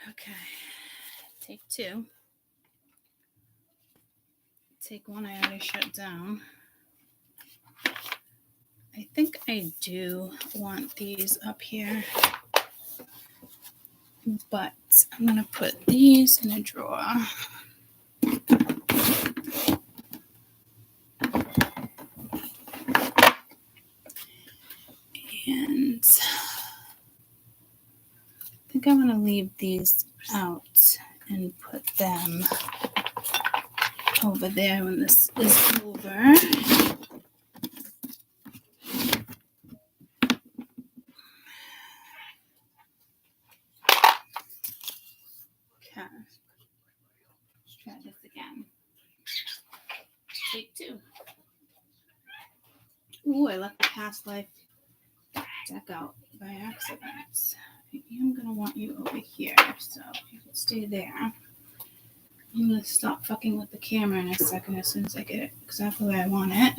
Okay. Take two. Take one I already shut down. I think I do want these up here. But I'm going to put these in a drawer. And I think I'm going to leave these out and put them over there when this is over. Okay. Let's try this again. Take two. Ooh, I left the past life deck out by accident. I am going to want you over here, so if you could stay there. I'm going to stop fucking with the camera in a second as soon as I get it exactly where I want it.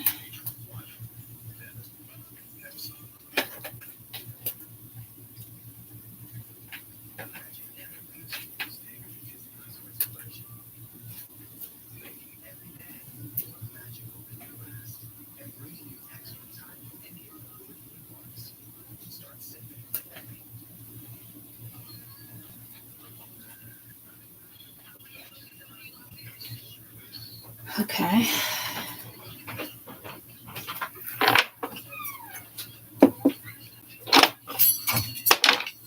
Okay.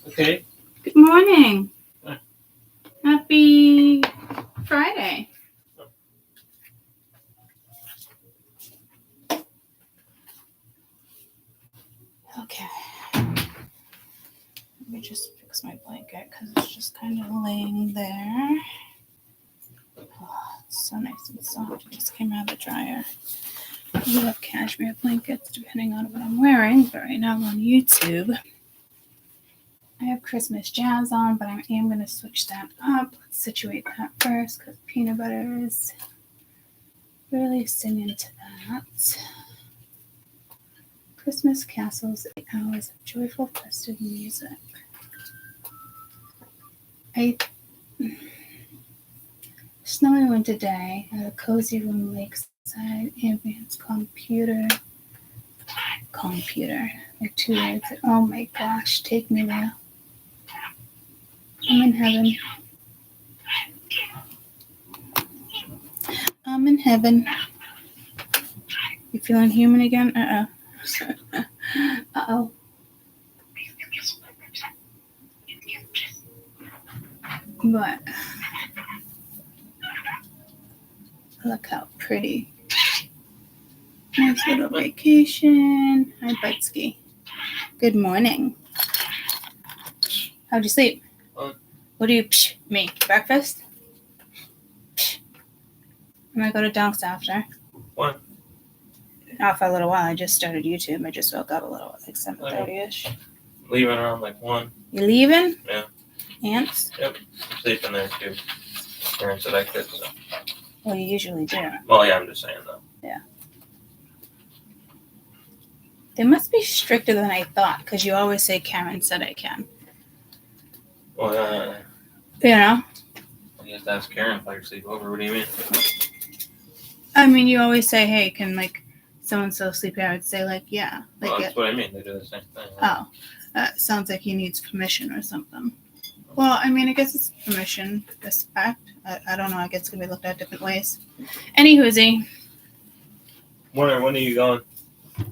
Okay. Good morning. Hi. Happy Friday. Okay. Let me just fix my blanket because it's just kind of laying there. Oh, it's so nice and soft. It just came out of the dryer. I love cashmere blankets depending on what I'm wearing, but right now I'm on YouTube. I have Christmas jazz on, but I am going to switch that up. Let's situate that first because peanut butter is really singing to that. Christmas castles, 8 hours of joyful festive music. Snowy winter day at a cozy room lakeside ambience computer. Like 2 words. Oh my gosh, take me there. I'm in heaven. I'm in heaven. You feeling human again? Uh-oh. Uh-oh. But look how pretty. Nice little vacation. Hi, Betsky. Good morning. How'd you sleep? What do you me? Breakfast? I'm gonna go to Dunks after. What? Not for a little while. I just started YouTube. I just woke up a little, like 7:30ish. Leaving around like 1. You leaving? Yeah. Ants? Yep. Sleeping there too. Parents said I could. So. Well, you usually do. Well, yeah, I'm just saying though. Yeah. They must be stricter than I thought because you always say Karen said I can. Well, you know? You have to ask Karen if I can sleep over. What do you mean? I mean, you always say, hey, can like so-and-so sleep here? I would say like, yeah. Like Well, that's what I mean. They do the same thing. Oh, sounds like he needs permission or something. Well, I mean, I guess it's permission, respect. I don't know. I guess it's going to be looked at different ways. Anywhoozy. When are you going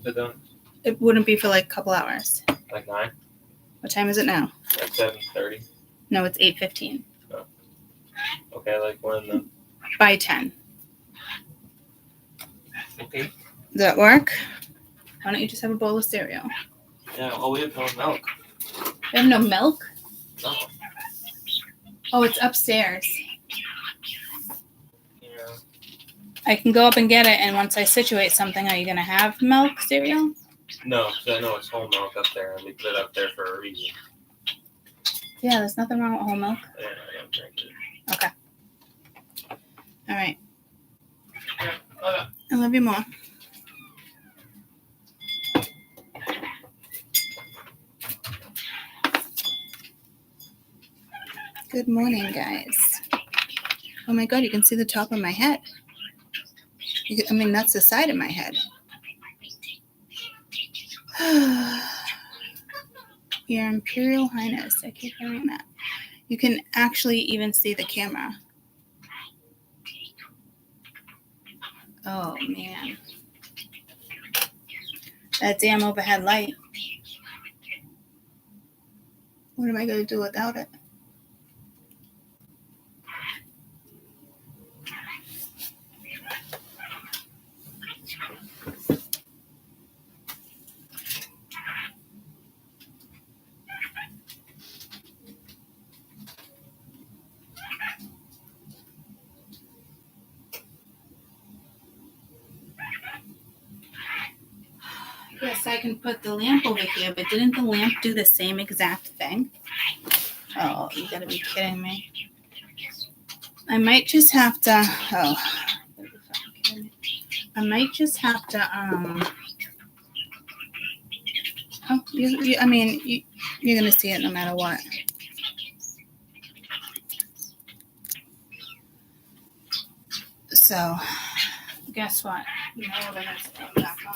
to Dunks? It wouldn't be for like a couple hours. Like 9? What time is it now? Like 7:30? No, it's 8:15. Oh. Okay, like when the... By 10. Okay. Does that work? Why don't you just have a bowl of cereal? Yeah, well, we have no milk. We have no milk? No. Oh, it's upstairs. Yeah. I can go up and get it, and once I situate something, are you going to have milk cereal? No, because I know it's whole milk up there, and we put it up there for a reason. Yeah, there's nothing wrong with whole milk. Yeah, I don't drink it. Okay. All right. Yeah, okay. I love you more. Good morning, guys. Oh my God, you can see the top of my head. That's the side of my head. Your Imperial Highness. I keep hearing that. You can actually even see the camera. Oh, man. That damn overhead light. What am I going to do without it? Yes, I can put the lamp over here, but didn't the lamp do the same exact thing? Oh, you gotta be kidding me. I might just have to, you're gonna see it no matter what. So, guess what? You know what I have to put back on.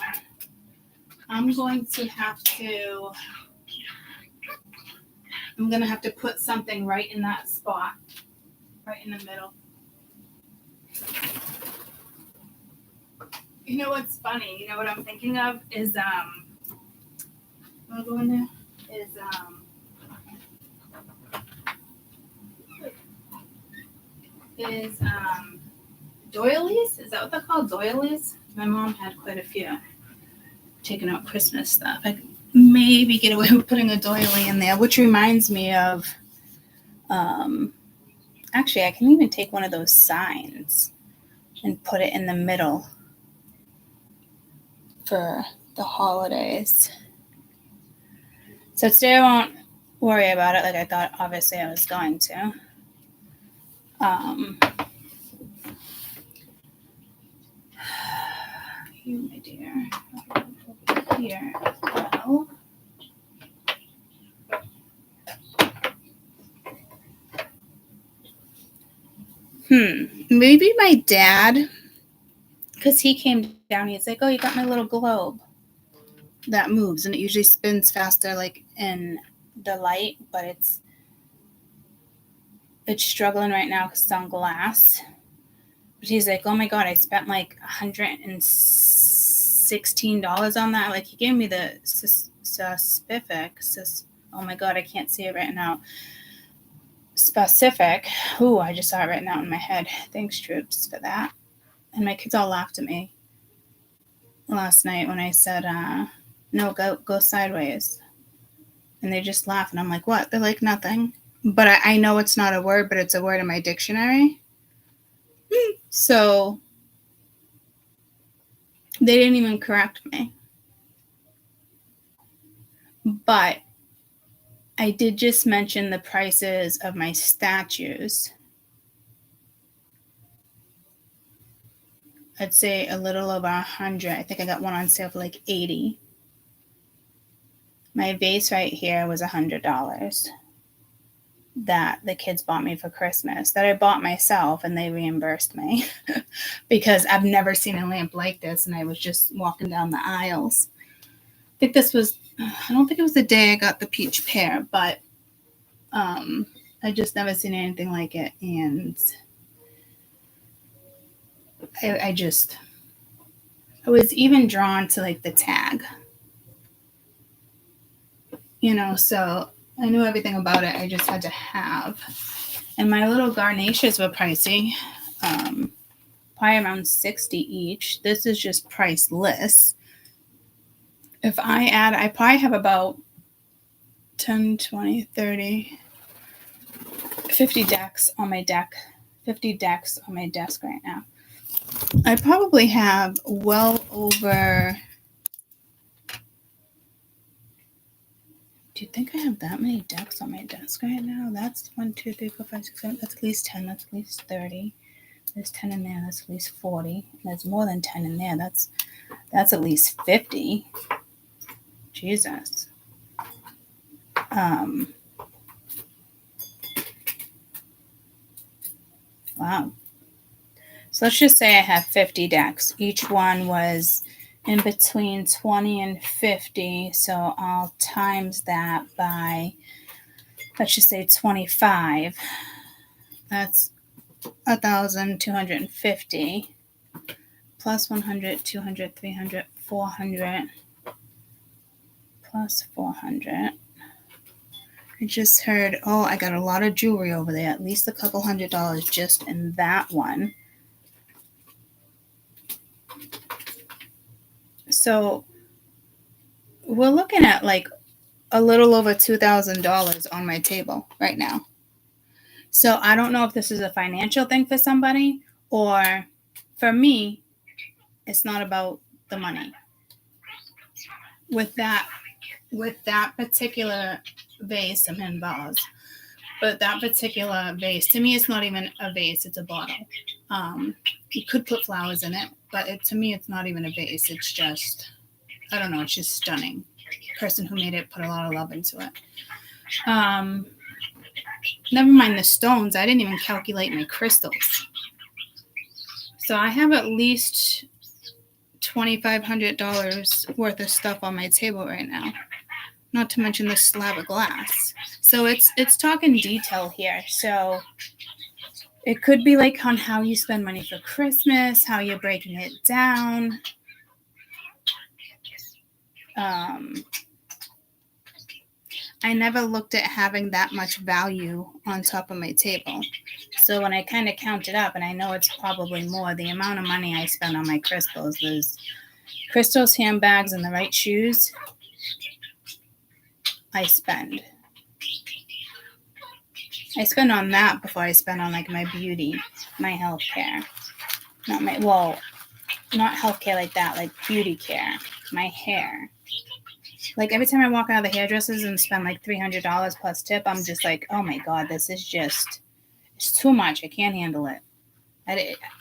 I'm going to have to put something right in that spot, right in the middle. You know what's funny? You know what I'm thinking of is I'll go in there. Is doilies? Is that what they're called? Doilies? My mom had quite a few. Taking out Christmas stuff. I could maybe get away with putting a doily in there, which reminds me of actually I can even take one of those signs and put it in the middle for the holidays. So today I won't worry about it like I thought obviously I was going to. You, my dear, over here as well. Maybe my dad, because he came down, he's like, oh, you got my little globe that moves, and it usually spins faster like in the light, but it's struggling right now because it's on glass. But he's like, oh my God, I spent like $116 on that. Like, he gave me the specific. Oh my God, I can't see it right now. Specific. Ooh, I just saw it written out in my head. Thanks, troops, for that. And my kids all laughed at me last night when I said, no, go sideways. And they just laugh. And I'm like, what? They're like, nothing. But I know it's not a word, but it's a word in my dictionary. So they didn't even correct me. But I did just mention the prices of my statues. I'd say a little over 100. I think I got one on sale for like 80. My vase right here was $100 that the kids bought me for Christmas, that I bought myself, and they reimbursed me because I've never seen a lamp like this, and I was just walking down the aisles. I don't think it was the day I got the peach pear, but I just never seen anything like it, and I was even drawn to like the tag, so I knew everything about it. I just had to have. And my little garnations were pricey, probably around 60 each. This is just priceless. If I add, I probably have about 10, 20, 30, 50 decks on my deck. 50 decks on my desk right now. I probably have well over... Do you think I have that many decks on my desk right now? That's 1, 2, 3, 4, 5, 6, 7. That's at least 10. That's at least 30. There's 10 in there. That's at least 40. There's more than 10 in there. That's at least 50. Jesus. Wow. So let's just say I have 50 decks. Each one was in between 20 and 50. So I'll times that by, let's just say 25. That's 1,250 plus 100, 200, 300, 400 plus 400. I just heard, oh, I got a lot of jewelry over there, at least a couple $100 just in that one. So we're looking at like a little over $2,000 on my table right now. So I don't know if this is a financial thing for somebody, or for me, it's not about the money. With that particular vase, I'm in vase, but that particular vase, to me, it's not even a vase, it's a bottle. You could put flowers in it, but to me, it's not even a vase. It's just, I don't know, it's just stunning. The person who made it put a lot of love into it. Never mind the stones. I didn't even calculate my crystals. So I have at least $2,500 worth of stuff on my table right now. Not to mention this slab of glass. So it's talking detail here. So it could be like on how you spend money for Christmas, how you're breaking it down. I never looked at having that much value on top of my table. So when I kind of count it up, and I know it's probably more, the amount of money I spend on my crystals, there's crystals, handbags, and the right shoes, I spend on that before I spend on like my beauty, my healthcare. Not healthcare like that, like beauty care, my hair. Like every time I walk out of the hairdressers and spend like $300 plus tip, I'm just like, oh my God, this is just, it's too much. I can't handle it.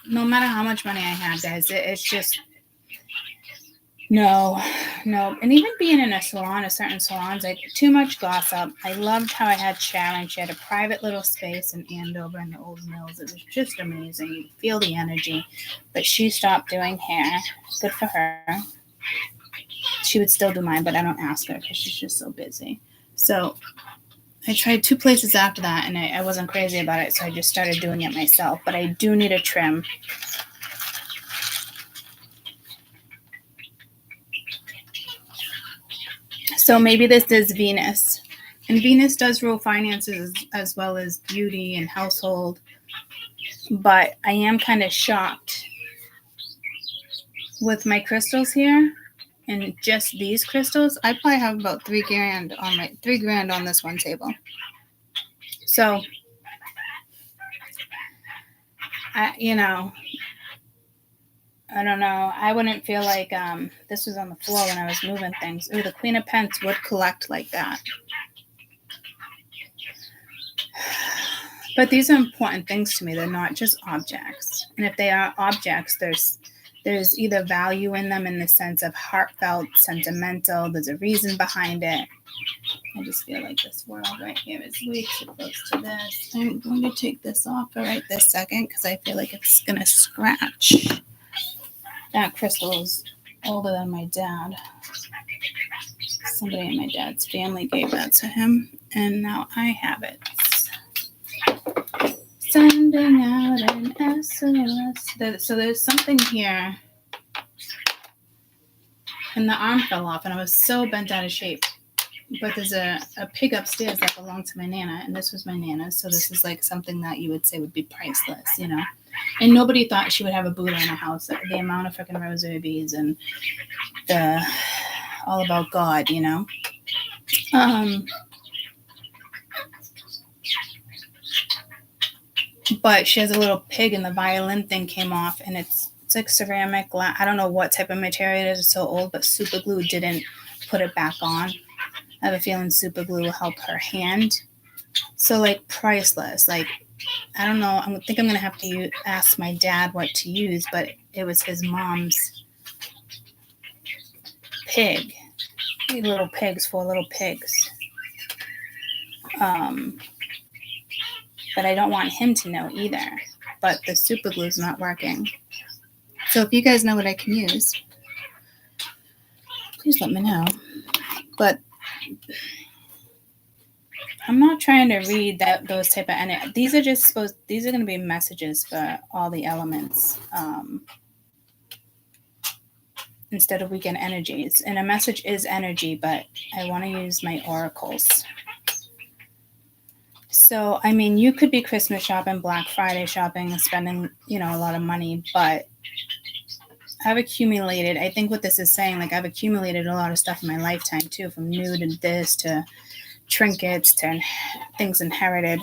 No matter how much money I have, guys, it's just, no. And even being in a salon, certain salons, like too much gossip. I loved how I had Sharon. She had a private little space in Andover in the Old Mills. It was just amazing. You feel the energy. But she stopped doing hair. Good for her. She would still do mine, but I don't ask her because she's just so busy. So I tried 2 places after that, and I wasn't crazy about it, so I just started doing it myself. But I do need a trim. So maybe this is Venus. And Venus does rule finances as well as beauty and household. But I am kind of shocked with my crystals here. And just these crystals, I probably have about $3,000 on this one table. So, I don't know. I wouldn't feel like this was on the floor when I was moving things. Ooh, the Queen of Pentacles would collect like that. But these are important things to me. They're not just objects. And if they are objects, there's either value in them in the sense of heartfelt, sentimental. There's a reason behind it. I just feel like this world right here is way too close to this. I'm going to take this off for right this second because I feel like it's going to scratch. That crystal is older than my dad. Somebody in my dad's family gave that to him, and now I have it. Sending out an SOS. So there's something here. And the arm fell off, and I was so bent out of shape. But there's a pig upstairs that belonged to my Nana, and this was my Nana. So this is like something that you would say would be priceless, And nobody thought she would have a Buddha in her house. The amount of freaking rosary beads and the all about God, But she has a little pig, and the violin thing came off, and it's like ceramic. I don't know what type of material it is. It's so old, but super glue didn't put it back on. I have a feeling super glue will help her hand. So like priceless. Like, I don't know. I think I'm going to have to ask my dad what to use, but it was his mom's pig. 4 little pigs. But I don't want him to know either. but the super glue is not working. So if you guys know what I can use, please let me know. But I'm not trying to read those type of energy. These are going to be messages for all the elements instead of weekend energies. And a message is energy, but I want to use my oracles. So, I mean, you could be Christmas shopping, Black Friday shopping, and spending, a lot of money, but I've accumulated, I think what this is saying, like I've accumulated a lot of stuff in my lifetime too, from new to this to trinkets to things inherited.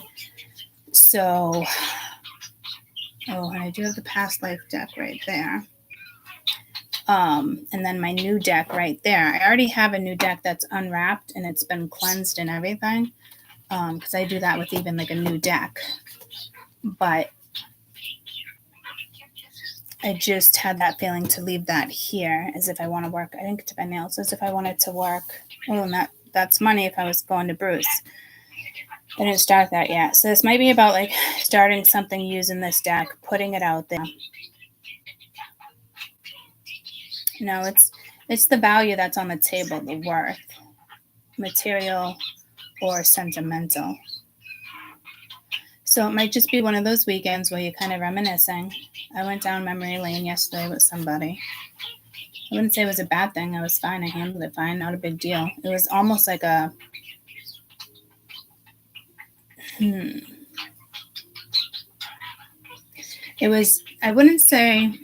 So, and I do have the past life deck right there. And then my new deck right there. I already have a new deck that's unwrapped and it's been cleansed and everything. Because I do that with even like a new deck. But I just had that feeling to leave that here as if I want to work. I didn't get to my nails, as if I wanted to work. Oh, and that's money if I was going to Bruce. I didn't start that yet. So this might be about like starting something using this deck, putting it out there. No, it's the value that's on the table, the worth, material or sentimental. So it might just be one of those weekends where you're kind of reminiscing. I went down memory lane yesterday with somebody. I wouldn't say it was a bad thing. I was fine. I handled it fine. Not a big deal. It was almost like a... It was... I wouldn't say...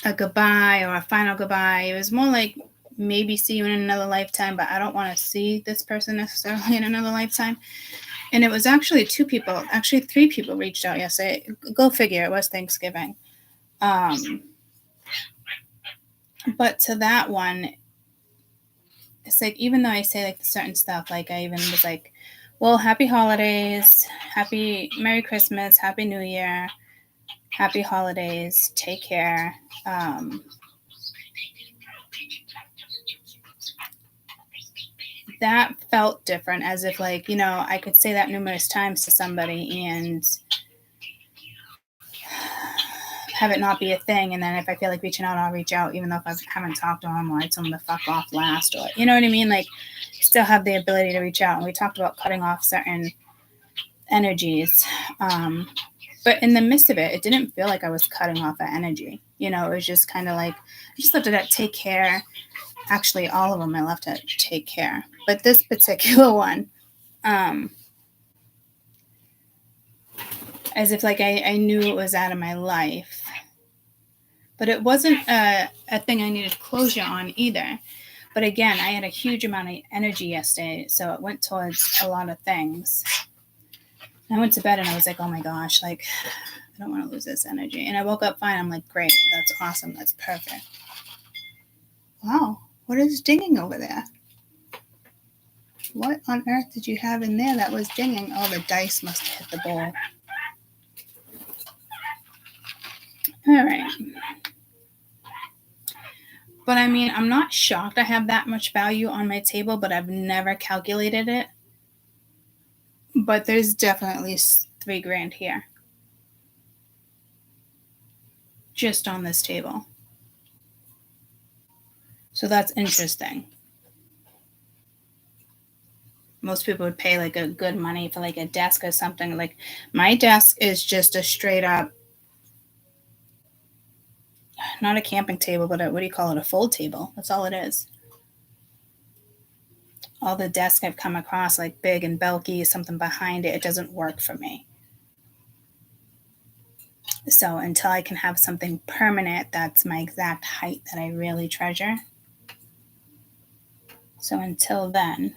a goodbye or a final goodbye. It was more like maybe see you in another lifetime, but I don't want to see this person necessarily in another lifetime. And it was actually three people reached out yesterday. Go figure, it was Thanksgiving. But to that one, it's like, even though I say like certain stuff, like I even was like, well, happy holidays, happy Merry Christmas, Happy New Year, happy holidays, take care. That felt different, as if like, I could say that numerous times to somebody and have it not be a thing. And then if I feel like reaching out, I'll reach out, even though if I haven't talked to them or I told them to fuck off last, or, you know what I mean? Like, still have the ability to reach out. And we talked about cutting off certain energies. But in the midst of it, it didn't feel like I was cutting off that energy. It was just kind of like, I just left it at take care. Actually, all of them I left at take care. But this particular one, as if like I knew it was out of my life. But it wasn't a thing I needed closure on either. But again, I had a huge amount of energy yesterday, so it went towards a lot of things. I went to bed and I was like, oh my gosh, like, I don't want to lose this energy. And I woke up fine. I'm like, great, that's awesome, that's perfect. Wow, what is dinging over there? What on earth did you have in there that was dinging? Oh, the dice must have hit the bowl. All right. But I mean, I'm not shocked I have that much value on my table, but I've never calculated it. But there's definitely $3,000 here. Just on this table. So that's interesting. Most people would pay like a good money for like a desk or something. Like my desk is just a straight up, not a camping table, but what do you call it? A fold table. That's all it is. All the desks I've come across, like big and bulky, something behind it, it doesn't work for me. So until I can have something permanent that's my exact height that I really treasure. So until then,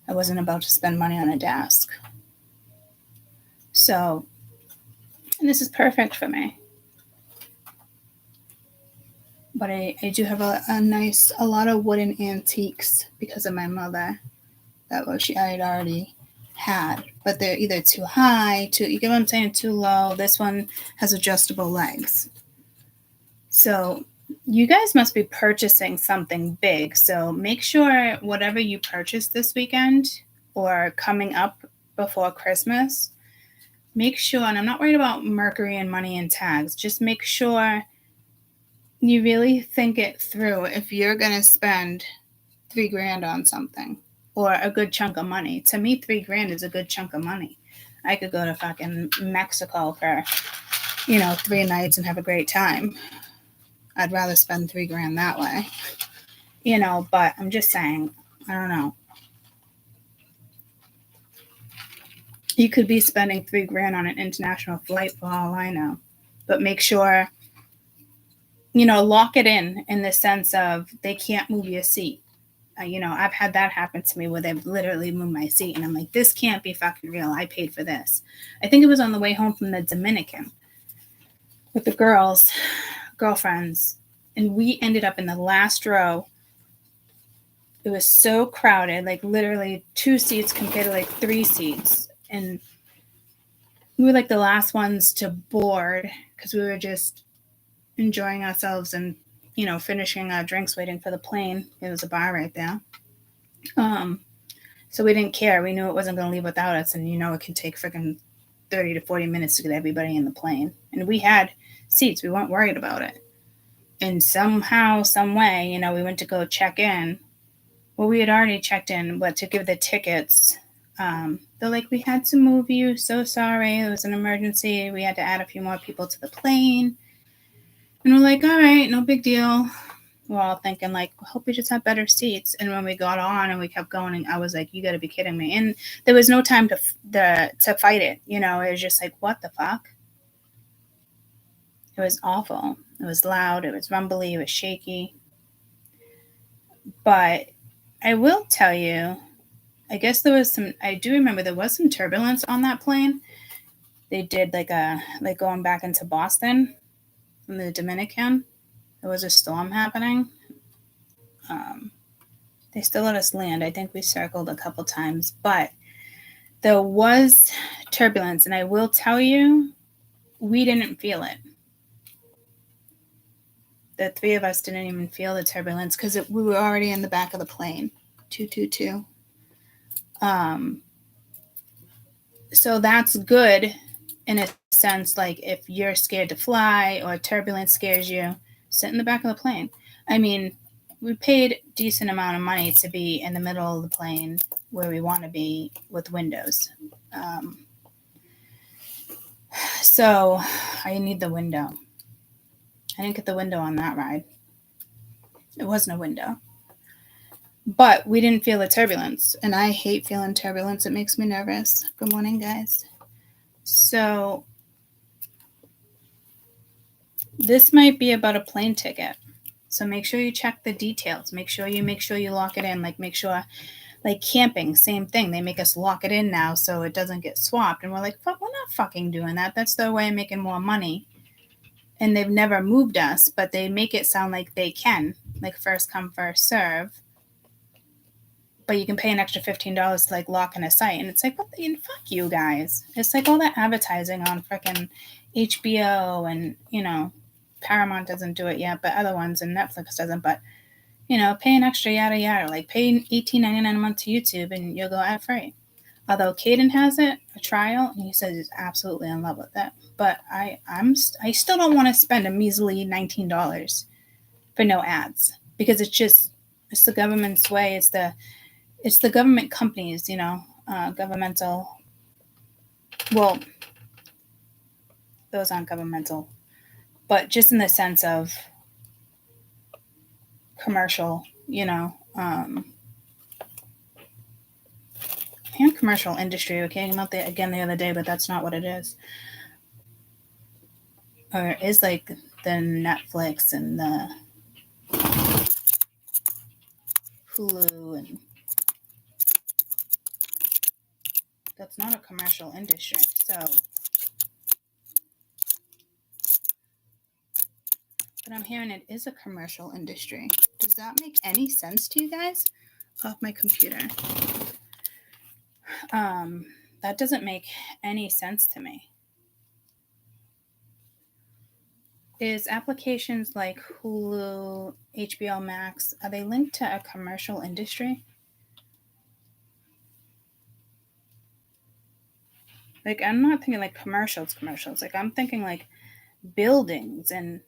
I wasn't about to spend money on a desk. So, and this is perfect for me. But I do have a lot of wooden antiques because of my mother. That was I had already had. But they're either too high, you get what I'm saying, too low. This one has adjustable legs. So You guys must be purchasing something big. So make sure whatever you purchase this weekend or coming up before Christmas, make sure, and I'm not worried about Mercury and money and tags, just make sure you really think it through if you're going to spend $3,000 on something or a good chunk of money. To me, $3,000 is a good chunk of money. I could go to fucking Mexico for, 3 nights and have a great time. I'd rather spend $3,000 that way, but I'm just saying, I don't know. You could be spending $3,000 on an international flight for all I know, but make sure, lock it in the sense of they can't move your seat. I've had that happen to me where they've literally moved my seat and I'm like, this can't be fucking real. I paid for this. I think it was on the way home from the Dominican with the girlfriends, and we ended up in the last row. It was so crowded, like literally 2 seats compared to like 3 seats. And we were like the last ones to board because we were just enjoying ourselves and, finishing our drinks, waiting for the plane. It was a bar right there. So we didn't care. We knew it wasn't going to leave without us. And, it can take freaking 30 to 40 minutes to get everybody in the plane. And we had seats. We weren't worried about it. And somehow, some way, we went to go check in. Well, we had already checked in, but to give the tickets, they're like, we had to move you. So sorry. It was an emergency. We had to add a few more people to the plane. And we're like, all right, no big deal. We're all thinking, like, hope we just have better seats. And when we got on and we kept going, and I was like, you got to be kidding me. And there was no time to fight it. It was just like, what the fuck? It was awful. It was loud. It was rumbly. It was shaky. But I will tell you, I guess I do remember there was some turbulence on that plane. They did like going back into Boston from the Dominican. There was a storm happening. They still let us land. I think we circled a couple times, but there was turbulence. And I will tell you, we didn't feel it. The 3 of us didn't even feel the turbulence because we were already in the back of the plane. 222. So that's good in a sense, like if you're scared to fly or turbulence scares you, sit in the back of the plane. I mean, we paid a decent amount of money to be in the middle of the plane where we want to be with windows. So I need the window. I didn't get the window on that ride. It wasn't a window. But we didn't feel the turbulence. And I hate feeling turbulence. It makes me nervous. Good morning, guys. So this might be about a plane ticket. So make sure you check the details. Make sure you lock it in. Make sure, camping, same thing. They make us lock it in now so it doesn't get swapped. And we're like, fuck, we're not fucking doing that. That's their way of making more money. And they've never moved us, but they make it sound like they can. Like first come, first serve. But you can pay an extra $15 to lock in a site. And it's like, fuck you guys. It's like all that advertising on freaking HBO and, Paramount doesn't do it yet, but other ones, and Netflix doesn't. But, pay an extra yada yada. Pay $18.99 a month to YouTube and you'll go ad free. Although Caden has it, a trial, and he says he's absolutely in love with it. But I still don't want to spend a measly $19 for no ads because it's the government's way. It's the government companies, governmental. Well, those aren't governmental, but just in the sense of commercial, and commercial industry. Okay, came out there again the other day, but that's not what it is. Or it is like the Netflix and the Hulu, and that's not a commercial industry. So, but I'm hearing it is a commercial industry. Does that make any sense to you guys? Off my computer. That doesn't make any sense to me. Is applications like Hulu, HBO Max, are they linked to a commercial industry? Like, I'm not thinking like commercials. Like, I'm thinking like buildings and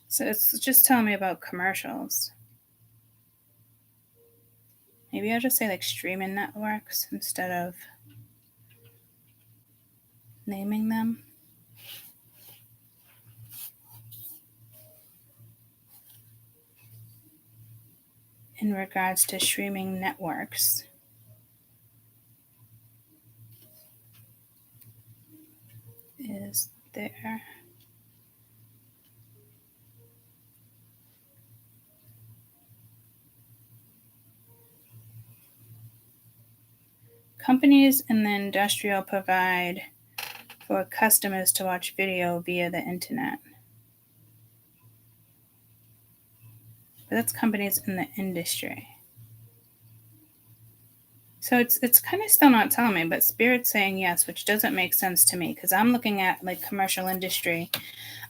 so it's just telling me about commercials. Maybe I'll just say like streaming networks instead of naming them. In regards to streaming networks, is there companies in the industrial provide for customers to watch video via the internet? But that's companies in the industry. So it's kind of still not telling me, but Spirit's saying yes, which doesn't make sense to me because I'm looking at like commercial industry.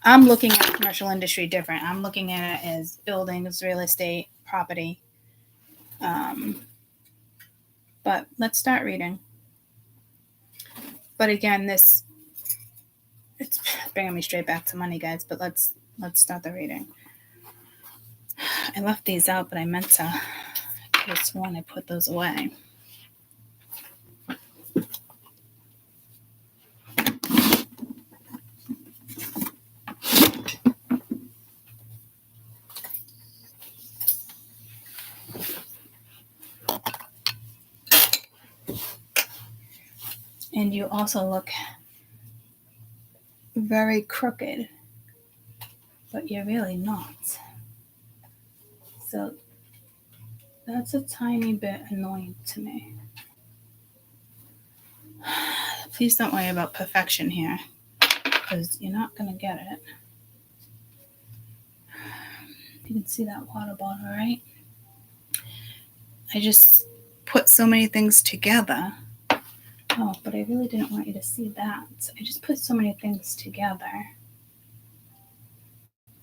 I'm looking at commercial industry different. I'm looking at it as buildings, real estate, property. But let's start reading. But again, it's bringing me straight back to money, guys. But let's start the reading. I left these out, but I meant to. I could have sworn I put those away. And you also look very crooked, but you're really not. So that's a tiny bit annoying to me. Please don't worry about perfection here, because you're not going to get it. You can see that water bottle, right? I just put so many things together. Oh, but I really didn't want you to see that. I just put so many things together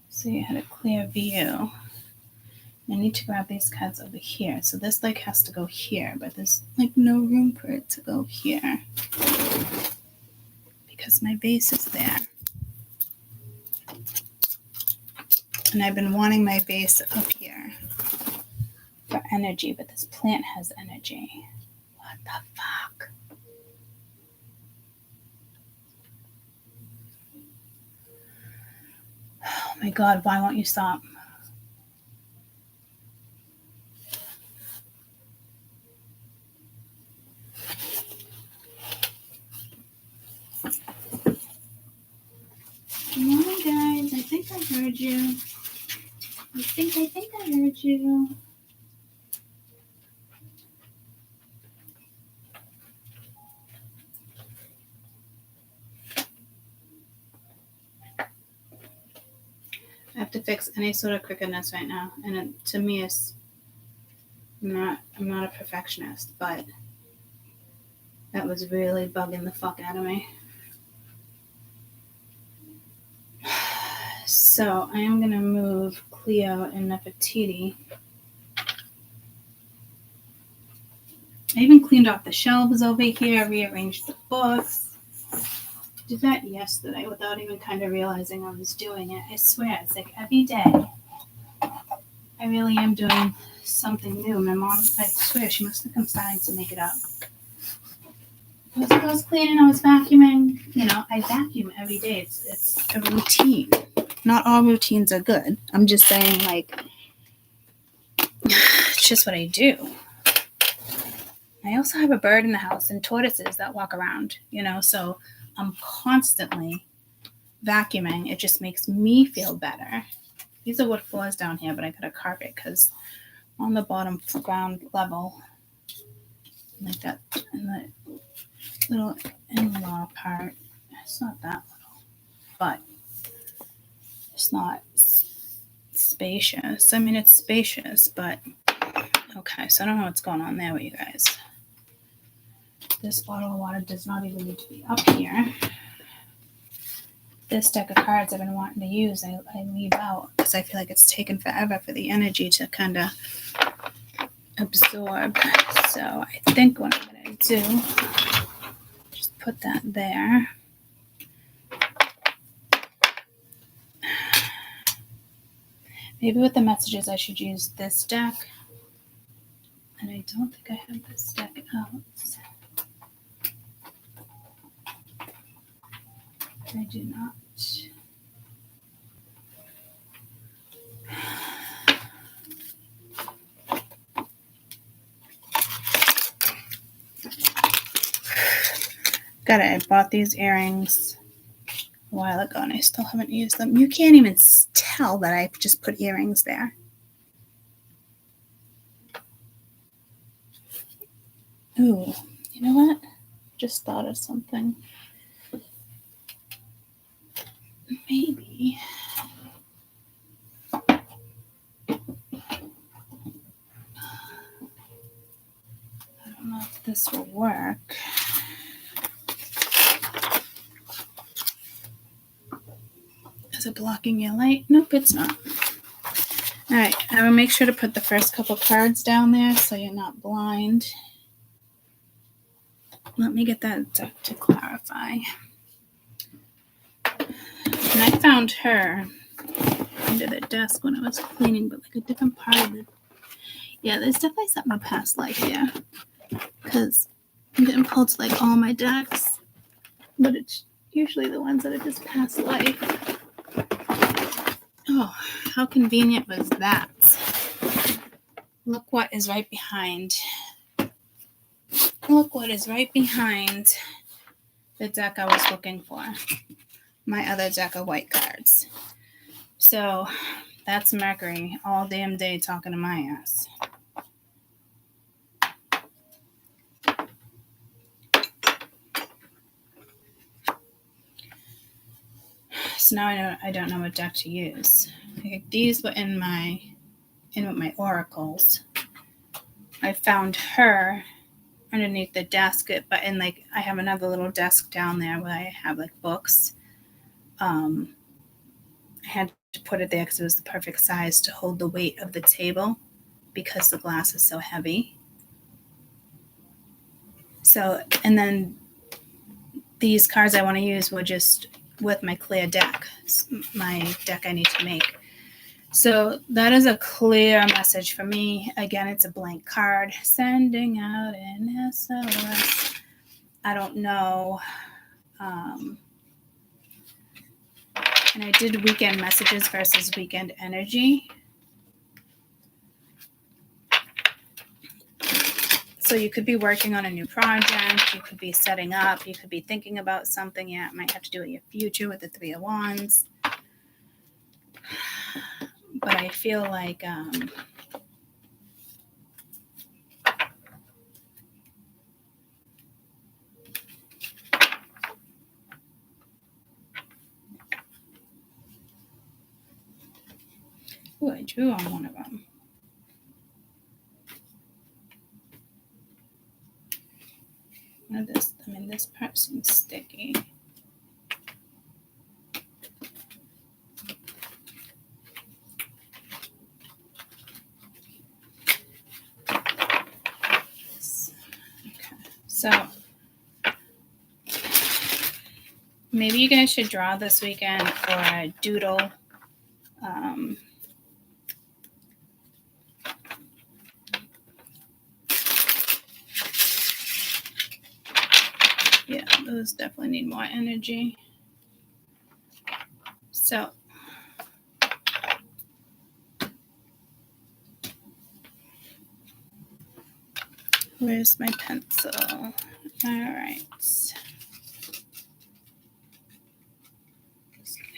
so you had a clear view. I need to grab these cards over here. So this like has to go here, but there's like no room for it to go here because my base is there. And I've been wanting my base up here for energy, but this plant has energy. What the fuck? Oh my God, why won't you stop? Good morning, guys. I think I heard you. I think I heard you. I have to fix any sort of crookedness right now, and to me, I'm not a perfectionist, but that was really bugging the fuck out of me. So I am gonna move Cleo and Nefertiti. I even cleaned off the shelves over here, rearranged the books. Did that yesterday without even kind of realizing I was doing it. I swear, it's like every day. I really am doing something new. My mom, I swear, she must think I'm starting to make it up. I was cleaning, I was vacuuming. You know, I vacuum every day. It's a routine. Not all routines are good. I'm just saying, like, it's just what I do. I also have a bird in the house and tortoises that walk around, you know, so I'm constantly vacuuming. It just makes me feel better. These are wood floors down here, but I got a carpet because on the bottom ground level, like that, in the little in-law part, it's not that little, but it's not spacious. I mean, it's spacious, but okay. So I don't know what's going on there with you guys. This bottle of water does not even need to be up here. This deck of cards I've been wanting to use, I leave out because I feel like it's taken forever for the energy to kind of absorb. So I think what I'm going to do, just put that there. Maybe with the messages I should use this deck. And I don't think I have this deck out. I do not. Got it. I bought these earrings a while ago and I still haven't used them. You can't even tell that I just put earrings there. Ooh, you know what? Just thought of something. Maybe. I don't know if this will work. Is it blocking your light? Nope, it's not. All right, I will make sure to put the first couple cards down there so you're not blind. Let me get that deck to clarify. And I found her under the desk when I was cleaning, but like a different part of it. Yeah, there's definitely something of past life here. Because I'm getting pulled to like all my decks, but it's usually the ones that are just past life. Oh, how convenient was that? Look what is right behind. Look what is right behind the deck I was looking for. My other deck of white cards. So that's Mercury all damn day talking to my ass. So now I don't know what deck to use. Okay, these were in with my oracles. I found her underneath the desk, but in like I have another little desk down there where I have like books. I had to put it there because it was the perfect size to hold the weight of the table because the glass is so heavy. So, and then these cards I want to use were just with my clear deck, my deck I need to make. So that is a clear message for me. Again, it's a blank card. Sending out an SOS. I don't know. And I did weekend messages versus weekend energy. So you could be working on a new project. You could be setting up. You could be thinking about something. Yeah, it might have to do with your future with the Three of Wands. But I feel like ooh, I drew on one of them. This part seems sticky. So maybe you guys should draw this weekend or a doodle. Yeah, those definitely need more energy. So where's my pencil? All right.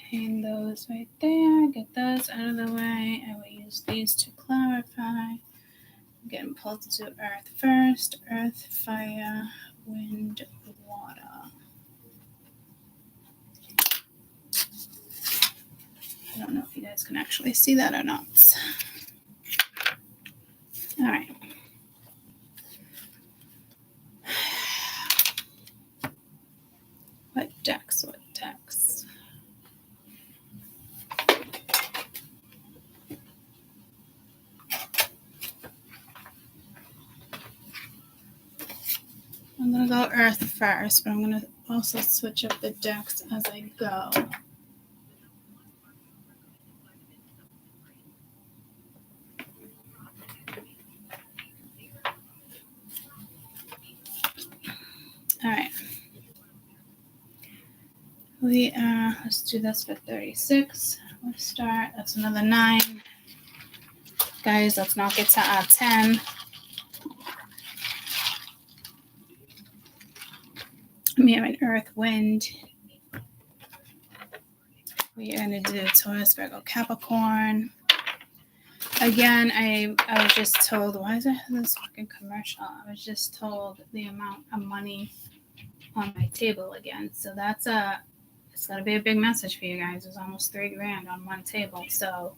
Hang those right there. Get those out of the way. I will use these to clarify. I'm getting pulled to earth first. Earth, fire, wind, water. don't know if you guys can actually see that or not. All right. What decks? What decks? I'm going to go Earth first, but I'm going to also switch up the decks as I go. All right. Let's do this for 36. Let's start. That's another 9. Guys, let's knock it to our 10. We have an Earth, Wind. We are going to do Taurus, Virgo, Capricorn. Again, I was just told, why is it this fucking commercial? I was just told the amount of money on my table again. So it's going to be a big message for you guys. It's almost $3,000 on one table. So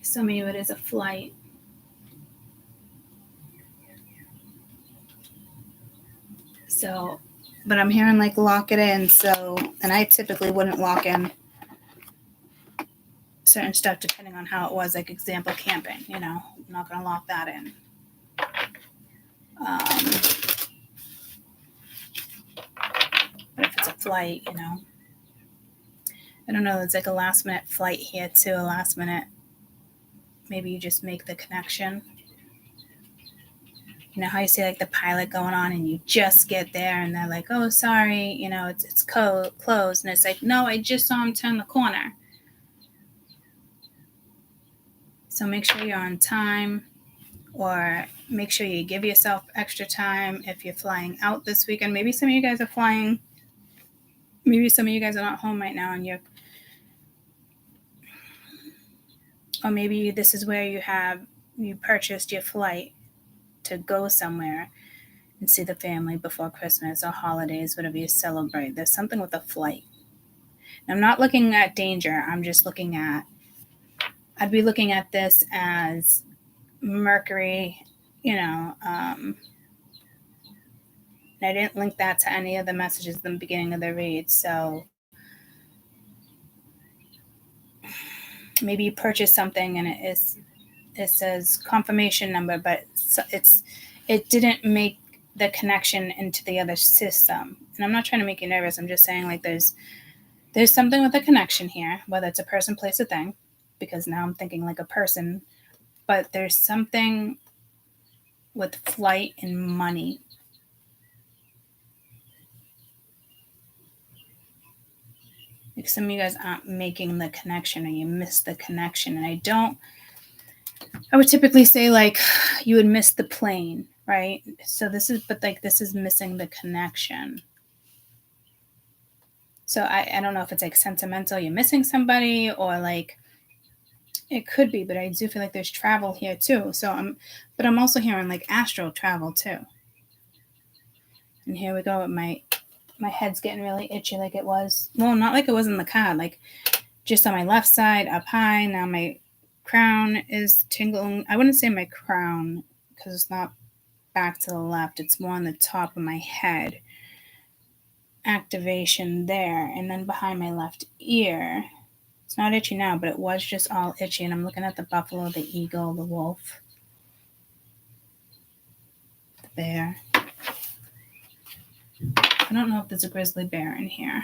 some of you, it is a flight. So, but I'm hearing like lock it in. So, and I typically wouldn't lock in certain stuff depending on how it was, like example camping, I'm not going to lock that in. But if it's a flight, I don't know, it's like a last minute flight here too, a last minute, maybe you just make the connection. You know how you see like the pilot going on and you just get there and they're like, oh, sorry, it's closed. And it's like, no, I just saw him turn the corner. So make sure you're on time, or make sure you give yourself extra time if you're flying out this weekend. Maybe some of you guys are flying. Maybe some of you guys are not home right now and or maybe this is where you purchased your flight to go somewhere and see the family before Christmas or holidays, whatever you celebrate. There's something with a flight. And I'm not looking at danger. I'm just I'd be looking at this as Mercury, and I didn't link that to any of the messages in the beginning of the read. So maybe you purchase something and it says confirmation number, but it didn't make the connection into the other system. And I'm not trying to make you nervous. I'm just saying like there's something with a connection here, whether it's a person, place, or thing, because now I'm thinking like a person, but there's something with flight and money. Like some of you guys aren't making the connection or you miss the connection. And I would typically say like you would miss the plane, right? So this is missing the connection. So I don't know if it's like sentimental, you're missing somebody, or like it could be, but I do feel like there's travel here too. So I'm also hearing like astral travel too. And here we go. My head's getting really itchy like it was. Well, not like it was in the card, like just on my left side up high. Now my crown is tingling. I wouldn't say my crown because it's not back to the left. It's more on the top of my head. Activation there. And then behind my left ear. It's not itchy now, but it was just all itchy. And I'm looking at the buffalo, the eagle, the wolf, the bear. I don't know if there's a grizzly bear in here,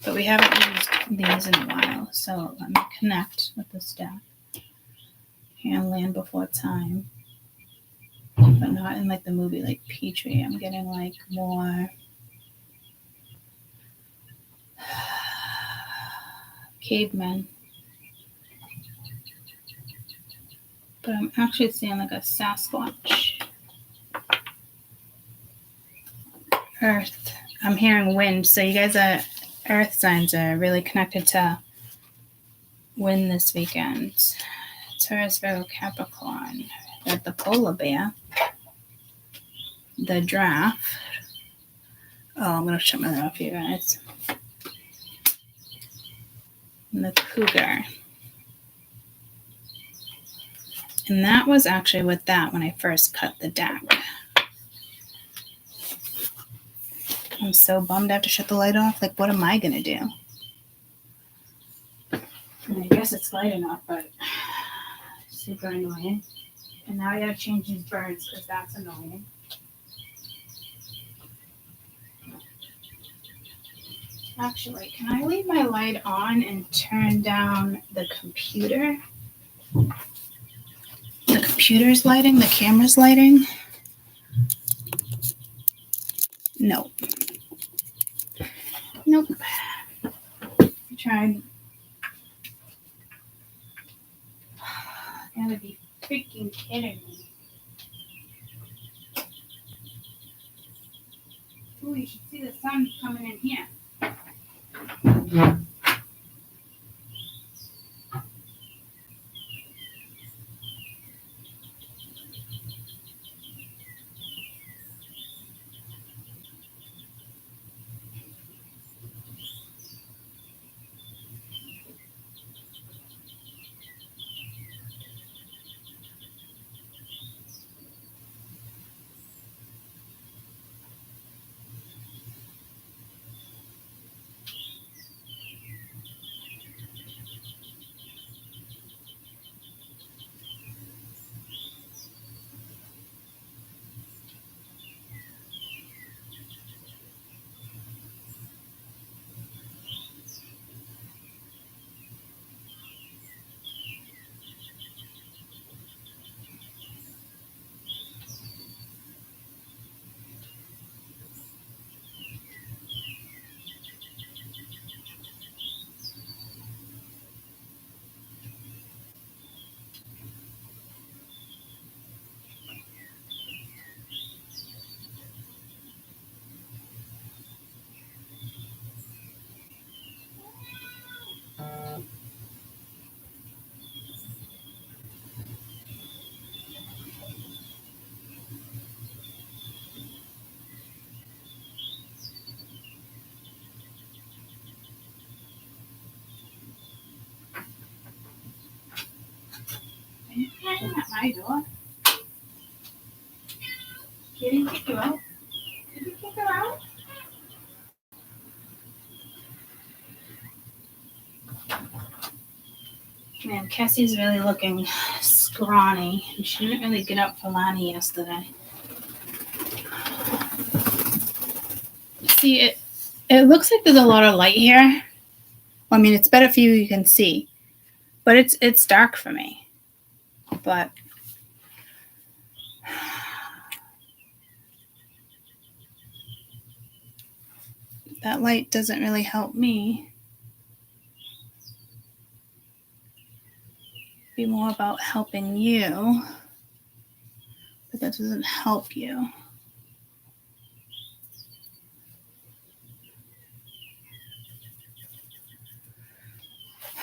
but we haven't used these in a while. So let me connect with this deck. Here, Land Before Time, but not in like the movie like Petrie. I'm getting like more cavemen, but I'm actually seeing like a Sasquatch. Earth. I'm hearing wind. So you guys are earth signs are really connected to wind this weekend. Taurus, Virgo, Capricorn. Got the polar bear, the giraffe, Oh, I'm going to shut my mouth for you guys. And the cougar. And that was actually with that when I first cut the deck. I'm so bummed I have to shut the light off. Like, what am I going to do? And I guess it's light enough, but super annoying. And now I got to change these birds because that's annoying. Actually, can I leave my light on and turn down the computer? The computer's lighting, the camera's lighting? Nope. Nope. I tried. Gotta be freaking kidding me. Ooh, you should see the sun coming in here. Are you knocking at my door? Kitty, kick you out? Did you kick her out? Man, Cassie's really looking scrawny. She didn't really get up for Lonnie yesterday. See, it looks like there's a lot of light here. Well, I mean, it's better for you, you can see. But it's dark for me. But that light doesn't really help me. Be more about helping you. But that doesn't help you.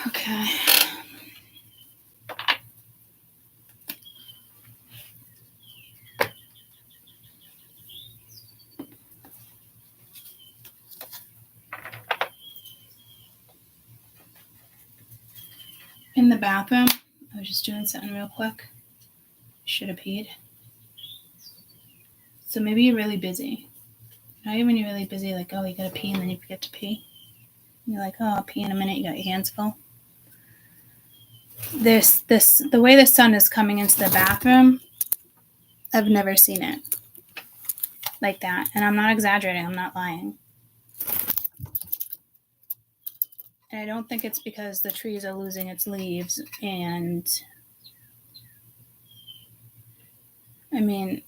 Okay. In the bathroom, I was just doing something real quick. Should have peed. So maybe you're really busy. Not even when you're really busy, like, oh, you gotta pee and then you forget to pee. You're like, oh, I'll pee in a minute, you got your hands full. The way the sun is coming into the bathroom, I've never seen it like that. And I'm not exaggerating, I'm not lying. And I don't think it's because the trees are losing its leaves. And I mean,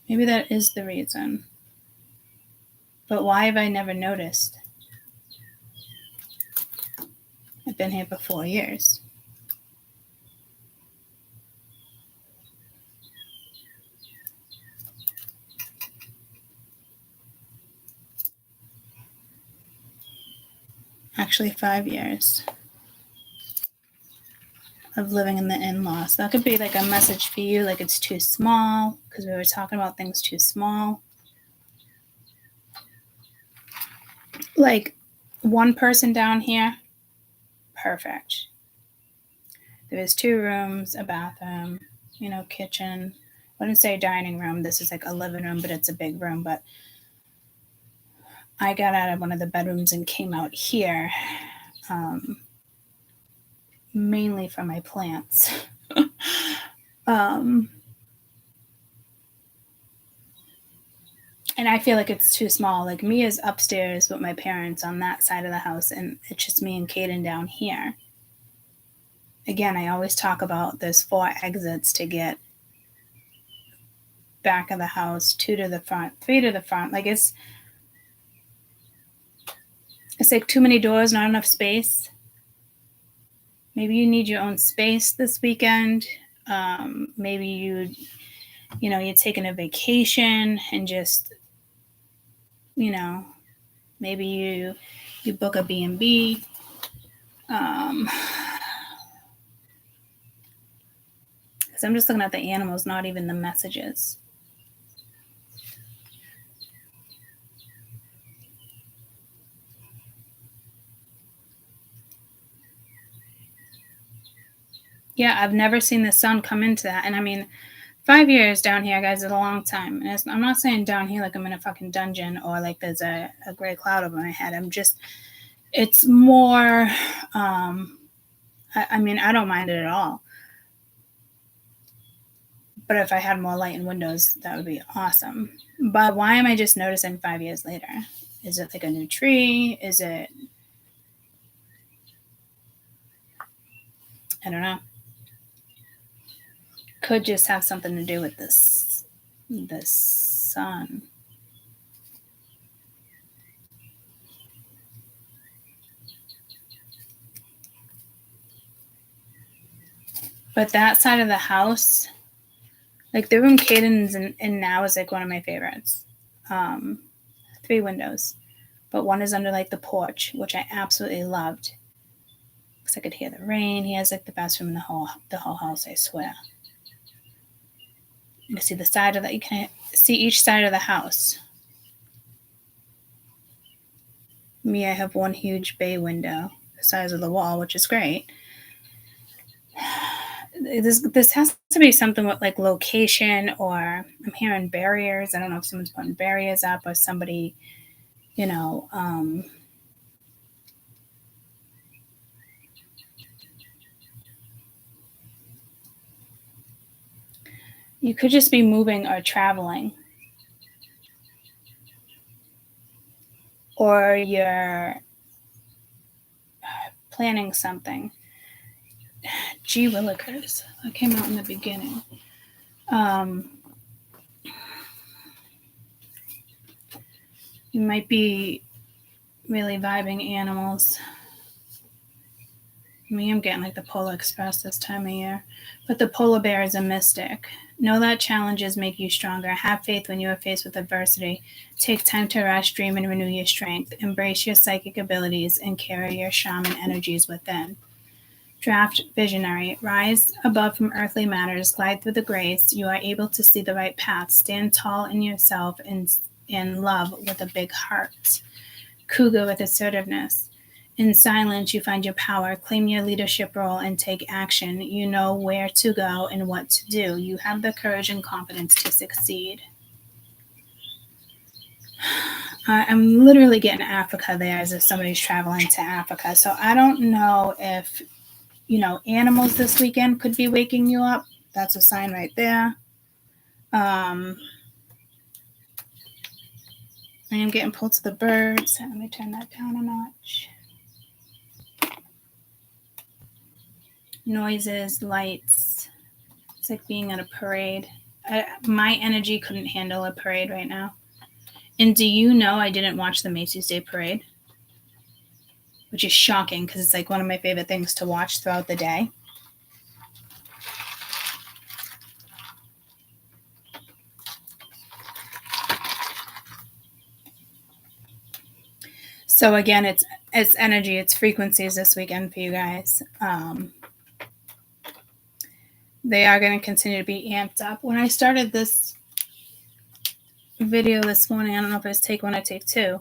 maybe that is the reason. But why have I never noticed? I've been here for 4 years. Actually, 5 years. of living in the in-laws. That could be like a message for you, like it's too small, because we were talking about things too small. Like one person down here, perfect. There's 2 rooms, a bathroom, kitchen. I wouldn't say dining room. This is like a living room, but it's a big room. But I got out of one of the bedrooms and came out here, mainly for my plants. And I feel like it's too small. Like Mia's upstairs with my parents on that side of the house, and it's just me and Caden down here. Again, I always talk about there's 4 exits to get back of the house, 2 to the front, 3 to the front. Like it's like too many doors, not enough space. Maybe you need your own space this weekend. Maybe you're taking a vacation and just, maybe you book a B&B. Because I'm just looking at the animals, not even the messages. Yeah, I've never seen the sun come into that. And I mean, 5 years down here, guys, is a long time. And I'm not saying down here like I'm in a fucking dungeon or like there's a gray cloud over my head. It's more, I mean, I don't mind it at all. But if I had more light in windows, that would be awesome. But why am I just noticing 5 years later? Is it like a new tree? Is it, I don't know. Could just have something to do with this sun. But that side of the house, like the room Caden's in now is like one of my favorites. 3 windows, but one is under like the porch, which I absolutely loved. Because I could hear the rain. He has like the best room in the whole house, I swear. You can see the side of that. You can see each side of the house. Me, I have one huge bay window the size of the wall, which is great. This has to be something with like location, or I'm hearing barriers. I don't know if someone's putting barriers up or somebody, you could just be moving or traveling. Or you're planning something. Gee willikers. That came out in the beginning. You might be really vibing animals. Me, I'm getting like the Polar Express this time of year. But the polar bear is a mystic. Know that challenges make you stronger. Have faith when you are faced with adversity. Take time to rest, dream, and renew your strength. Embrace your psychic abilities and carry your shaman energies within. Draft visionary. Rise above from earthly matters. Glide through the grace. You are able to see the right path. Stand tall in yourself and love with a big heart. Cougar with assertiveness. In silence, you find your power. Claim your leadership role and take action. You know where to go and what to do. You have the courage and confidence to succeed. I'm literally getting Africa there as if somebody's traveling to Africa. So I don't know if, animals this weekend could be waking you up. That's a sign right there. I am getting pulled to the birds. Let me turn that down a notch. Noises, lights. It's like being at a parade. My energy couldn't handle a parade right now. And do you know I didn't watch the Macy's Day Parade? Which is shocking because it's like one of my favorite things to watch throughout the day. So again, it's energy, it's frequencies this weekend for you guys. they are going to continue to be amped up. When I started this video this morning, I don't know if it was take one or take two.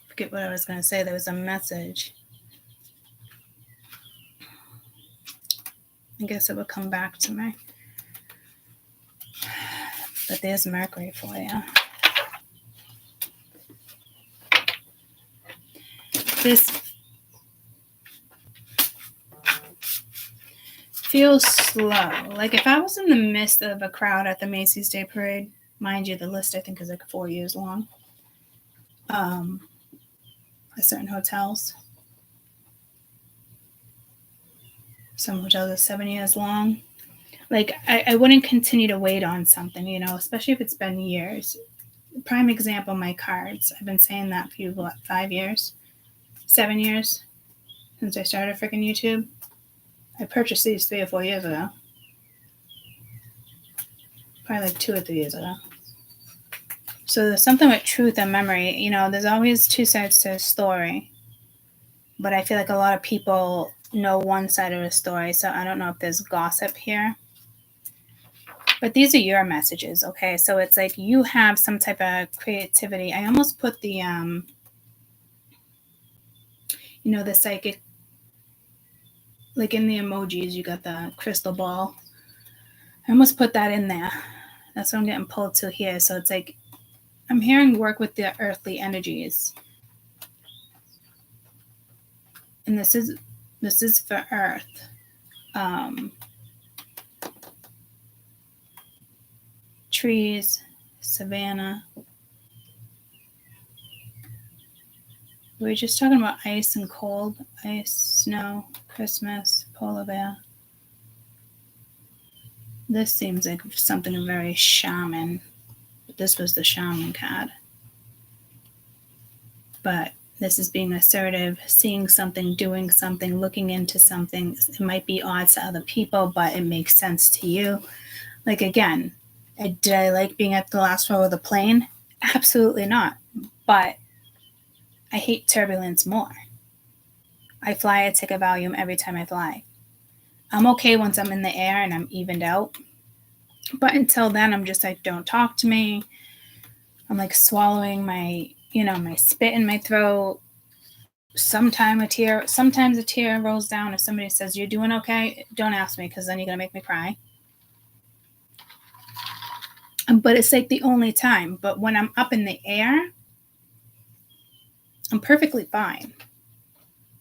Forget what I was going to say. There was a message. I guess it would come back to me. But there's Mercury for you. This feels slow. Like if I was in the midst of a crowd at the Macy's Day Parade, mind you, the list I think is like 4 years long. At certain hotels. Some hotels are 7 years long. Like I wouldn't continue to wait on something, you know, especially if it's been years. Prime example, my cards. I've been saying that for you, what, 5 years? 7 years since I started freaking YouTube. I purchased these 3 or 4 years ago. Probably like 2 or 3 years ago. So there's something with truth and memory. You know, there's always two sides to a story. But I feel like a lot of people know one side of the story. So I don't know if there's gossip here. But these are your messages, okay? So it's like you have some type of creativity. I almost put the, you know, the psychic, like in the emojis, you got the crystal ball. I almost put that in there. That's what I'm getting pulled to here. So it's like I'm hearing work with the earthly energies. And this is for Earth. Trees, savanna. We were just talking about ice and cold. Ice, snow, Christmas, polar bear. This seems like something very shaman. This was the shaman card. But this is being assertive, seeing something, doing something, looking into something. It might be odd to other people, but it makes sense to you. Like, again, did I like being at the last row of the plane? Absolutely not. But I hate turbulence more. I fly at ticket volume every time I fly. I'm okay once I'm in the air and I'm evened out. But until then, I'm just like, don't talk to me. I'm like swallowing my, you know, my spit in my throat. Sometimes a tear rolls down. If somebody says, you're doing okay, don't ask me because then you're going to make me cry. But it's like the only time. But when I'm up in the air, I'm perfectly fine.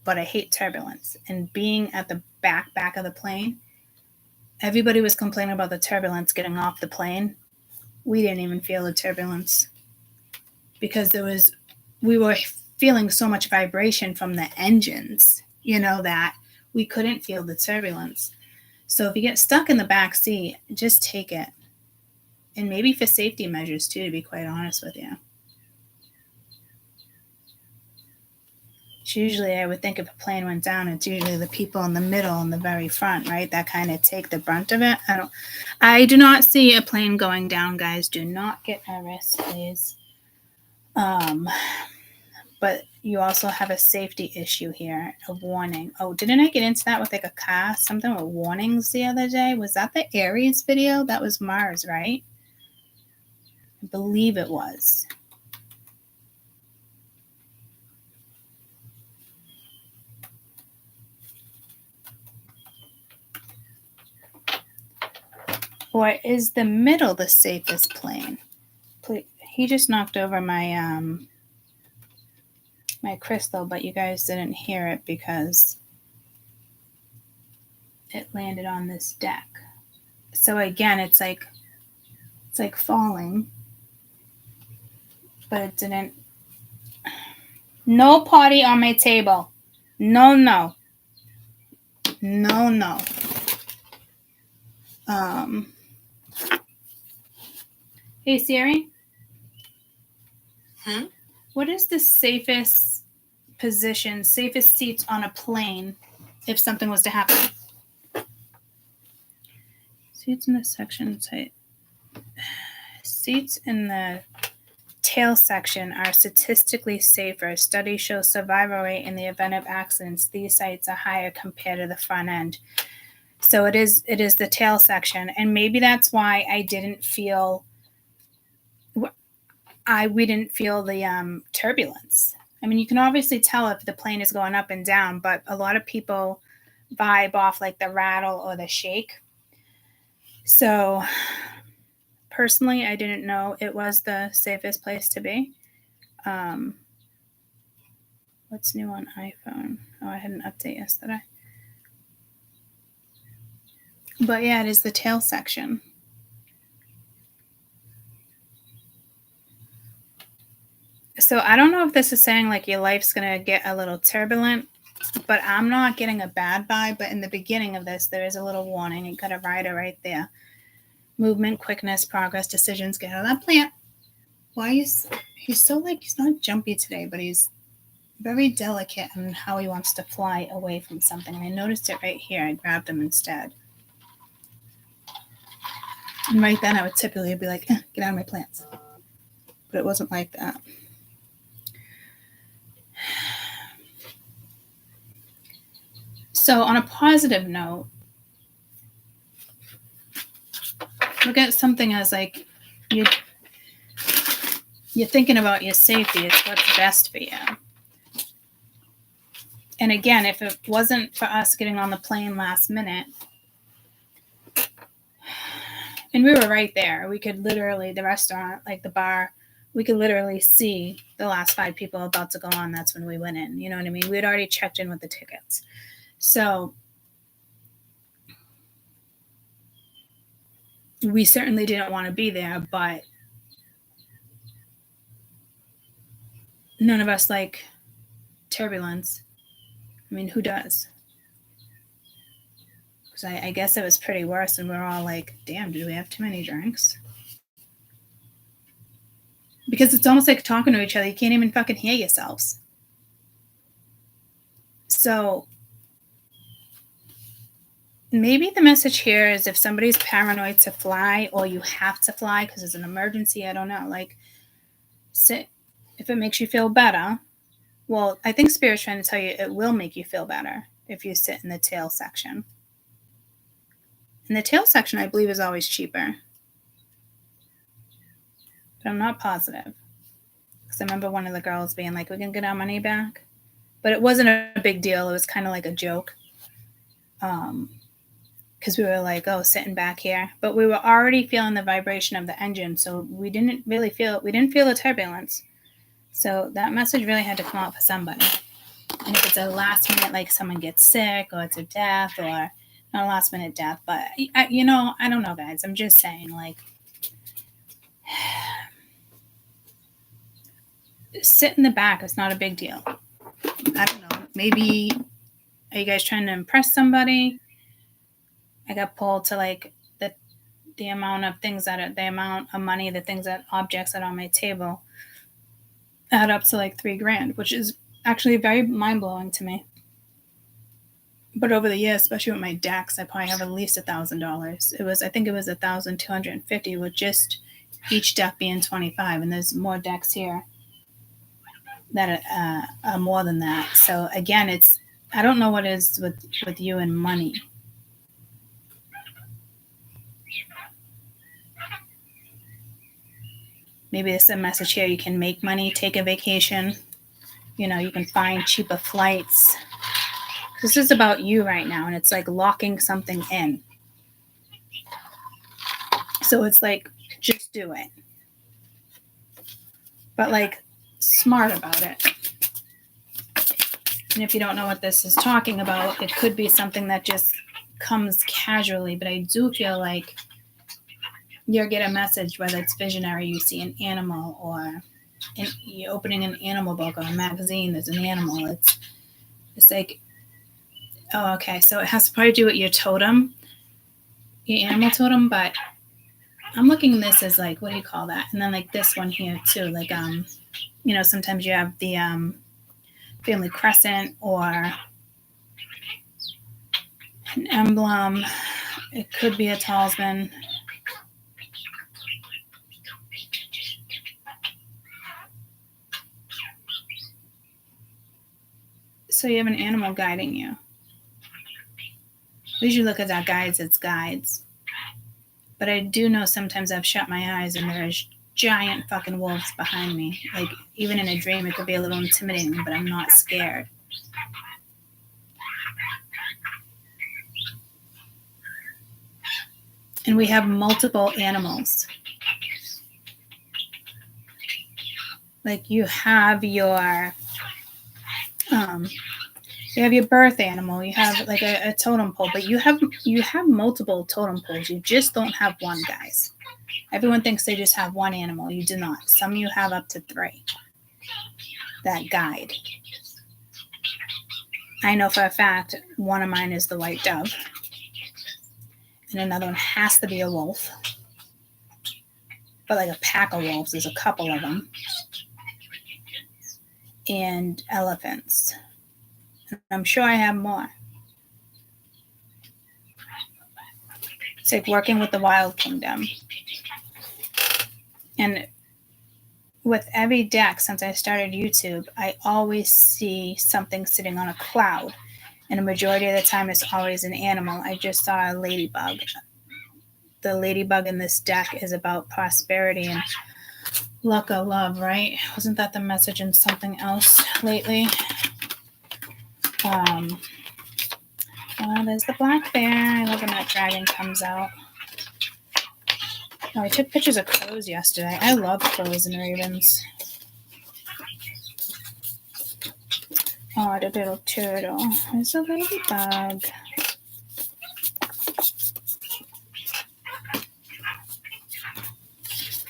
But I hate turbulence. And being at the back of the plane, everybody was complaining about the turbulence getting off the plane. We didn't even feel the turbulence because we were feeling so much vibration from the engines, you know, that we couldn't feel the turbulence. So if you get stuck in the back seat, just take it. And maybe for safety measures too, to be quite honest with you. It's usually, I would think if a plane went down, it's usually the people in the middle and the very front, right? That kind of take the brunt of it. I do not see a plane going down, guys. Do not get nervous, please. But you also have a safety issue here, a warning. Oh, didn't I get into that with like a car? Something with warnings the other day? Was that the Aries video? That was Mars, right? I believe it was. Or is the middle the safest plane? He just knocked over my my crystal, but you guys didn't hear it because it landed on this deck. So again, it's like falling, but it didn't. No potty on my table. No. Hey Siri. What is the safest position, safest seats on a plane if something was to happen? Seats in the section type. Seats in the tail section are statistically safer. Studies show survival rate in the event of accidents. These sites are higher compared to the front end. So it is the tail section, and maybe that's why I didn't feel we didn't feel the turbulence. I mean, you can obviously tell if the plane is going up and down, but a lot of people vibe off like the rattle or the shake. So personally, I didn't know it was the safest place to be. What's new on iPhone? Oh, I had an update yesterday. But yeah, it is the tail section. So I don't know if this is saying like your life's going to get a little turbulent, but I'm not getting a bad vibe. But in the beginning of this, there is a little warning. You got a rider right there. Movement, quickness, progress, decisions. Get out of that plant. Why he's so like, he's not jumpy today, but he's very delicate in how he wants to fly away from something. And I noticed it right here. I grabbed him instead. And right then I would typically be like, get out of my plants. But it wasn't like that. So on a positive note, look at something as like you're thinking about your safety. It's what's best for you. And again, if it wasn't for us getting on the plane last minute, and we were right there, we could literally, the restaurant, like the bar, we could literally see the last 5 people about to go on. That's when we went in. You know what I mean? We had already checked in with the tickets. So we certainly didn't want to be there, but none of us like turbulence. I mean, who does? Because I guess it was pretty worse, and we're all like, damn, did we have too many drinks? Because it's almost like talking to each other. You can't even fucking hear yourselves. So maybe the message here is if somebody's paranoid to fly, or you have to fly because it's an emergency, I don't know, like, sit. If it makes you feel better, well, I think Spirit's trying to tell you it will make you feel better if you sit in the tail section. And the tail section, I believe, is always cheaper. But I'm not positive. Because I remember one of the girls being like, we can get our money back. But it wasn't a big deal. It was kind of like a joke. Because we were like, oh, sitting back here. But we were already feeling the vibration of the engine. So we didn't feel the turbulence. So that message really had to come out for somebody. And if it's a last minute, like someone gets sick, or it's a death, or not a last minute death, but I don't know, guys. I'm just saying, like, sit in the back. It's not a big deal. I don't know. Maybe, are you guys trying to impress somebody? I got pulled to like the amount of things the amount of money, the things that objects that are on my table add up to like $3,000, which is actually very mind blowing to me. But over the years, especially with my decks, I probably have at least $1,000. I think it was $1,250 with just each deck being 25, and there's more decks here that are more than that. So again, I don't know what it is with you and money. Maybe it's a message here. You can make money, take a vacation. You know, you can find cheaper flights. This is about you right now, and it's like locking something in. So it's like, just do it. But like, smart about it. And if you don't know what this is talking about, it could be something that just comes casually. But I do feel like you'll get a message, whether it's visionary, you see an animal, or you're opening an animal book or a magazine, there's an animal. It's like, oh, okay, so it has to probably do with your totem, your animal totem, but I'm looking at this as like, what do you call that? And then like this one here too, like, sometimes you have the family crescent or an emblem. It could be a talisman. So you have an animal guiding you. We usually look at our guides as guides. But I do know sometimes I've shut my eyes and there's giant fucking wolves behind me. Like, even in a dream, it could be a little intimidating, but I'm not scared. And we have multiple animals. Like, you have your birth animal, you have like a totem pole, but you have multiple totem poles. You just don't have one, guys. Everyone thinks they just have one animal. You do not. Some of you have up to 3 that guide. I know for a fact one of mine is the white dove, and another one has to be a wolf, but like a pack of wolves. There's a couple of them, and elephants. I'm sure I have more. It's like working with the wild kingdom. And with every deck since I started YouTube, I always see something sitting on a cloud. And a majority of the time it's always an animal. I just saw a ladybug. The ladybug in this deck is about prosperity and luck of love, right? Wasn't that the message in something else lately? There's the black bear. I love when that dragon comes out. Oh, I took pictures of crows yesterday. I love crows and ravens. Oh, the little turtle. There's a ladybug.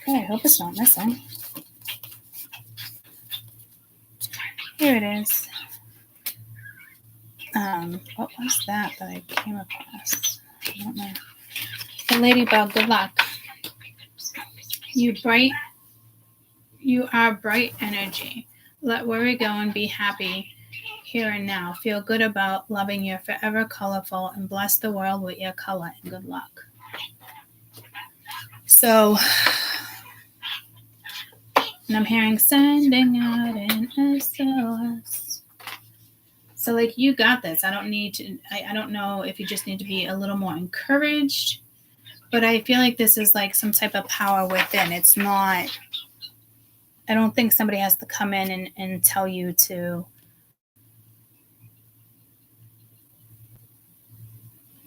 Okay, I hope it's not missing. Here it is. What was that I came across? I don't know. The ladybug, good luck. You are bright energy. Let worry go and be happy here and now. Feel good about loving your forever colorful and bless the world with your color and good luck. So, and I'm hearing sending out an SOS. So, like, you got this. I don't know if you just need to be a little more encouraged, but I feel like this is like some type of power within. It's not, I don't think somebody has to come in and tell you to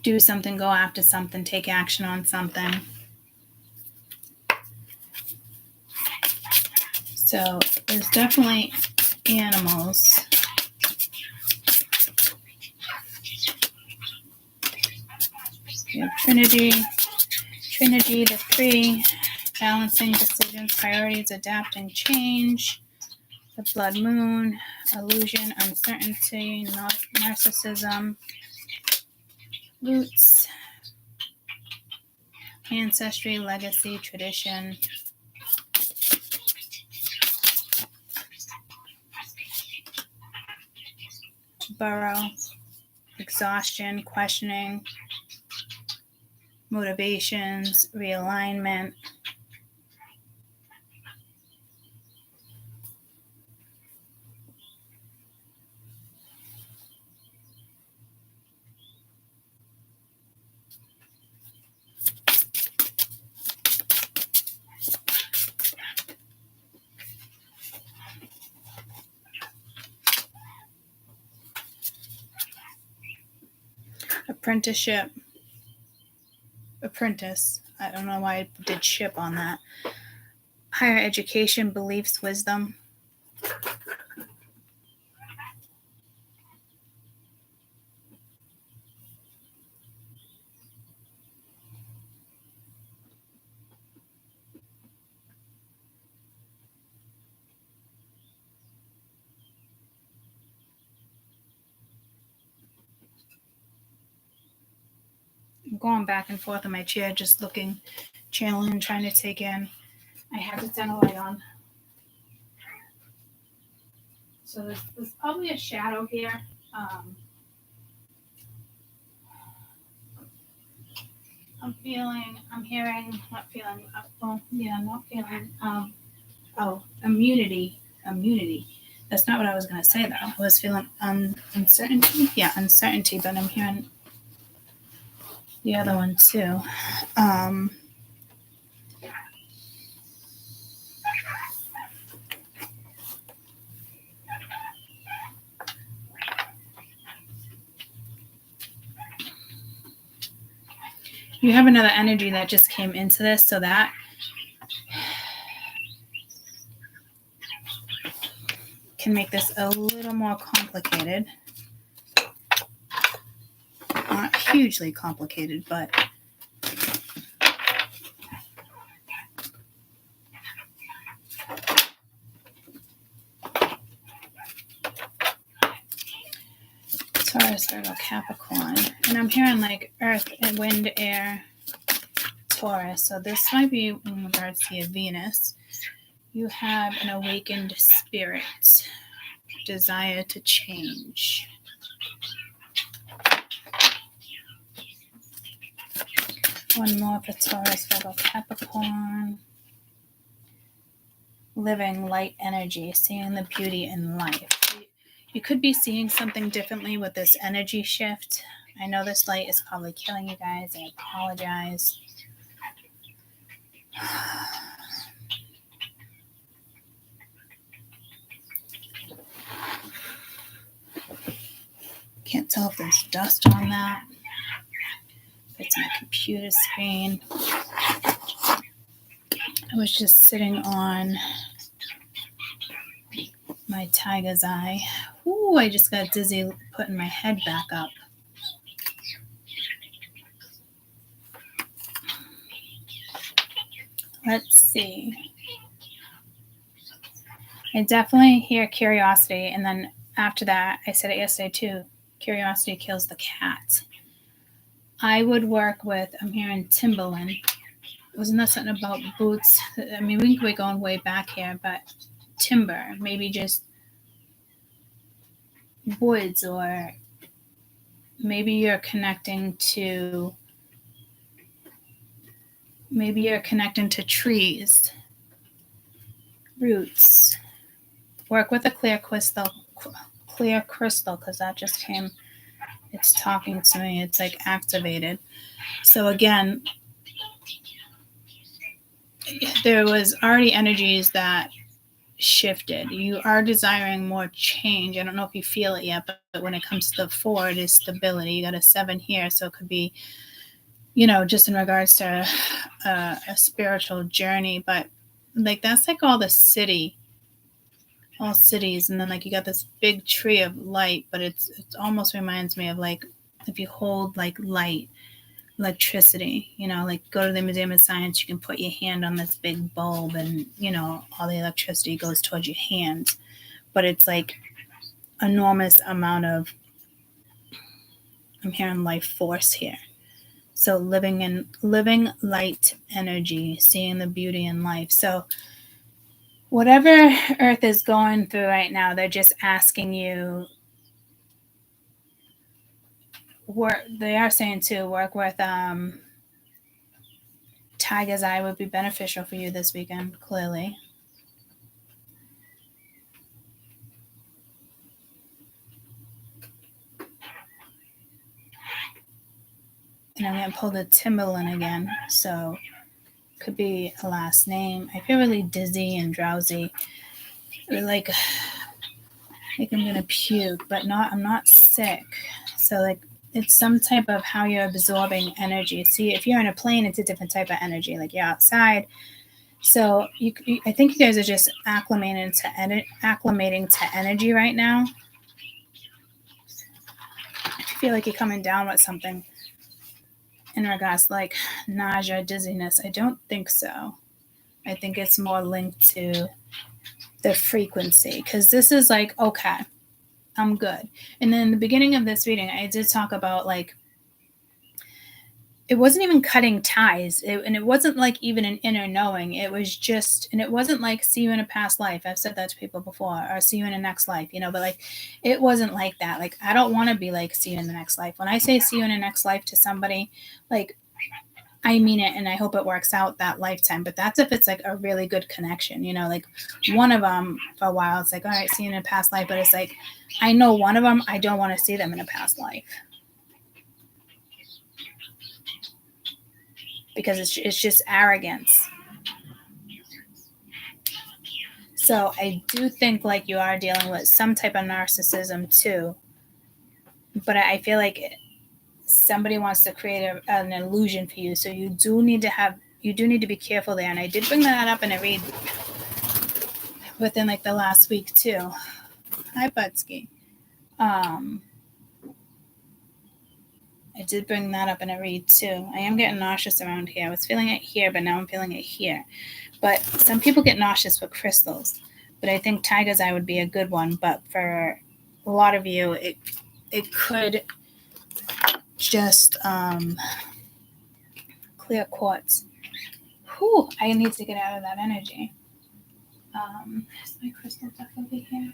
do something, go after something, take action on something. So there's definitely animals. You have Trinity, the 3, balancing decisions, priorities, adapting, change. The blood moon, illusion, uncertainty, narcissism, roots, ancestry, legacy, tradition. Burrow, exhaustion, questioning, motivations, realignment. Apprentice. I don't know why I did ship on that. Higher education, beliefs, wisdom. I'm going back and forth in my chair, just looking, channeling, trying to take in. I have to turn a light on. So there's probably a shadow here. I'm hearing, not feeling, immunity. That's not what I was going to say, though. I was feeling uncertainty. Yeah, uncertainty, but I'm hearing the other one, too. You have another energy that just came into this, so that can make this a little more complicated. Not hugely complicated, but Taurus, Virgo, Capricorn. And I'm hearing like earth and wind, air, Taurus. So this might be in regards to your Venus. You have an awakened spirit, desire to change. One more for Taurus, Virgo, Capricorn. Living light energy, seeing the beauty in life. You could be seeing something differently with this energy shift. I know this light is probably killing you guys. I apologize. Can't tell if there's dust on that. It's my computer screen. I was just sitting on my tiger's eye. Ooh, I just got dizzy putting my head back up. Let's see. I definitely hear curiosity, and then after that, I said it yesterday too, curiosity kills the cat. I would work with, I'm hearing Timberland. Wasn't that something about boots? I mean, we could be going way back here, but timber, maybe just woods, or maybe you're connecting to trees, roots. Work with a clear crystal, because that just came. It's talking to me. It's like activated. So again, there was already energies that shifted. You are desiring more change. I don't know if you feel it yet, but when it comes to the 4, it is stability. You got a 7 here, so it could be, just in regards to a spiritual journey. But like that's like all cities, and then like you got this big tree of light, but it almost reminds me of like if you hold like light, electricity, like go to the Museum of Science, you can put your hand on this big bulb and all the electricity goes towards your hands, but it's like enormous amount of, I'm hearing life force here. So living light energy, seeing the beauty in life. So whatever Earth is going through right now, they're just asking you, they are saying to work with Tiger's Eye would be beneficial for you this weekend, clearly. And I'm going to pull the Timberland again, so could be a last name. I feel really dizzy and drowsy, or like I'm going to puke, but I'm not sick. So like it's some type of how you're absorbing energy. See, if you're in a plane, it's a different type of energy, like you're outside. So I think you guys are just acclimating to energy right now. I feel like you're coming down with something in regards to like nausea, dizziness. I don't think so. I think it's more linked to the frequency, because this is like, okay, I'm good. And then in the beginning of this reading, I did talk about like, it wasn't even cutting ties, and it wasn't like even an inner knowing. It was just, and it wasn't like see you in a past life. I've said that to people before, or see you in a next life, but like it wasn't like that. Like I don't want to be like see you in the next life. When I say see you in the next life to somebody, like I mean it, and I hope it works out that lifetime. But that's if it's like a really good connection, you know. Like one of them for a while, it's like, all right, see you in a past life. But it's like, I know one of them, I don't want to see them in a past life because it's just arrogance. So I do think like you are dealing with some type of narcissism too. But I feel like somebody wants to create an illusion for you. So you do need to be careful there. And I did bring that up in a read within like the last week too. Hi, Budsky. I did bring that up in a read too. I am getting nauseous around here. I was feeling it here, but now I'm feeling it here. But some people get nauseous with crystals. But I think tiger's eye would be a good one. But for a lot of you, it could just clear quartz. Whew, I need to get out of that energy. Is my crystal duck over here?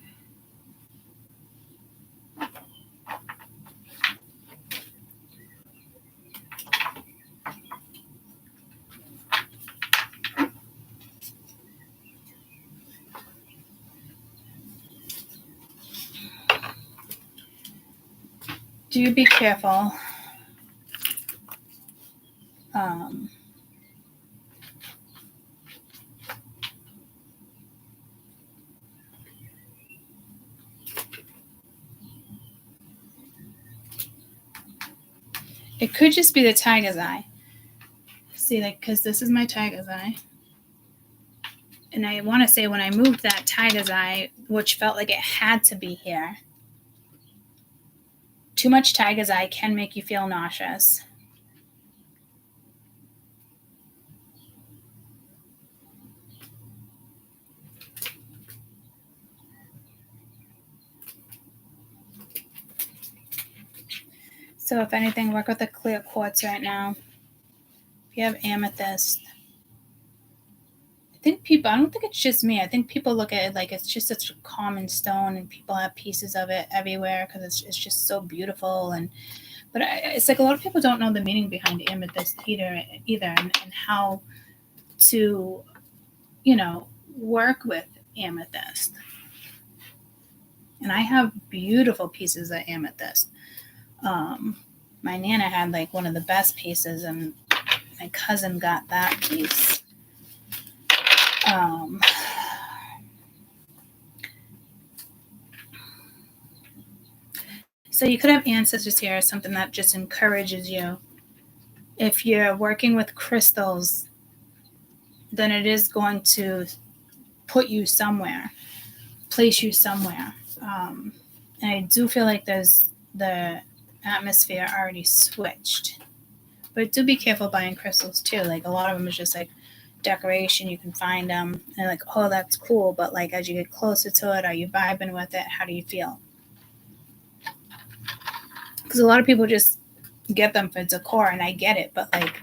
Do be careful. It could just be the tiger's eye. See, like, because this is my tiger's eye. And I want to say when I moved that tiger's eye, which felt like it had to be here, too much tiger's eye can make you feel nauseous. So if anything, work with a clear quartz right now. If you have amethyst, I don't think it's just me. I think people look at it like it's just such a common stone and people have pieces of it everywhere because it's just so beautiful. But it's like a lot of people don't know the meaning behind amethyst either and how to, work with amethyst. And I have beautiful pieces of amethyst. My Nana had like one of the best pieces and my cousin got that piece. So you could have ancestors here, something that just encourages you. If you're working with crystals, then it is going to put you somewhere, place you somewhere. And I do feel like there's the atmosphere already switched. But do be careful buying crystals too. Like a lot of them is just like decoration. You can find them and like, oh, that's cool. But like as you get closer to it, are you vibing with it? How do you feel? Because a lot of people just get them for decor, and I get it. But like,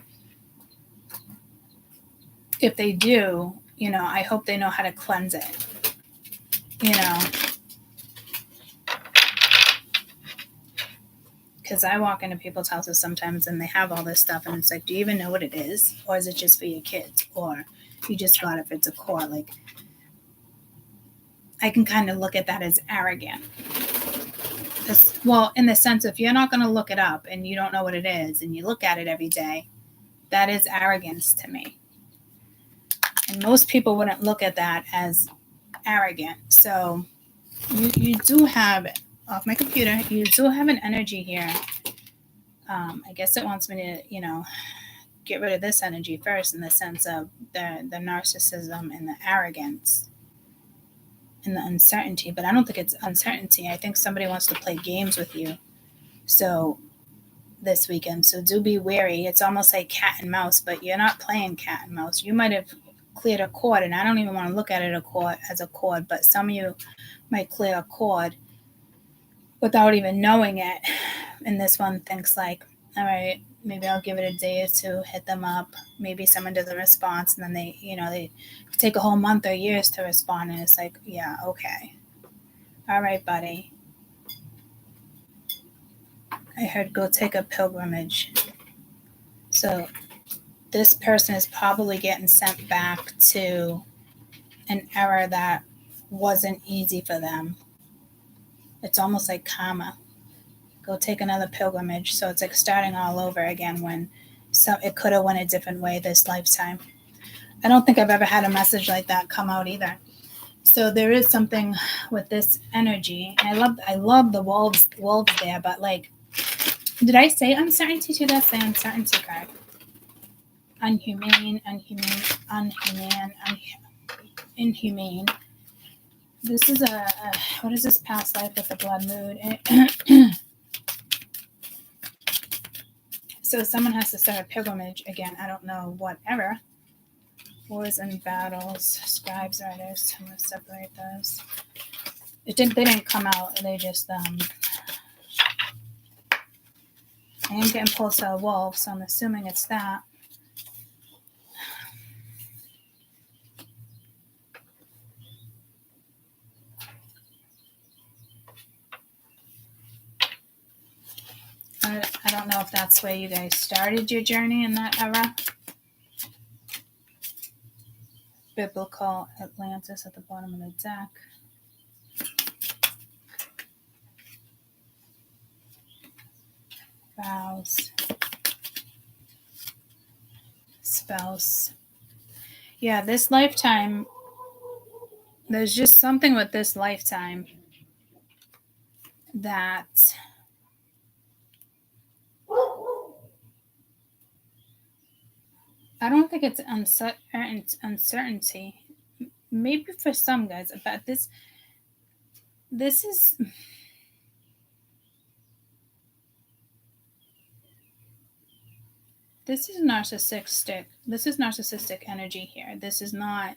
if they do, I hope they know how to cleanse it. Because I walk into people's houses sometimes and they have all this stuff and it's like, do you even know what it is? Or is it just for your kids? Or you just got it for decor? Like, I can kind of look at that as arrogant. Well, in the sense, if you're not going to look it up and you don't know what it is and you look at it every day, that is arrogance to me. And most people wouldn't look at that as arrogant. So you do have, off my computer, you do have an energy here. I guess it wants me to, get rid of this energy first in the sense of the narcissism and the arrogance and the uncertainty. But I don't think it's uncertainty. I think somebody wants to play games with you. So this weekend. So do be wary. It's almost like cat and mouse, but you're not playing cat and mouse. You might have cleared a cord, and I don't even want to look at it as a cord, but some of you might clear a cord without even knowing it. And this one thinks like, all right, maybe I'll give it a day or two, hit them up. Maybe someone does a response, and then they take a whole month or years to respond, and it's like, yeah, okay. All right, buddy. I heard go take a pilgrimage. So this person is probably getting sent back to an era that wasn't easy for them. It's almost like karma. Go take another pilgrimage. So it's like starting all over again when it could have went a different way this lifetime. I don't think I've ever had a message like that come out either. So there is something with this energy. I love the wolves there, but like, did I say uncertainty? Did I say uncertainty card? Inhumane. This is what is this past life with the blood mood? So someone has to start a pilgrimage again. I don't know what era. Wars and battles, scribes, writers. I'm gonna separate those. They didn't come out. They just I am getting pulled to a wolf, so I'm assuming it's that. I don't know if that's where you guys started your journey in that era. Biblical Atlantis at the bottom of the deck. Vows. Spouse. Yeah, this lifetime, there's just something with this lifetime that I don't think it's uncertainty. Maybe for some guys, but this is narcissistic. This is narcissistic energy here. This is not.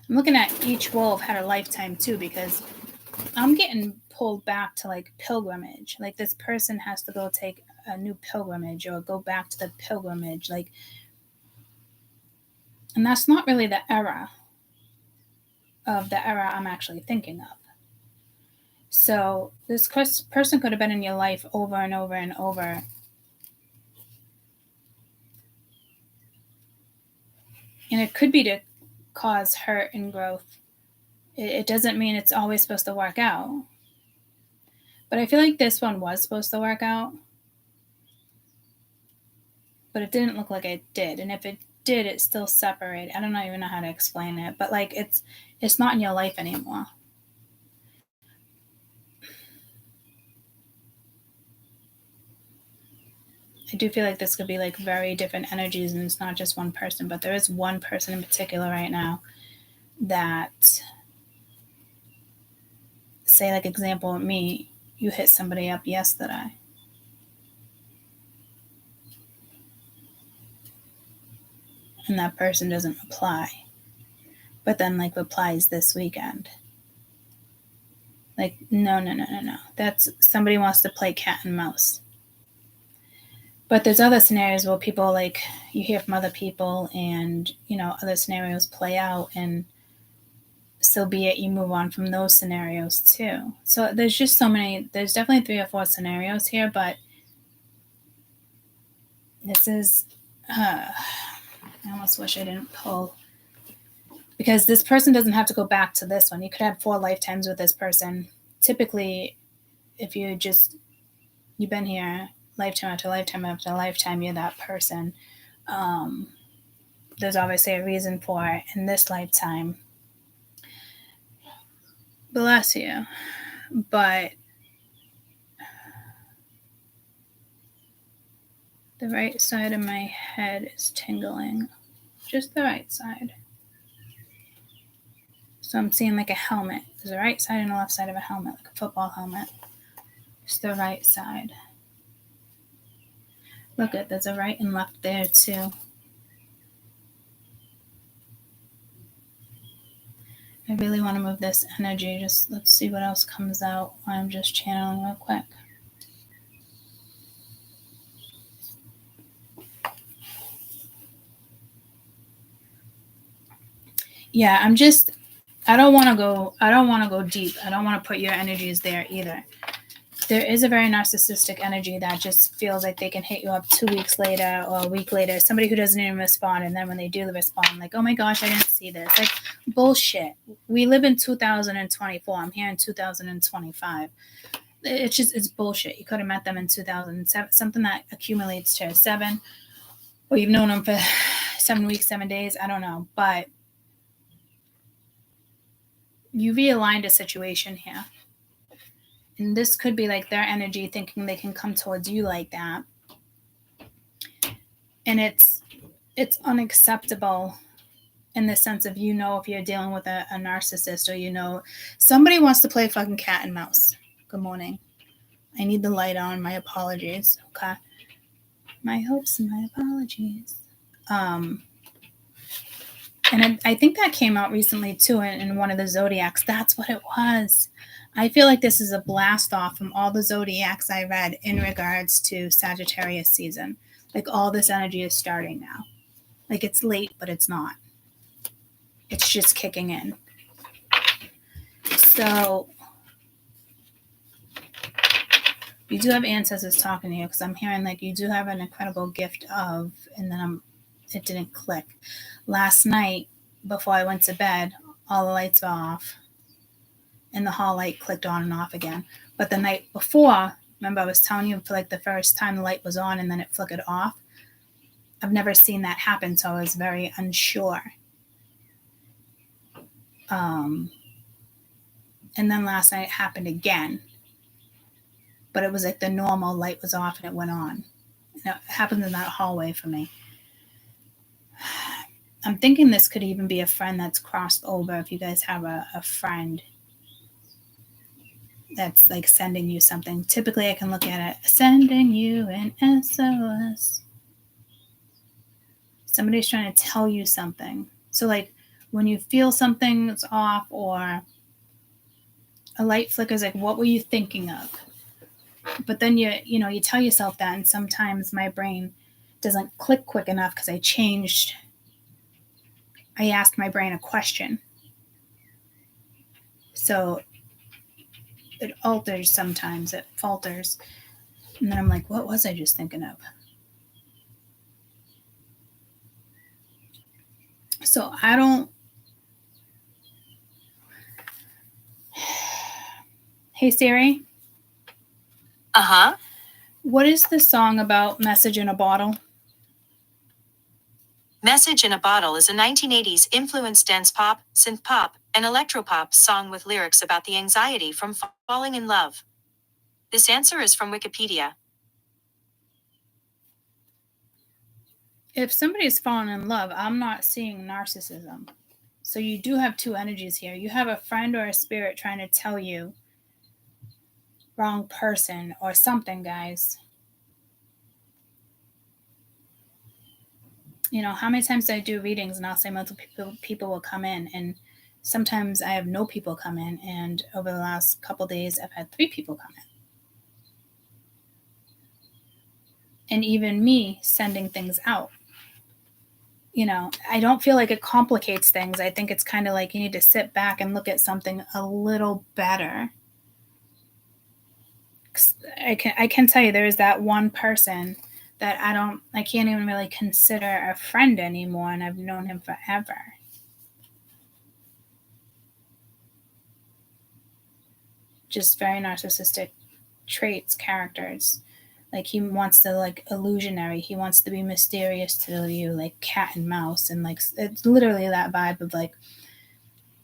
I'm looking at each wolf had a lifetime too, because I'm getting pulled back to like pilgrimage. Like this person has to go take a new pilgrimage or go back to the pilgrimage. Like, and that's not really the era I'm actually thinking of. So this person could have been in your life over and over and over. And it could be to cause hurt and growth. It doesn't mean it's always supposed to work out. But I feel like this one was supposed to work out. But it didn't look like it did. And if it did, it's still separated. I don't even know how to explain it. But like it's not in your life anymore. I do feel like this could be like very different energies, and it's not just one person, but there is one person in particular right now that, say like example with me, you hit somebody up yesterday. And that person doesn't reply, but then like replies this weekend. Like, no. That's somebody wants to play cat and mouse. But there's other scenarios where people like you hear from other people and, other scenarios play out, and so be it, you move on from those scenarios too. So there's just so many, there's definitely 3 or 4 scenarios here, but this is, I almost wish I didn't pull, because this person doesn't have to go back to this one. You could have 4 lifetimes with this person. Typically, if you've been here lifetime after lifetime after lifetime, you're that person. There's obviously a reason for it in this lifetime. Bless you. But the right side of my head is tingling. Just the right side. So I'm seeing like a helmet. There's a right side and a left side of a helmet, like a football helmet. Just the right side. Look at, there's a right and left there too. I really want to move this energy. Just let's see what else comes out. I'm just channeling real quick. Yeah, I don't want to go deep. I don't want to put your energies there either. there is a very narcissistic energy that just feels like they can hit you up 2 weeks later or a week later. Somebody who doesn't even respond, and then when they do respond, like, oh my gosh, I didn't see this. Like, bullshit. We live in 2024. I'm here in 2025. It's bullshit. You could have met them in 2007, something that accumulates to 7, or you've known them for 7 weeks, 7 days. I don't know, but you realigned a situation here. And this could be like their energy thinking they can come towards you like that. And it's unacceptable in the sense of, you know, if you're dealing with a narcissist, or, you know, somebody wants to play fucking cat and mouse. Good morning. I need the light on. My apologies. Okay. My hopes and my apologies. And I think that came out recently too in one of the zodiacs. That's what it was. I feel like this is a blast off from all the zodiacs I read in regards to Sagittarius season. Like, all this energy is starting now. Like, it's late, but it's not. It's just kicking in. So you do have ancestors talking to you, because I'm hearing like you do have an incredible gift of, and then it didn't click. Last night, before I went to bed, all the lights were off, and the hall light clicked on and off again. But the night before, remember I was telling you, for like the first time the light was on and then it flickered off? I've never seen that happen, so I was very unsure. And then last night it happened again. But it was like the normal light was off and it went on. And it happened in that hallway for me. I'm thinking this could even be a friend that's crossed over. If you guys have a friend that's like sending you something. Typically I can look at it, sending you an SOS. Somebody's trying to tell you something. So like when you feel something's off or a light flickers, like, what were you thinking of? But then you tell yourself that, and sometimes my brain doesn't click quick enough because I asked my brain a question. So it alters sometimes, it falters. And then I'm like, what was I just thinking of? So I don't. Hey Siri. Uh-huh. What is the song about Message in a Bottle? Message in a Bottle is a 1980s influenced dance pop, synth pop, and electropop song with lyrics about the anxiety from falling in love. This answer is from Wikipedia. If somebody's fallen in love, I'm not seeing narcissism. So you do have two energies here. You have a friend or a spirit trying to tell you wrong person or something, guys. You know, how many times do I do readings and I'll say multiple people will come in, and sometimes I have no people come in, and over the last couple days I've had 3 people come in. And even me sending things out. You know, I don't feel like it complicates things. I think it's kind of like you need to sit back and look at something a little better. I can tell you there is that one person that I can't even really consider a friend anymore, and I've known him forever. Just very narcissistic traits, characters. Like he wants to like illusionary. He wants to be mysterious to you, like cat and mouse. And like, it's literally that vibe of like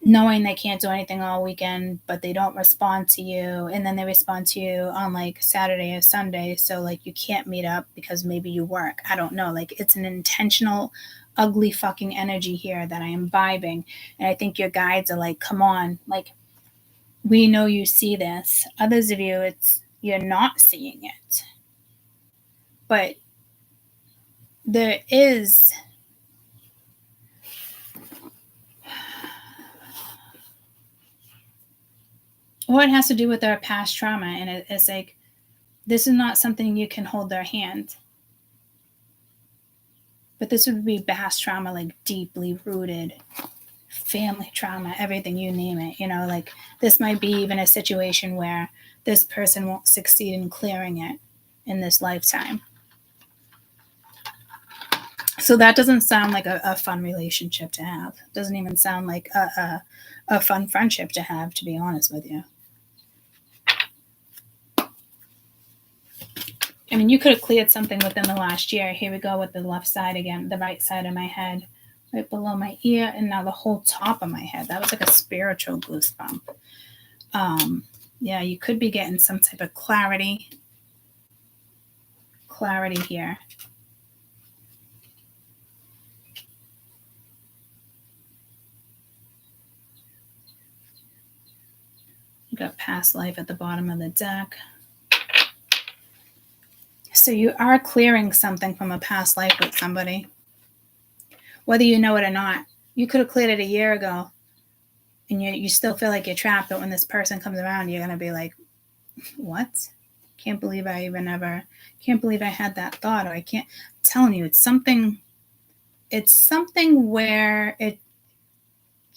knowing they can't do anything all weekend, but they don't respond to you. And then they respond to you on like Saturday or Sunday. So like you can't meet up because maybe you work. I don't know. Like it's an intentional, ugly fucking energy here that I am vibing. And I think your guides are like, come on, like we know you see this. Others of you, you're not seeing it. But there is it has to do with their past trauma, and it's like this is not something you can hold their hand. But this would be past trauma, like deeply rooted family trauma, everything, you name it. Like this might be even a situation where this person won't succeed in clearing it in this lifetime. So that doesn't sound like a fun relationship to have. Doesn't even sound like a fun friendship to have, to be honest with you. I mean, you could have cleared something within the last year. Here we go with the left side again, the right side of my head, right below my ear, and now the whole top of my head. That was like a spiritual goosebump. Yeah, you could be getting some type of clarity here. You got past life at the bottom of the deck. So you are clearing something from a past life with somebody, whether you know it or not. You could have cleared it a year ago, and you still feel like you're trapped. But when this person comes around, you're gonna be like, "What? Can't believe I had that thought." Or I'm telling you, it's something where it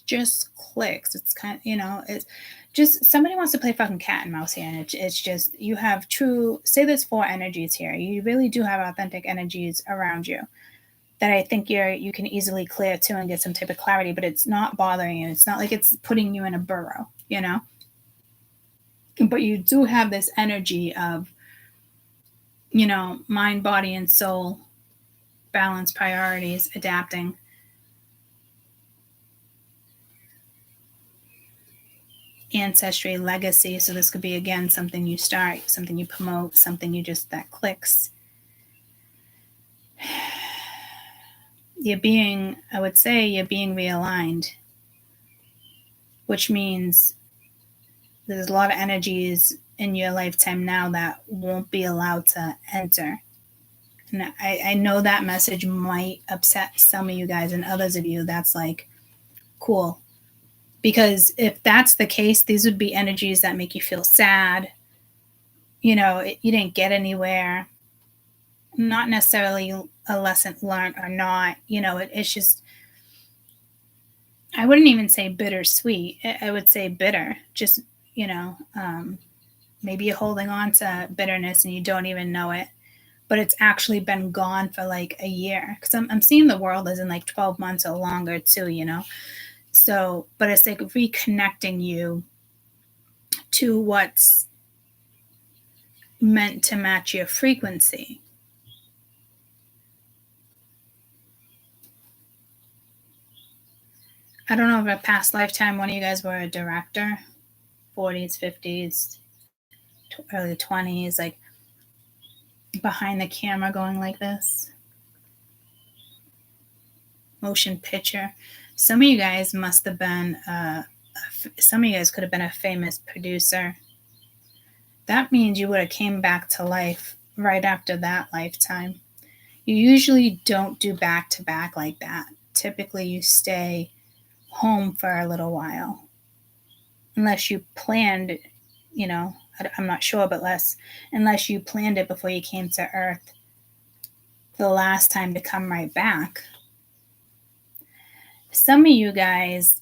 just clicks. It's kind of, it's just somebody wants to play fucking cat and mouse here, and it's just, you have say there's 4 energies here. You really do have authentic energies around you that I think you can easily clear too and get some type of clarity, but it's not bothering you. It's not like it's putting you in a burrow, But you do have this energy of, mind, body, and soul, balance, priorities, adapting. Ancestry, legacy. So this could be, again, something you start, something you promote, something that clicks. I would say you're being realigned, which means there's a lot of energies in your lifetime now that won't be allowed to enter. And I know that message might upset some of you guys, and others of you, that's like, cool. Because if that's the case, these would be energies that make you feel sad. You didn't get anywhere. Not necessarily a lesson learned or not. It's just, I wouldn't even say bittersweet. I would say bitter. Just, maybe you're holding on to bitterness and you don't even know it. But it's actually been gone for like a year. Because I'm seeing the world as in like 12 months or longer too, So, but it's like reconnecting you to what's meant to match your frequency. I don't know if a past lifetime one of you guys were a director, 40s, 50s, early 20s, like behind the camera going like this. Motion picture. Some of you guys must have been, some of you guys could have been a famous producer. That means you would have came back to life right after that lifetime. You usually don't do back-to-back like that. Typically, you stay home for a little while. Unless you planned, I'm not sure, but unless you planned it before you came to Earth the last time to come right back. Some of you guys,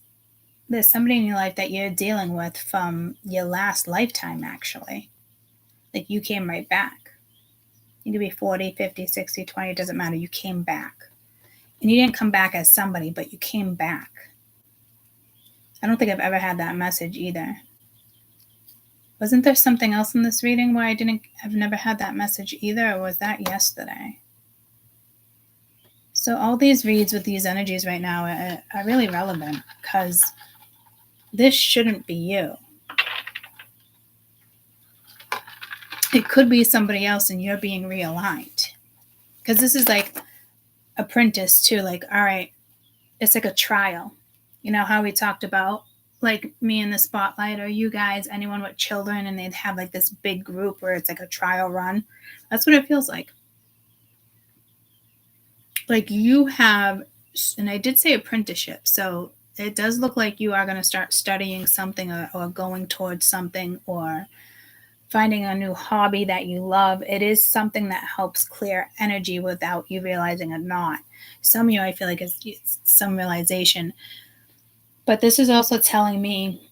there's somebody in your life that you're dealing with from your last lifetime, actually. Like you came right back. You could be 40, 50, 60, 20, it doesn't matter. You came back. And you didn't come back as somebody, but you came back. I don't think I've ever had that message either. Wasn't there something else in this reading where I've never had that message either, or was that yesterday? So all these reads with these energies right now are really relevant because this shouldn't be you. It could be somebody else and you're being realigned. Because this is like apprentice too. Like, all right, it's like a trial. You know how we talked about like me in the spotlight, or you guys, anyone with children, and they'd have like this big group where it's like a trial run. That's what it feels like. Like you have, and I did say apprenticeship, so it does look like you are going to start studying something or going towards something or finding a new hobby that you love. It is something that helps clear energy without you realizing it not. Some of you, I feel like it's some realization. But this is also telling me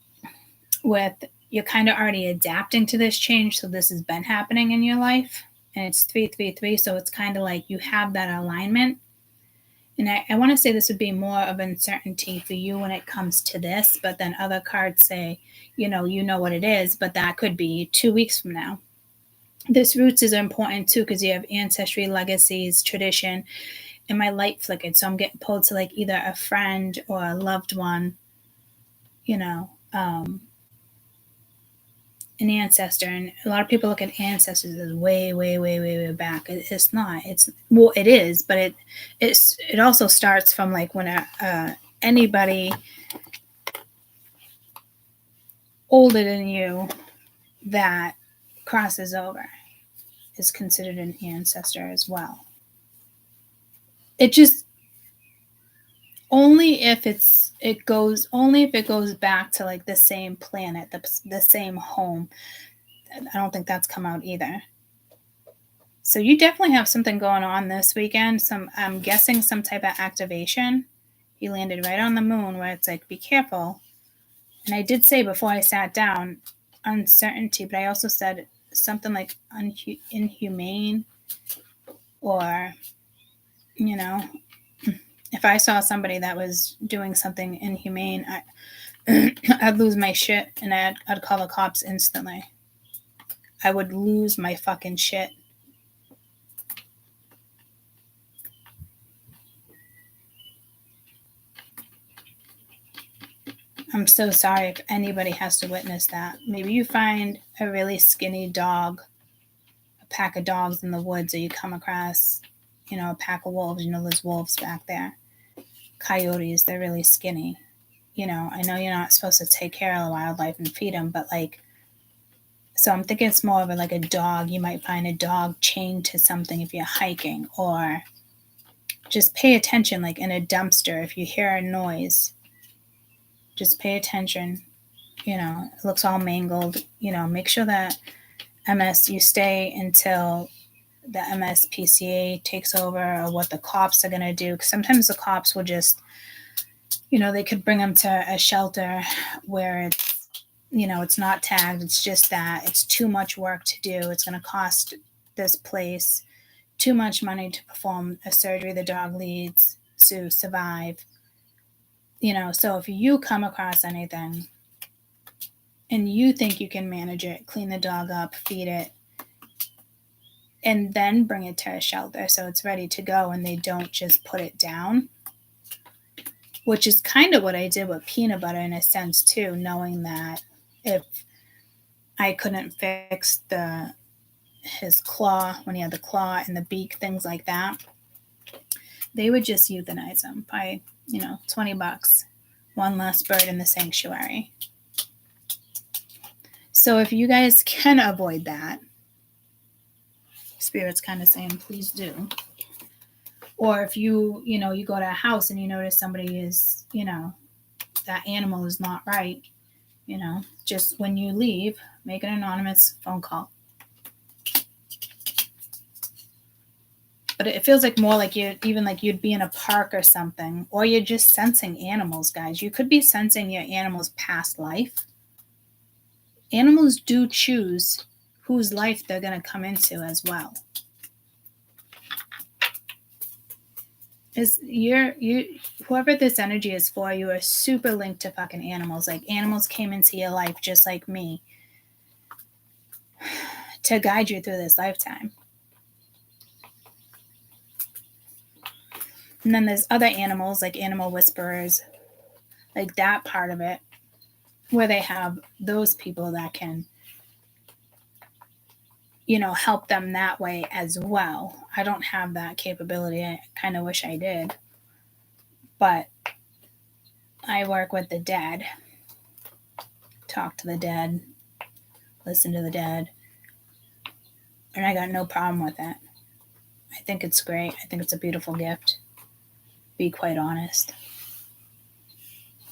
with you're kind of already adapting to this change. So this has been happening in your life, and it's 333. So it's kind of like you have that alignment. And I want to say this would be more of uncertainty for you when it comes to this, but then other cards say, you know what it is, but that could be 2 weeks from now. This roots is important too because you have ancestry, legacies, tradition, and my light flickered. So I'm getting pulled to like either a friend or a loved one, an ancestor. And a lot of people look at ancestors as way, way, way, way, way back. It's not. It is, but it also starts from like when anybody older than you that crosses over is considered an ancestor as well. It just only if it goes back to like the same planet, the same home. I don't think that's come out either. So you definitely have something going on this weekend. I'm guessing some type of activation. You landed right on the moon where it's like, be careful. And I did say before I sat down, uncertainty, but I also said something like inhumane, or, if I saw somebody that was doing something inhumane, I'd lose my shit and I'd call the cops instantly. I would lose my fucking shit. I'm so sorry if anybody has to witness that. Maybe you find a really skinny dog, a pack of dogs in the woods, or you come across, a pack of wolves. There's wolves back there. Coyotes, they're really skinny. I know you're not supposed to take care of the wildlife and feed them, but so I'm thinking it's more of like a dog. You might find a dog chained to something if you're hiking, or just pay attention, like in a dumpster, if you hear a noise, just pay attention. It looks all mangled. Make sure that you stay until the MSPCA takes over, or what the cops are going to do. Because sometimes the cops will just, they could bring them to a shelter where it's not tagged. It's just that it's too much work to do. It's going to cost this place too much money to perform a surgery the dog needs to survive. So if you come across anything and you think you can manage it, clean the dog up, feed it, and then bring it to a shelter so it's ready to go and they don't just put it down, which is kind of what I did with peanut butter in a sense too, knowing that if I couldn't fix his claw, when he had the claw and the beak, things like that, they would just euthanize him by, $20. One less bird in the sanctuary. So if you guys can avoid that, Spirit's kind of saying, please do. Or if you go to a house and you notice somebody is, that animal is not right, just when you leave, make an anonymous phone call. But it feels like more like you'd be in a park or something, or you're just sensing animals, guys. You could be sensing your animal's past life. Animals do choose whose life they're going to come into as well. Whoever this energy is for, you are super linked to fucking animals. Like animals came into your life just like me to guide you through this lifetime. And then there's other animals like animal whisperers, like that part of it, where they have those people that can, help them that way as well. I don't have that capability. I kind of wish I did. But I work with the dead, talk to the dead, listen to the dead, and I got no problem with it. I think it's great. I think it's a beautiful gift. Be quite honest.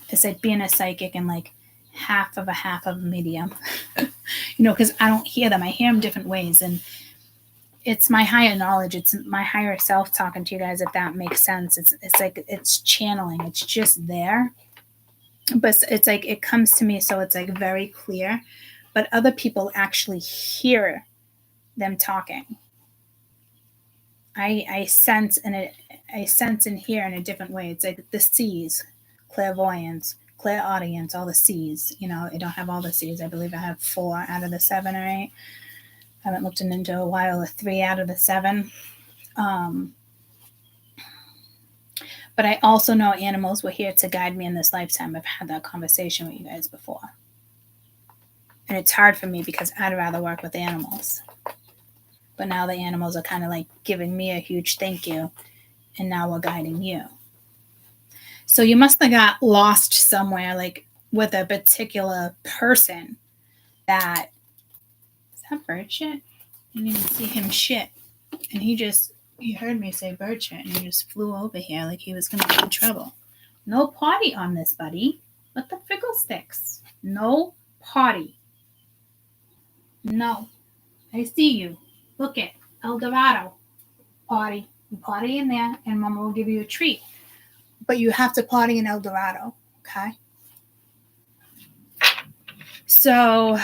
It's like being a psychic and like half of a medium, because I don't hear them. I hear them different ways, and it's my higher knowledge. It's my higher self talking to you guys, if that makes sense. It's like it's channeling. It's just there. but it's like it comes to me, so it's like very clear, but other people actually hear them talking. I sense and hear in a different way. It's like the C's, clairvoyance, clairaudience, all the C's. You know, I don't have all the C's. I believe I have 4 out of the 7 or 8. I haven't looked into a while. 3 out of the 7. But I also know animals were here to guide me in this lifetime. I've had that conversation with you guys before. And it's hard for me because I'd rather work with animals. But now the animals are kind of like giving me a huge thank you. And now we're guiding you. So you must have got lost somewhere, like with a particular person that, is that bird shit? I didn't even see him shit. And he heard me say bird shit and he just flew over here like he was going to get in trouble. No potty on this, buddy. What the fiddlesticks? No potty. No. I see you. Look it. El Dorado. Potty. You potty in there and Mama will give you a treat. But you have to potty in El Dorado. Okay? So,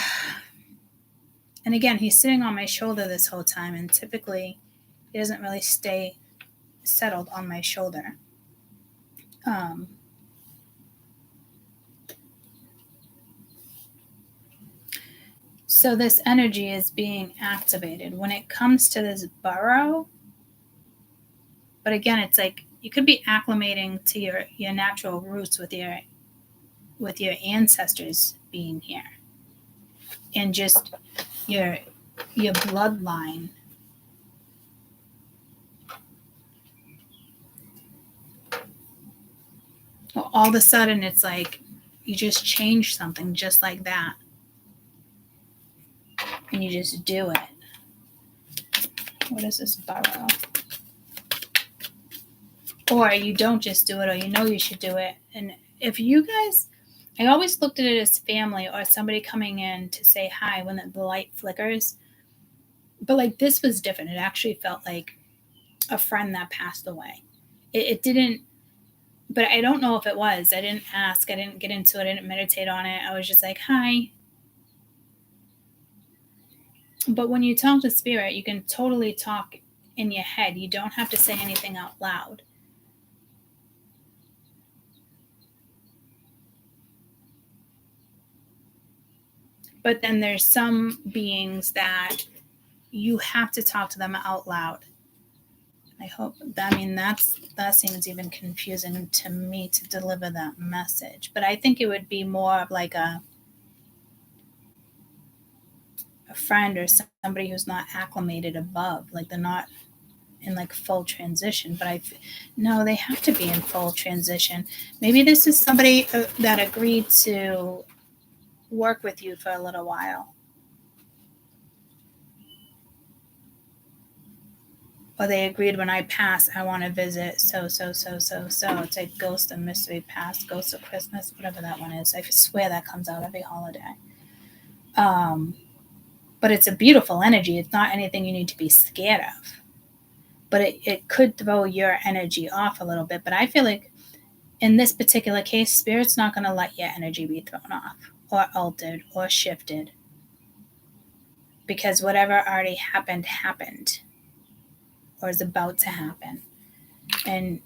and again, he's sitting on my shoulder this whole time, and typically he doesn't really stay settled on my shoulder. So this energy is being activated when it comes to this burrow. But again, it's like you could be acclimating to your natural roots with your ancestors being here, and just your bloodline. Well, all of a sudden, it's like you just change something just like that. And you just do it. What is this burrow? Or you don't just do it, or you know you should do it. And if you guys, I always looked at it as family or somebody coming in to say hi when the light flickers. But like this was different. It actually felt like a friend that passed away. It didn't, but I don't know if it was. I didn't ask. I didn't get into it. I didn't meditate on it. I was just like, hi. But when you talk to spirit, you can totally talk in your head. You don't have to say anything out loud. But then there's some beings that you have to talk to them out loud. I hope, that seems even confusing to me to deliver that message. But I think it would be more of like a friend or somebody who's not acclimated above, like they're not in like full transition. But no, they have to be in full transition. Maybe this is somebody that agreed to work with you for a little while. Or they agreed when I pass, I want to visit so. It's like Ghost of Mystery Past, Ghost of Christmas, whatever that one is. I swear that comes out every holiday. But it's a beautiful energy. It's not anything you need to be scared of. But it could throw your energy off a little bit. But I feel like in this particular case, Spirit's not going to let your energy be thrown off or altered or shifted. Because whatever already happened. Or is about to happen. And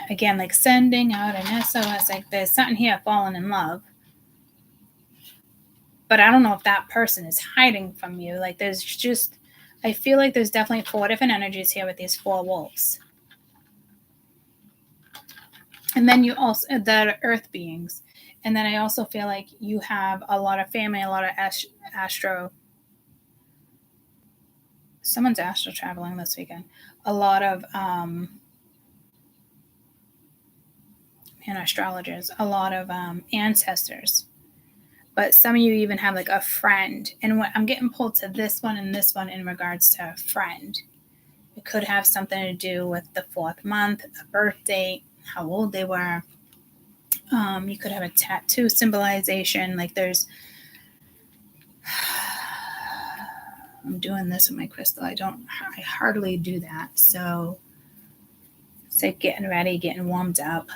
again, like sending out an SOS, like there's something here falling in love. But I don't know if that person is hiding from you. Like I feel like there's definitely 4 different energies here with these 4 wolves. And then you also, that are earth beings. And then I also feel like you have a lot of family, a lot of astro. Someone's astro traveling this weekend. A lot of astrologers, a lot of ancestors. But some of you even have like a friend. And what I'm getting pulled to this one and this one in regards to a friend. It could have something to do with the 4th month, a birth date, how old they were. You could have a tattoo symbolization. Like there's I'm doing this with my crystal. I hardly do that. So it's like getting ready, getting warmed up.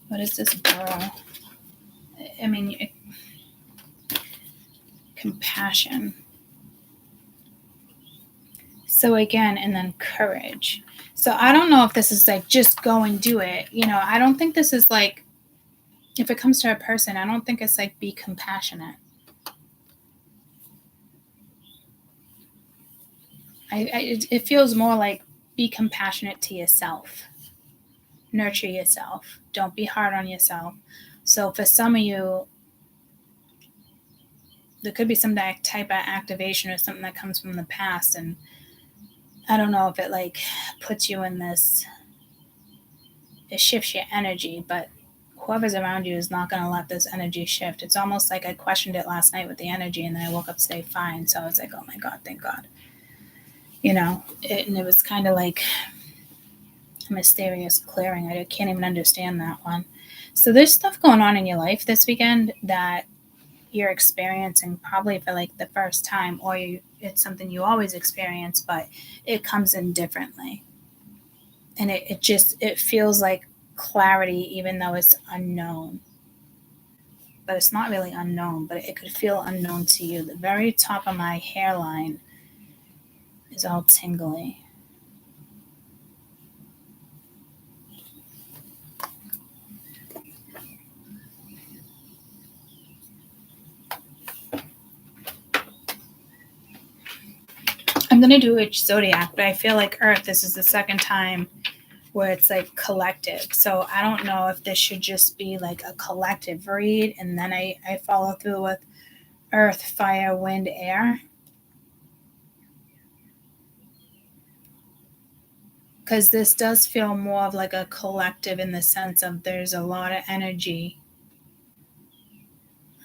What is this burrow? I mean, compassion. So again, and then courage. So I don't know if this is like just go and do it. You know, I don't think this is like, if it comes to a person, I don't think it's like be compassionate. It feels more like be compassionate to yourself. Nurture yourself. Don't be hard on yourself. So for some of you, there could be some type of activation or something that comes from the past, and I don't know if it like puts you in this, it shifts your energy, but whoever's around you is not going to let this energy shift. It's almost like I questioned it last night with the energy, and then I woke up today fine. So I was like, oh my God, thank God. You know, and it was kind of like a mysterious clearing. I can't even understand that one. So there's stuff going on in your life this weekend that you're experiencing probably for like the first time, or it's something you always experience, but it comes in differently. And it feels like clarity, even though it's unknown. But it's not really unknown, but it could feel unknown to you. The very top of my hairline is all tingly. I'm going to do each zodiac, but I feel like Earth, this is the second time where it's like collective. So I don't know if this should just be like a collective read, and then I follow through with Earth, Fire, Wind, Air. Because this does feel more of like a collective in the sense of there's a lot of energy.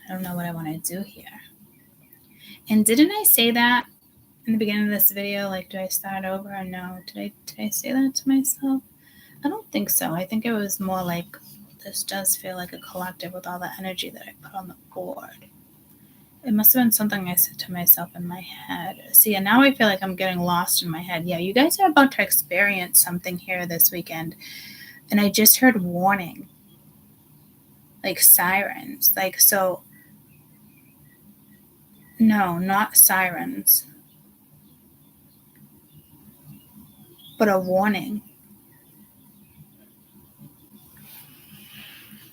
I don't know what I want to do here. And didn't I say that in the beginning of this video? Like, do I start over or no? Did I say that to myself? I don't think so. I think it was more like this does feel like a collective with all the energy that I put on the board. It must have been something I said to myself in my head. See, and now I feel like I'm getting lost in my head. Yeah, you guys are about to experience something here this weekend. And I just heard warning. Like sirens. Like, so. No, not sirens. But a warning.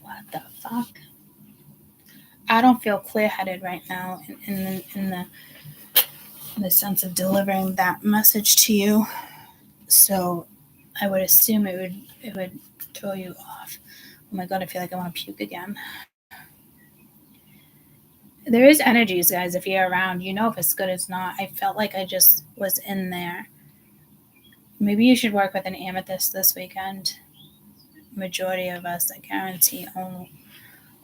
What the fuck? I don't feel clear-headed right now in the sense of delivering that message to you. So I would assume it would throw you off. Oh my God, I feel like I want to puke again. There is energies, guys. If you're around, you know if it's good or it's not. I felt like I just was in there. Maybe you should work with an amethyst this weekend. Majority of us, I guarantee,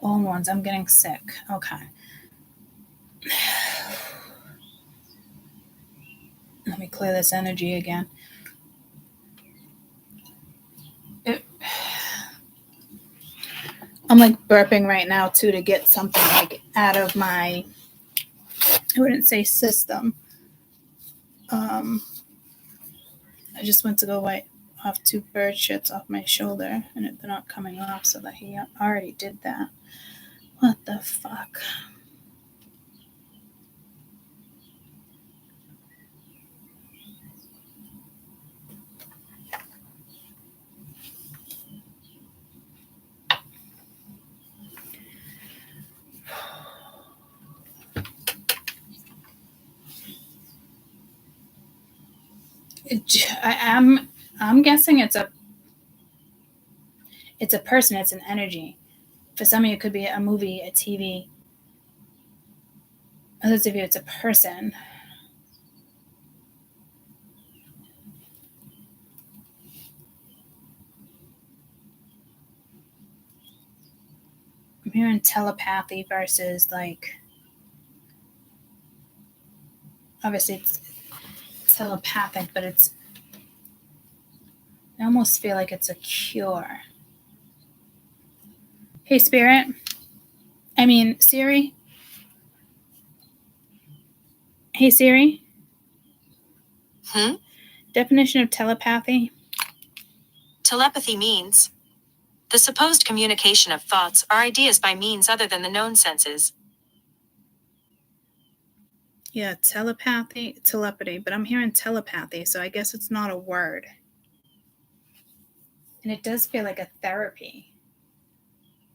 own ones. I'm getting sick. Okay. Let me clear this energy again. I'm like burping right now too to get something like out of my, I wouldn't say system. I just went to go wipe off 2 bird shits off my shoulder, and they're not coming off, so that he already did that. What the fuck? I'm guessing it's a person, it's an energy. For some of you, it could be a movie, a TV. Others of you, it's a person. I'm hearing telepathy versus like, obviously it's telepathic, but I almost feel like it's a cure. Hey, Spirit. I mean, Siri. Hey, Siri. Hmm? Definition of telepathy. Telepathy means the supposed communication of thoughts or ideas by means other than the known senses. Yeah, telepathy, but I'm hearing telepathy, so I guess it's not a word. And it does feel like a therapy.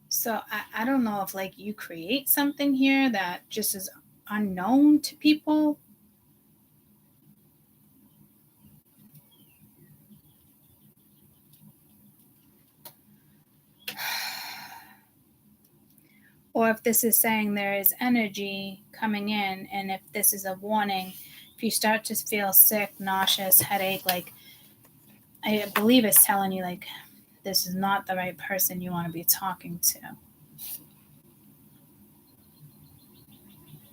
So I don't know if like you create something here that just is unknown to people. Or if this is saying there is energy coming in, and if this is a warning, if you start to feel sick, nauseous, headache, like I believe it's telling you like this is not the right person you want to be talking to.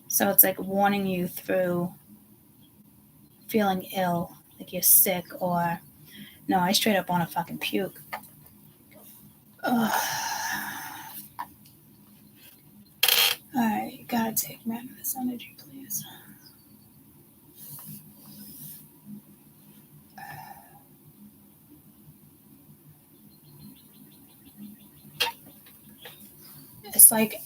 So it's like warning you through feeling ill, like you're sick, or no, I straight up want to fucking puke. Ugh. Alright, you gotta take me out of this energy, please. It's like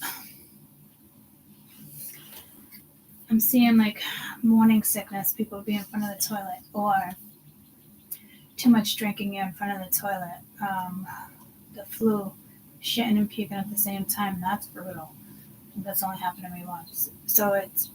I'm seeing like morning sickness, people be in front of the toilet, or too much drinking in front of the toilet. The flu, shitting and puking at the same time. That's brutal. That's only happened to me once. So it's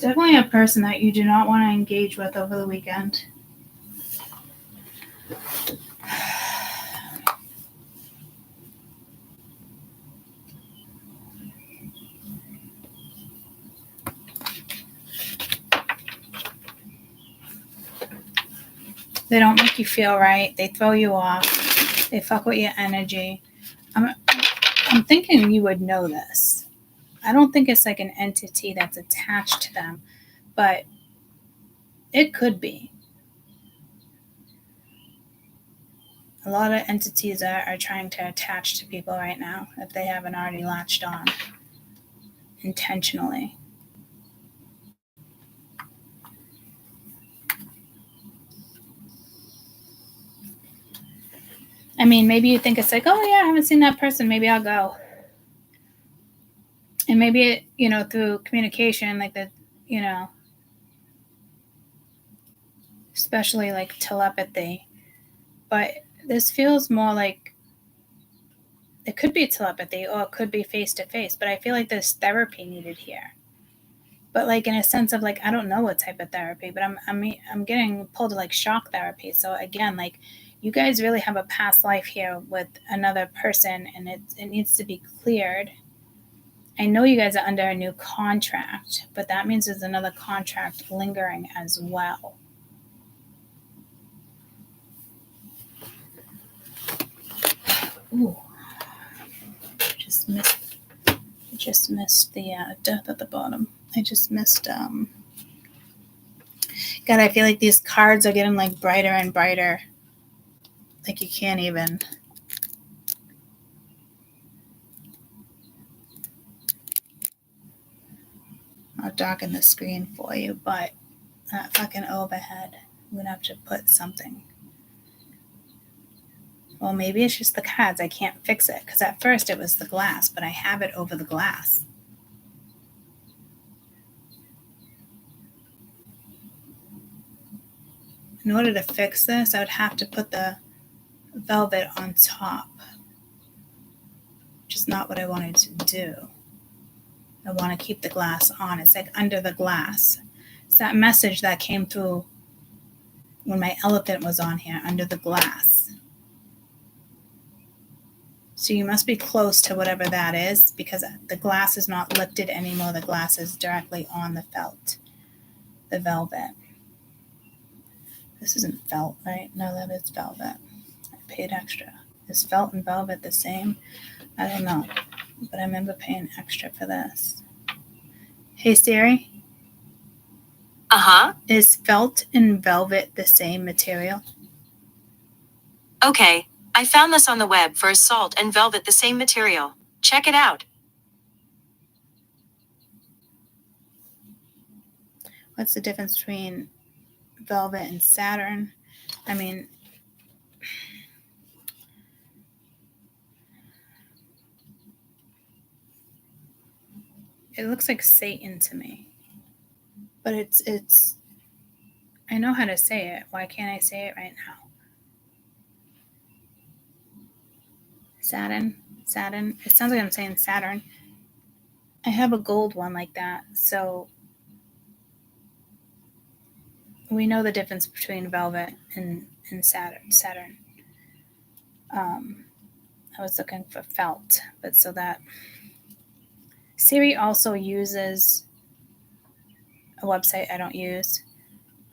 definitely a person that you do not want to engage with over the weekend. They don't make you feel right. They throw you off. They fuck with your energy. I'm thinking you would know this. I don't think it's like an entity that's attached to them, but it could be. A lot of entities are trying to attach to people right now if they haven't already latched on intentionally. I mean, maybe you think it's like, oh yeah, I haven't seen that person. Maybe I'll go. And maybe it, through communication, like the, especially like telepathy. But this feels more like it could be telepathy or it could be face to face. But I feel like there's therapy needed here. But like in a sense of like I don't know what type of therapy, but I'm getting pulled to like shock therapy. So again, like you guys really have a past life here with another person, and it needs to be cleared. I know you guys are under a new contract, but that means there's another contract lingering as well. Ooh, just missed the death at the bottom. I just missed. God, I feel like these cards are getting like brighter and brighter. Like you can't even. I'll darken the screen for you, but that fucking overhead. I'm gonna have to put something. Well, maybe it's just the cards. I can't fix it because at first it was the glass, but I have it over the glass. In order to fix this, I would have to put the velvet on top, which is not what I wanted to do. I want to keep the glass on. It's like under the glass. It's that message that came through when my elephant was on here, under the glass. So you must be close to whatever that is because the glass is not lifted anymore. The glass is directly on the felt, the velvet. This isn't felt, right? No, that is velvet. I paid extra. Is felt and velvet the same? I don't know, but I remember paying extra for this. Hey Siri, Uh-huh. is felt and velvet the same material? Okay. I found this on the web for salt and velvet the same material. Check it out. What's the difference between velvet and Saturn? I mean, it looks like Satan to me. But it's I know how to say it. Why can't I say it right now? Saturn. It sounds like I'm saying Saturn. I have a gold one like that. So we know the difference between velvet and Saturn. I was looking for felt, but so that Siri also uses a website I don't use.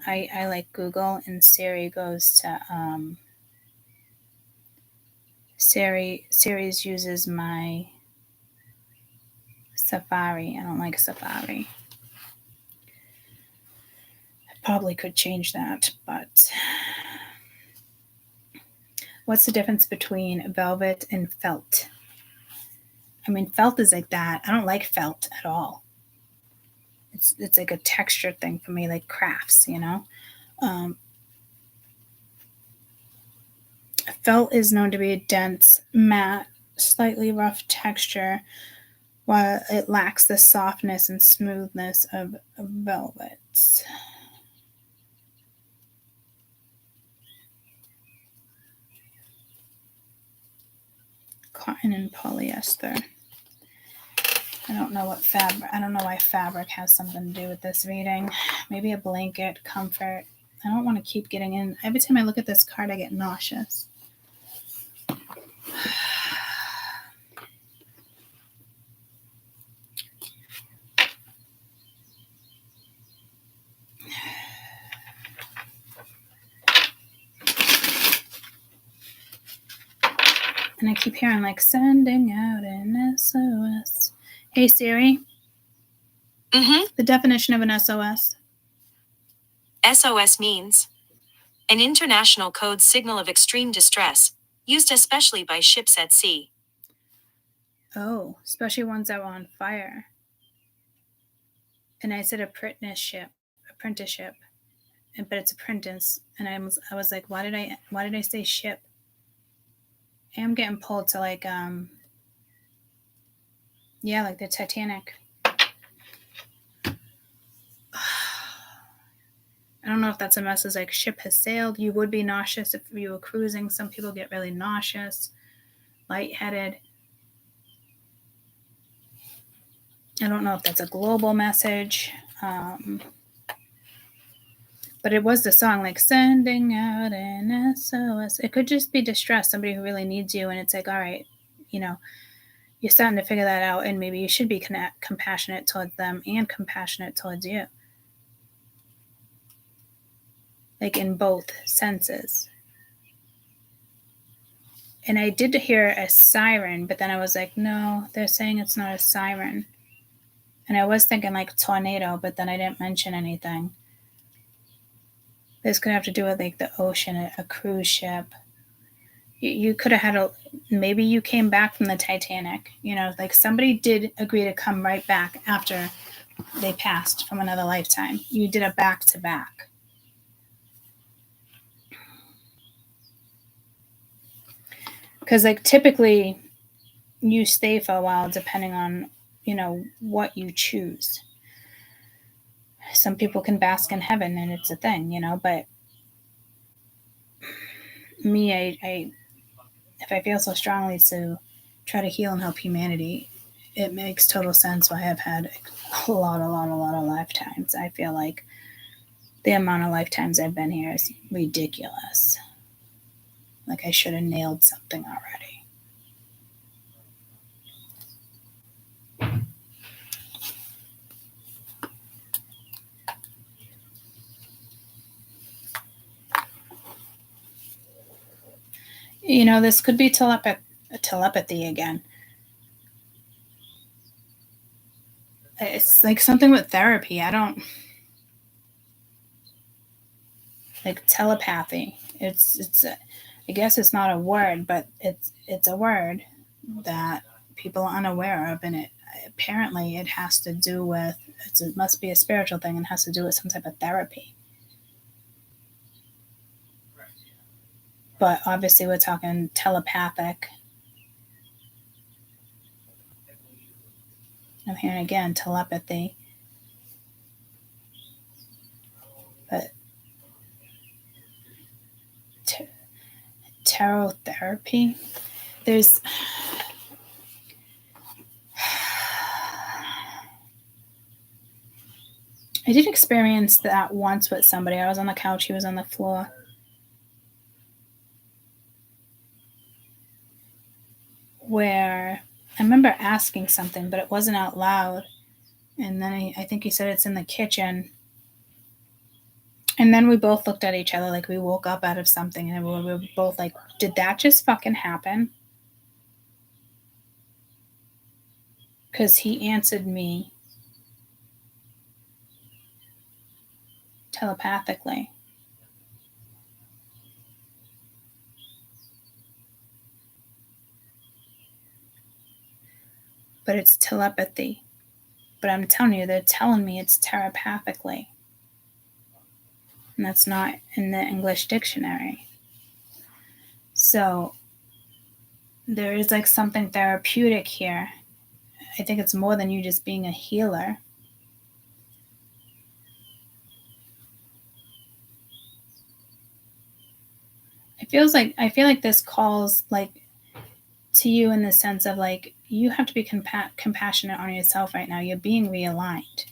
I like Google, and Siri goes to Siri's uses my Safari. I don't like Safari. I probably could change that, but what's the difference between velvet and felt? I mean, felt is like that. I don't like felt at all. It's like a texture thing for me, like crafts, you know. Felt is known to be a dense, matte, slightly rough texture, while it lacks the softness and smoothness of velvets. Cotton and polyester. I don't know what fabric. I don't know why fabric has something to do with this reading. Maybe a blanket, comfort. I don't want to keep getting in. Every time I look at this card, I get nauseous. And I keep hearing like sending out an SOS. Hey Siri, the definition of an SOS. SOS means an international code signal of extreme distress, used especially by ships at sea. Oh, especially ones that were on fire. And I said apprenticeship, but it's apprentice. And I was like, why did I say ship? I am getting pulled to like like the Titanic. I don't know if that's a message like ship has sailed. You would be nauseous if you were cruising. Some people get really nauseous, lightheaded. I don't know if that's a global message. But it was the song like sending out an SOS. It could just be distress, somebody who really needs you. And it's like, all right, you know, you're starting to figure that out. And maybe you should be compassionate towards them and compassionate towards you. Like in both senses. And I did hear a siren, but then I was like, no, they're saying it's not a siren. And I was thinking like tornado, but then I didn't mention anything. This could have to do with like the ocean, a cruise ship. You could have had maybe you came back from the Titanic. You know, like somebody did agree to come right back after they passed from another lifetime. You did a back to back. Because like typically you stay for a while depending on, you know, what you choose. Some people can bask in heaven and it's a thing, you know, but me, I if I feel so strongly to try to heal and help humanity, it makes total sense why I've had a lot of lifetimes. I feel like the amount of lifetimes I've been here is ridiculous. Like I should have nailed something already. You know, this could be telepathy again. It's like something with therapy. I don't like telepathy. I guess it's not a word, but it's a word that people are unaware of, and apparently it has to do with it must be a spiritual thing and has to do with some type of therapy. But obviously, we're talking telepathic. I'm hearing again telepathy, but tarot therapy. There's I did experience that once with somebody. I was on the couch, he was on the floor. Where I remember asking something, but it wasn't out loud. And then I think he said it's in the kitchen. And then we both looked at each other like we woke up out of something, and we were both like, did that just fucking happen? Because he answered me telepathically. But it's telepathy. But I'm telling you, they're telling me it's telepathically. And that's not in the English dictionary. So there is like something therapeutic here. I think it's more than you just being a healer. I feel like this calls like to you in the sense of like you have to be compassionate on yourself right now. You're being realigned.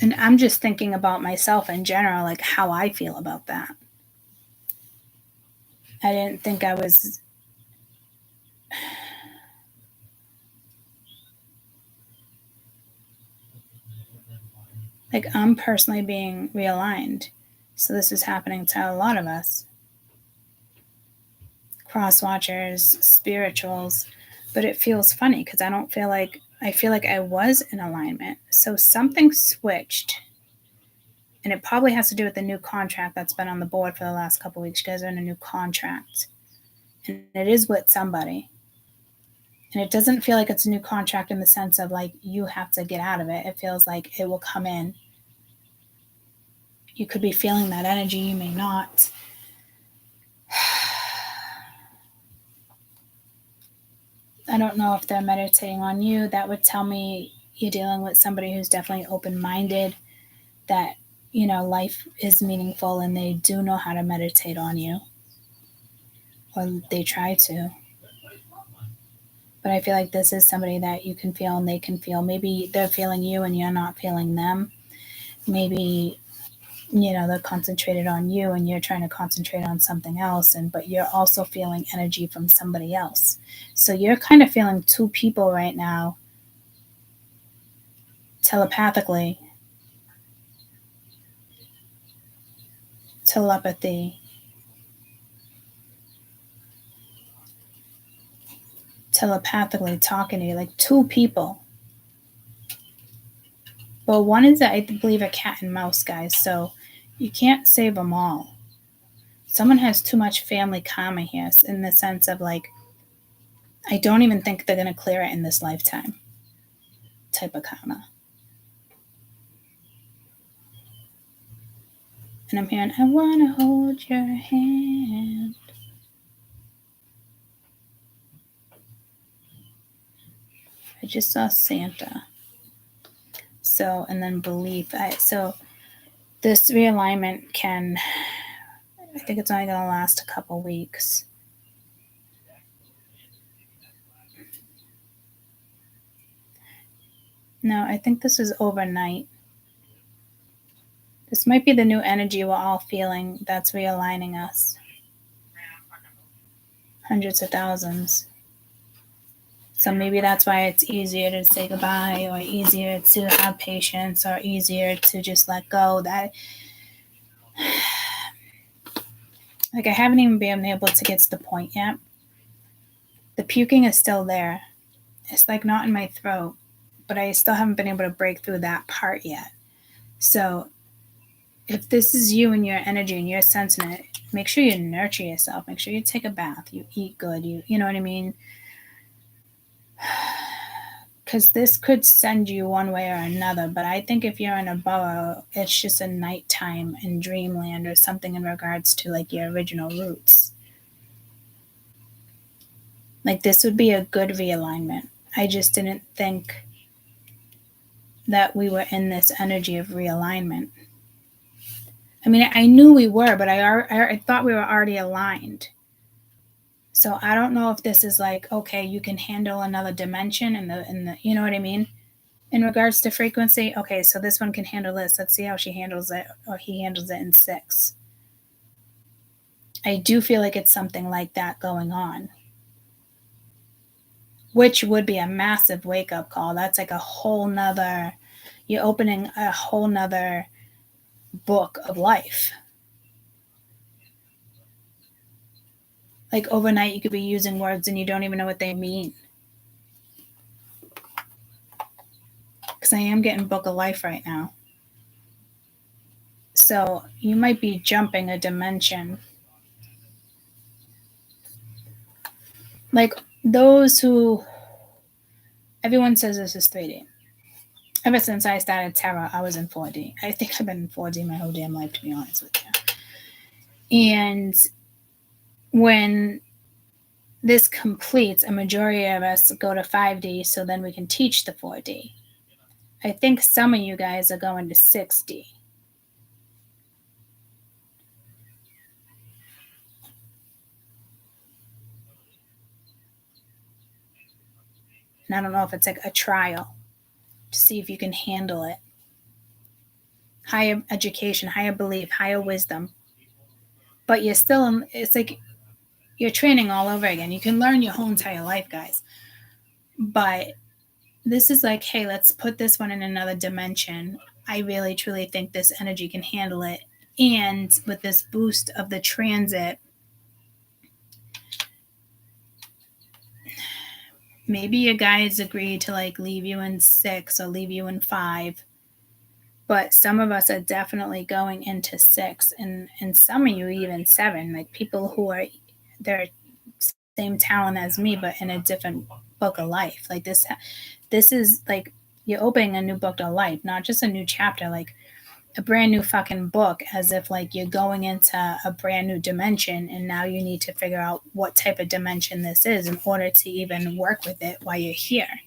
And I'm just thinking about myself in general, like how I feel about that. I didn't think I was like I'm personally being realigned. So this is happening to a lot of us. Cross watchers, spirituals, but it feels funny because I feel like I was in alignment. So something switched. And it probably has to do with the new contract that's been on the board for the last couple of weeks. You guys are in a new contract. And it is with somebody. And it doesn't feel like it's a new contract in the sense of like you have to get out of it. It feels like it will come in. You could be feeling that energy, you may not. I don't know if they're meditating on you. That would tell me you're dealing with somebody who's definitely open-minded, that, you know, life is meaningful and they do know how to meditate on you. Or they try to. But I feel like this is somebody that you can feel and they can feel. Maybe they're feeling you and you're not feeling them. Maybe, you know, they're concentrated on you and you're trying to concentrate on something else, but you're also feeling energy from somebody else. So you're kind of feeling two people right now telepathically. Telepathy. Telepathically talking to you, like two people. Well, one is, I believe, a cat and mouse, guys, so you can't save them all. Someone has too much family karma here in the sense of like, I don't even think they're going to clear it in this lifetime type of karma. And I'm hearing, I want to hold your hand. I just saw Santa. So, and then belief. So this realignment can, I think it's only going to last a couple weeks. No, I think this is overnight. This might be the new energy we're all feeling that's realigning us. Hundreds of thousands. So maybe that's why it's easier to say goodbye, or easier to have patience, or easier to just let go. That, like, I haven't even been able to get to the point yet. The puking is still there. It's like not in my throat, but I still haven't been able to break through that part yet. So if this is you and your energy and you're sensing it, make sure you nurture yourself. Make sure you take a bath, you eat good, you know what I mean? Because this could send you one way or another. But I think if you're in a burrow, it's just a nighttime in dreamland or something in regards to like your original roots. Like this would be a good realignment. I just didn't think that we were in this energy of realignment. I mean, I knew we were, but I thought we were already aligned. So I don't know if this is like, okay, you can handle another dimension in the you know what I mean? In regards to frequency, okay, so this one can handle this. Let's see how she handles it, or he handles it in 6. I do feel like it's something like that going on, which would be a massive wake-up call. That's like a whole nother, you're opening a whole nother book of life. Like overnight, you could be using words and you don't even know what they mean. Because I am getting book of life right now. So you might be jumping a dimension. Like those who, everyone says this is 3D. Ever since I started tarot, I was in 4D. I think I've been in 4D my whole damn life, to be honest with you. And when this completes, a majority of us go to 5D so then we can teach the 4D. I think some of you guys are going to 6D. And I don't know if it's like a trial to see if you can handle it. Higher education, higher belief, higher wisdom. But you're still, it's like you're training all over again. You can learn your whole entire life, guys. But this is like, hey, let's put this one in another dimension. I really, truly think this energy can handle it. And with this boost of the transit, maybe you guys agree to like leave you in 6 or leave you in 5. But some of us are definitely going into 6, and some of you even 7. Like people who are, they're same talent as me, but in a different book of life. Like this is like you're opening a new book of life, not just a new chapter, like a brand new fucking book, as if like you're going into a brand new dimension, and now you need to figure out what type of dimension this is in order to even work with it while you're here.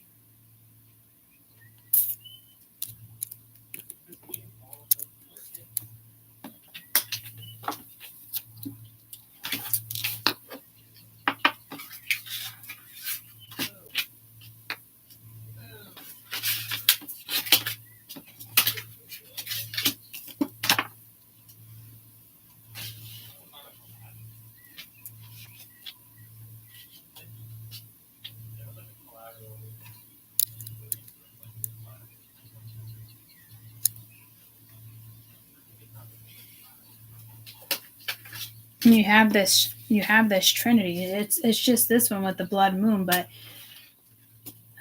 You have this trinity. It's just this one with the blood moon, but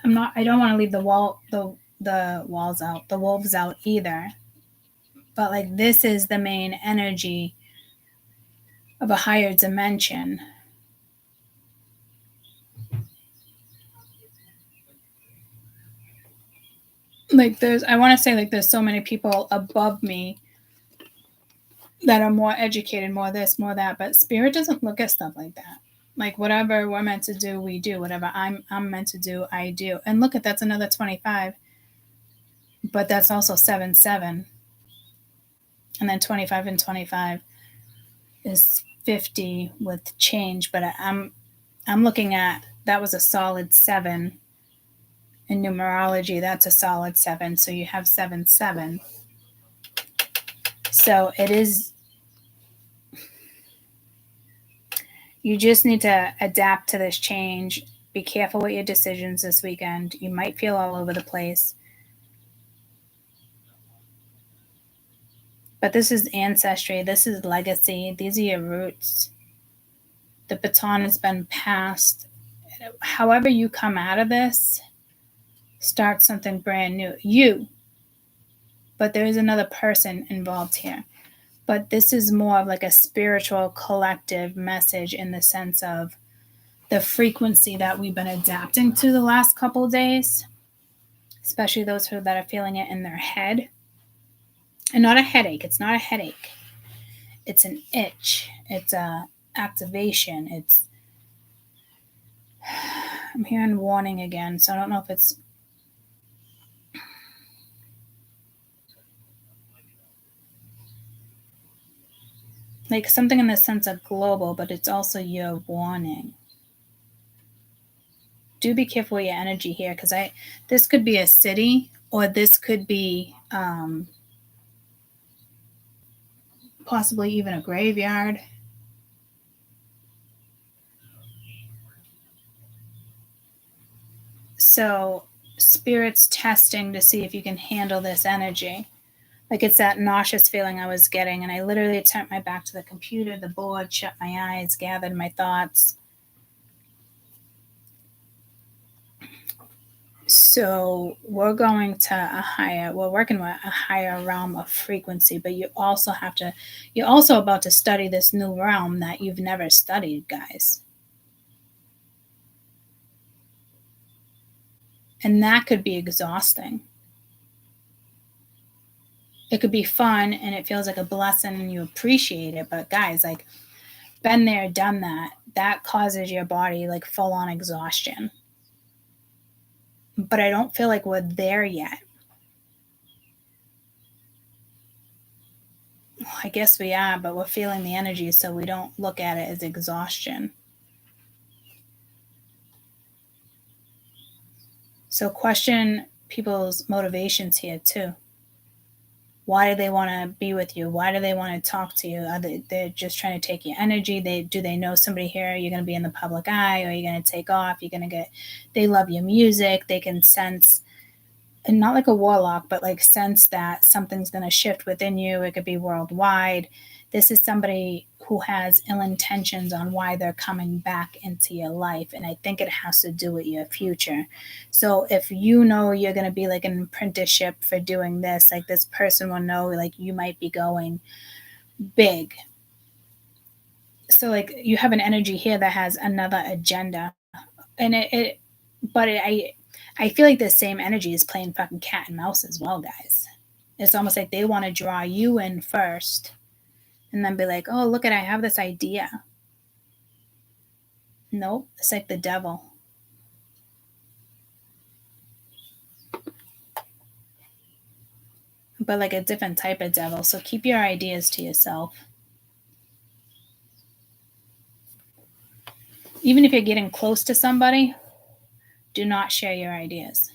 I don't want to leave the wolves out either. But like this is the main energy of a higher dimension. Like I want to say like there's so many people above me that are more educated, more this, more that, but spirit doesn't look at stuff like that. Like whatever we're meant to do, we do. Whatever I'm meant to do, I do. And look, that's another 25. But that's also 7-7. And then 25 and 25 is 50 with change, but I'm looking at, that was a solid 7. In numerology, that's a solid 7. So you have 7-7. So it is, you just need to adapt to this change Be careful with your decisions this weekend. You might feel all over the place. But this is ancestry. This is legacy. These are your roots. The baton has been passed. However you come out of this, start something brand new. You. But there is another person involved here. But this is more of like a spiritual collective message in the sense of the frequency that we've been adapting to the last couple of days, especially those that are feeling it in their head. And not a headache. It's not a headache. It's an itch. It's a activation. I'm hearing warning again, so I don't know if it's like something in the sense of global, but it's also your warning. Do be careful with your energy here, because this could be a city, or this could be possibly even a graveyard. So spirit's testing to see if you can handle this energy. Like it's that nauseous feeling I was getting, and I literally turned my back to the computer, the board, shut my eyes, gathered my thoughts. So we're working with a higher realm of frequency, but you're also about to study this new realm that you've never studied, guys. And that could be exhausting. It could be fun and it feels like a blessing and you appreciate it. But guys, like, been there, done that. That causes your body like full on exhaustion. But I don't feel like we're there yet. Well, I guess we are, but we're feeling the energy, so we don't look at it as exhaustion. So question people's motivations here too. Why do they want to be with you? Why do they want to talk to you? They're just trying to take your energy? Do they know somebody here? You're going to be in the public eye, or you're going to take off? They love your music. They can sense, and not like a warlock, but like sense that something's going to shift within you. It could be worldwide. This is somebody who has ill intentions on why they're coming back into your life. And I think it has to do with your future. So if you know you're going to be like an apprenticeship for doing this, like this person will know like you might be going big. So like you have an energy here that has another agenda. And I feel like the same energy is playing fucking cat and mouse as well, guys. It's almost like they want to draw you in first and then be like, oh, look I have this idea. Nope, it's like the devil. But like a different type of devil. So keep your ideas to yourself. Even if you're getting close to somebody, do not share your ideas.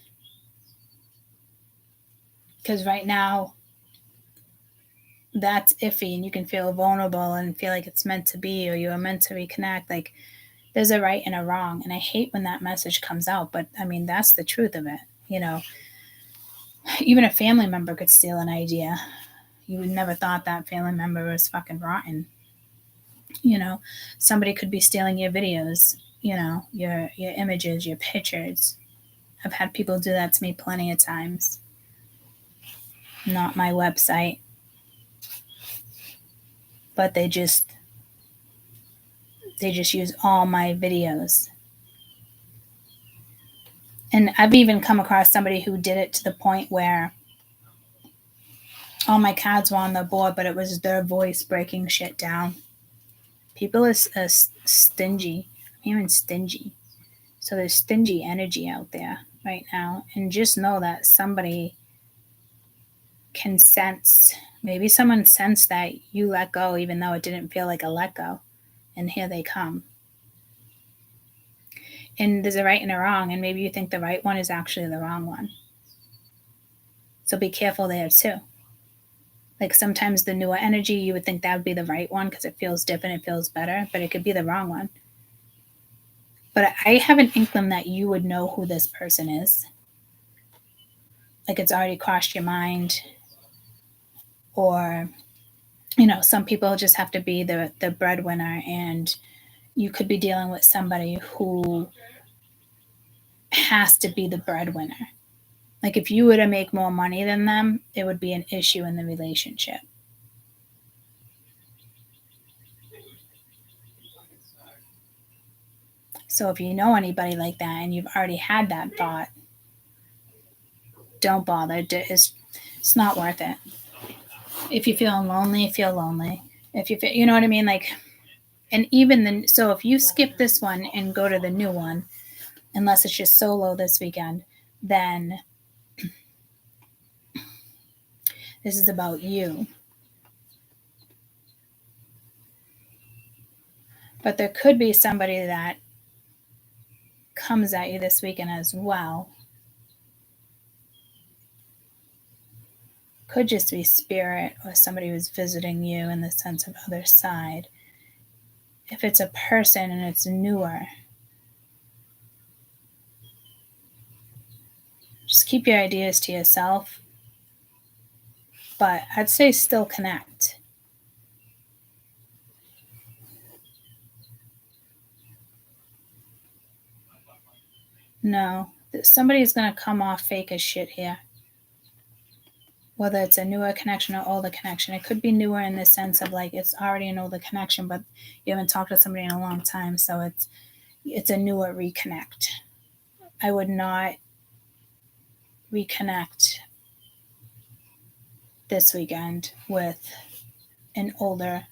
Because right now, that's iffy, and you can feel vulnerable and feel like it's meant to be, or you are meant to reconnect. Like there's a right and a wrong. And I hate when that message comes out, but I mean, that's the truth of it. You know, even a family member could steal an idea. You would never thought that family member was fucking rotten. You know, somebody could be stealing your videos, you know, your images, your pictures. I've had people do that to me plenty of times. Not my website. But they just use all my videos. And I've even come across somebody who did it to the point where all my cards were on the board, but it was their voice breaking shit down. People are stingy. I'm hearing stingy. So there's stingy energy out there right now. And just know that somebody can sense, maybe someone sensed that you let go even though it didn't feel like a let go. And here they come. And there's a right and a wrong, and maybe you think the right one is actually the wrong one. So be careful there too. Like sometimes the newer energy, you would think that would be the right one because it feels different, it feels better, but it could be the wrong one. But I have an inkling that you would know who this person is. Like it's already crossed your mind. Or, some people just have to be the breadwinner, and you could be dealing with somebody who has to be the breadwinner. Like if you were to make more money than them, it would be an issue in the relationship. So if you know anybody like that and you've already had that thought, don't bother. It's not worth it. If you're feeling lonely, feel lonely. If you feel, you know what I mean? Like, and even then, so if you skip this one and go to the new one, unless it's just solo this weekend, then this is about you. But there could be somebody that comes at you this weekend as well. Could just be spirit or somebody who's visiting you in the sense of other side. If it's a person and it's newer, just keep your ideas to yourself. But I'd say still connect. No, somebody's going to come off fake as shit here. Whether it's a newer connection or older connection. It could be newer in the sense of like it's already an older connection, but you haven't talked to somebody in a long time, so it's a newer reconnect. I would not reconnect this weekend with an older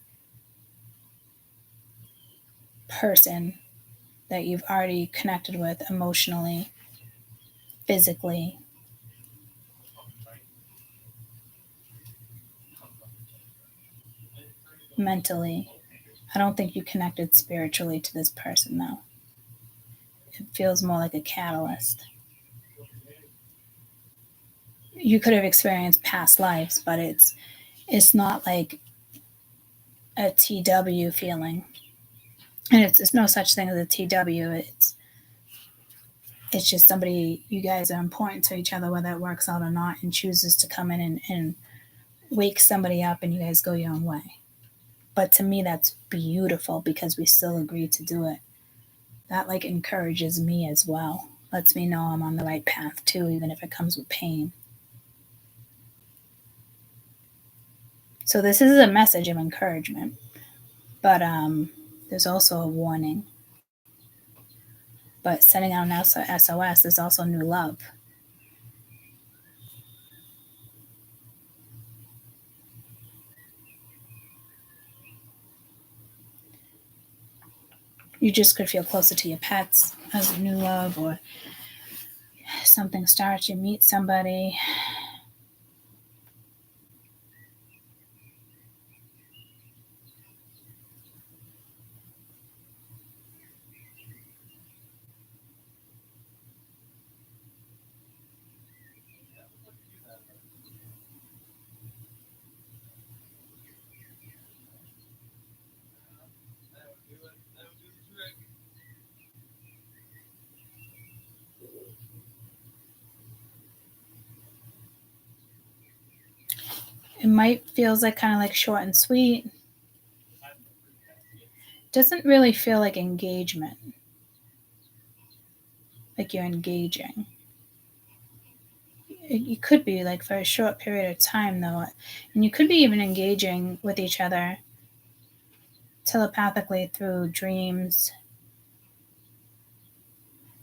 person that you've already connected with emotionally, physically. Mentally. I don't think you connected spiritually to this person though. It feels more like a catalyst. You could have experienced past lives, but it's not like a TW feeling. And it's no such thing as a TW. It's just somebody, you guys are important to each other, whether it works out or not, and chooses to come in and wake somebody up and you guys go your own way. But to me, that's beautiful because we still agree to do it. That like encourages me as well. Lets me know I'm on the right path too, even if it comes with pain. So this is a message of encouragement, but there's also a warning. But sending out an SOS is also new love. You just could feel closer to your pets as a new love, or something starts, you meet somebody. It might feels like kind of like short and sweet. Doesn't really feel like engagement. Like you're engaging. It could be like for a short period of time though, and you could be even engaging with each other telepathically through dreams.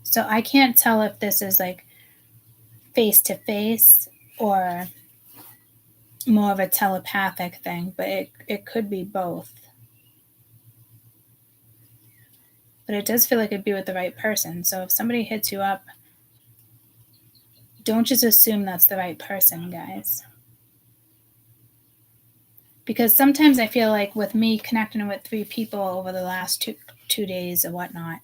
So I can't tell if this is like face to face or more of a telepathic thing, but it could be both. But it does feel like it'd be with the right person. So if somebody hits you up, don't just assume that's the right person, guys. Because sometimes I feel like with me connecting with 3 people over the last two days or whatnot,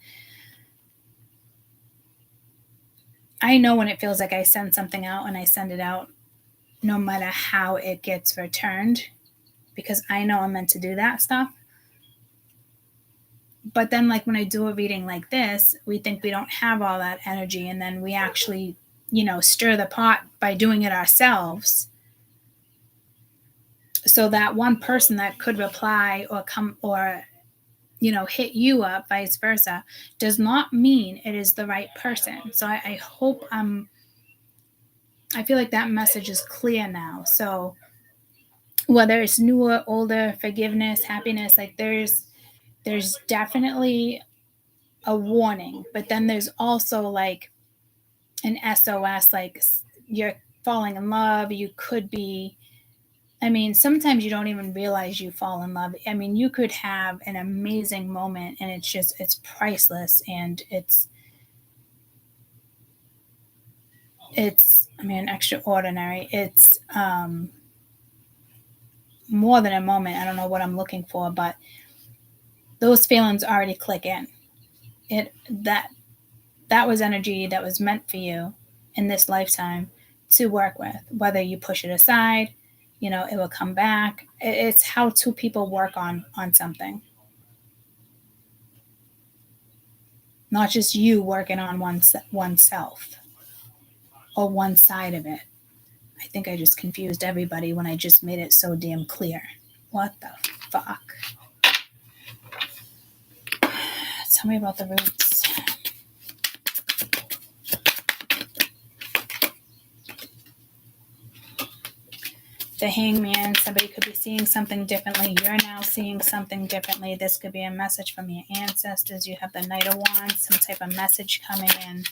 I know when it feels like I send something out and I send it out no matter how it gets returned, because I know I'm meant to do that stuff. But then, like, when I do a reading like this, we think we don't have all that energy, and then we actually, stir the pot by doing it ourselves. So that one person that could reply or come or, hit you up, vice versa, does not mean it is the right person. So I hope I feel like that message is clear now. So whether it's newer, older, forgiveness, happiness, like there's definitely a warning, but then there's also like an SOS, like you're falling in love. You could be, sometimes you don't even realize you fall in love. You could have an amazing moment and it's priceless, and it's extraordinary. It's more than a moment. I don't know what I'm looking for, but those feelings already click in. That was energy that was meant for you in this lifetime to work with. Whether you push it aside, it will come back. It's how two people work on something. Not just you working on oneself or one side of it. I think I just confused everybody when I just made it so damn clear. What the fuck? Tell me about the roots. The Hangman, somebody could be seeing something differently. You're now seeing something differently. This could be a message from your ancestors. You have the Knight of Wands, some type of message coming in.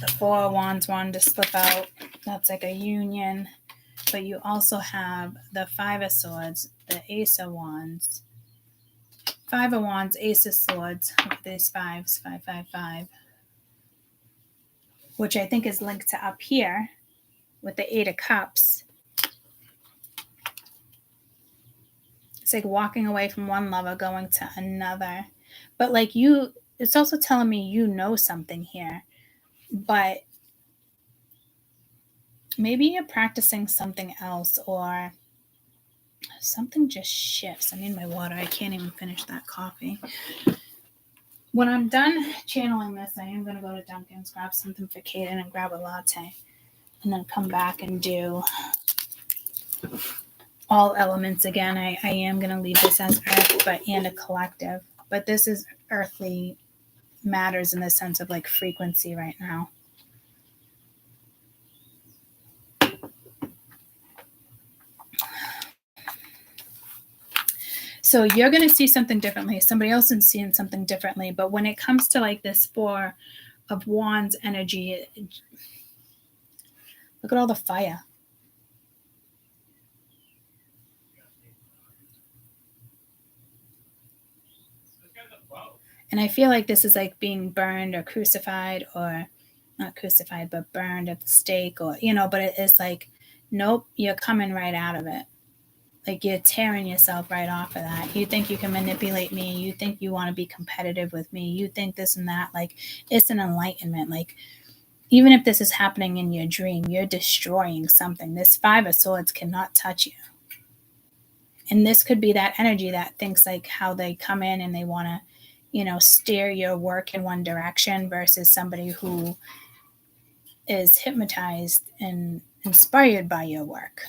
The Four of Wands wanted to slip out. That's like a union. But you also have the Five of Swords, the Ace of Wands. Five of Wands, Ace of Swords. Look at these fives. 5, 5, 5. Which I think is linked to up here with the Eight of Cups. It's like walking away from one lover, going to another. But like it's also telling me you know something here. But maybe you're practicing something else, or something just shifts. I need my water. I can't even finish that coffee. When I'm done channeling this, I am going to go to Dunkin's, grab something for Kaden, and grab a latte. And then come back and do all elements again. I am going to leave this as earth, and a collective. But this is earthly matters in the sense of like frequency right now. So you're going to see something differently. Somebody else is seeing something differently. But when it comes to like this Four of Wands energy, look at all the fire. And I feel like this is like being burned or crucified, or not crucified, but burned at the stake, or, but it is like, nope, you're coming right out of it. Like you're tearing yourself right off of that. You think you can manipulate me. You think you want to be competitive with me. You think this and that. Like it's an enlightenment. Like even if this is happening in your dream, you're destroying something. This Five of Swords cannot touch you. And this could be that energy that thinks like how they come in and they want to, steer your work in one direction, versus somebody who is hypnotized and inspired by your work.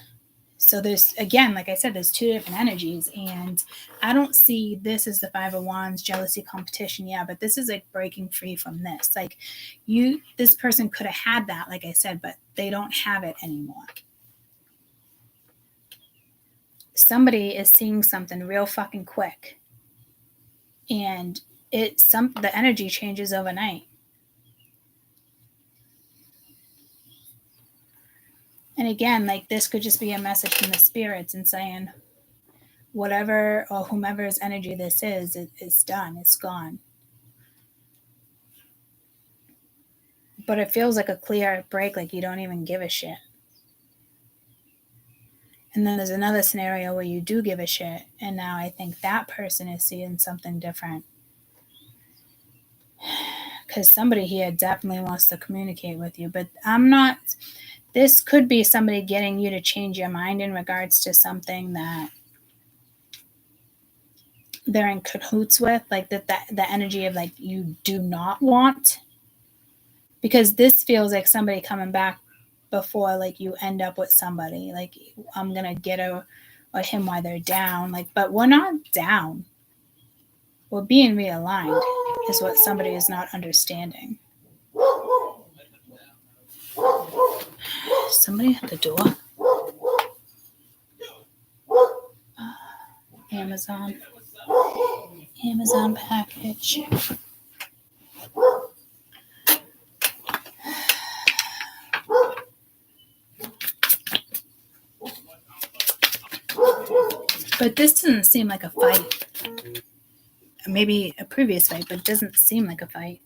So there's, again, like I said, there's two different energies, and I don't see this as the Five of Wands, jealousy, competition. Yeah, but this is like breaking free from this. Like this person could have had that, like I said, but they don't have it anymore. Somebody is seeing something real fucking quick, and the energy changes overnight. And again, like this could just be a message from the spirits and saying, whatever or whomever's energy this is, it's done. It's gone. But it feels like a clear break, like you don't even give a shit. And then there's another scenario where you do give a shit, and now I think that person is seeing something different. Because somebody here definitely wants to communicate with you, but this could be somebody getting you to change your mind in regards to something that they're in cahoots with, like the energy of like you do not want, because this feels like somebody coming back before like you end up with somebody. Like I'm gonna get her or him while they're down, like, but we're not down. We're being realigned is what somebody is not understanding. Somebody at the door. Amazon package. But this doesn't seem like a fight. Maybe a previous fight, but it doesn't seem like a fight.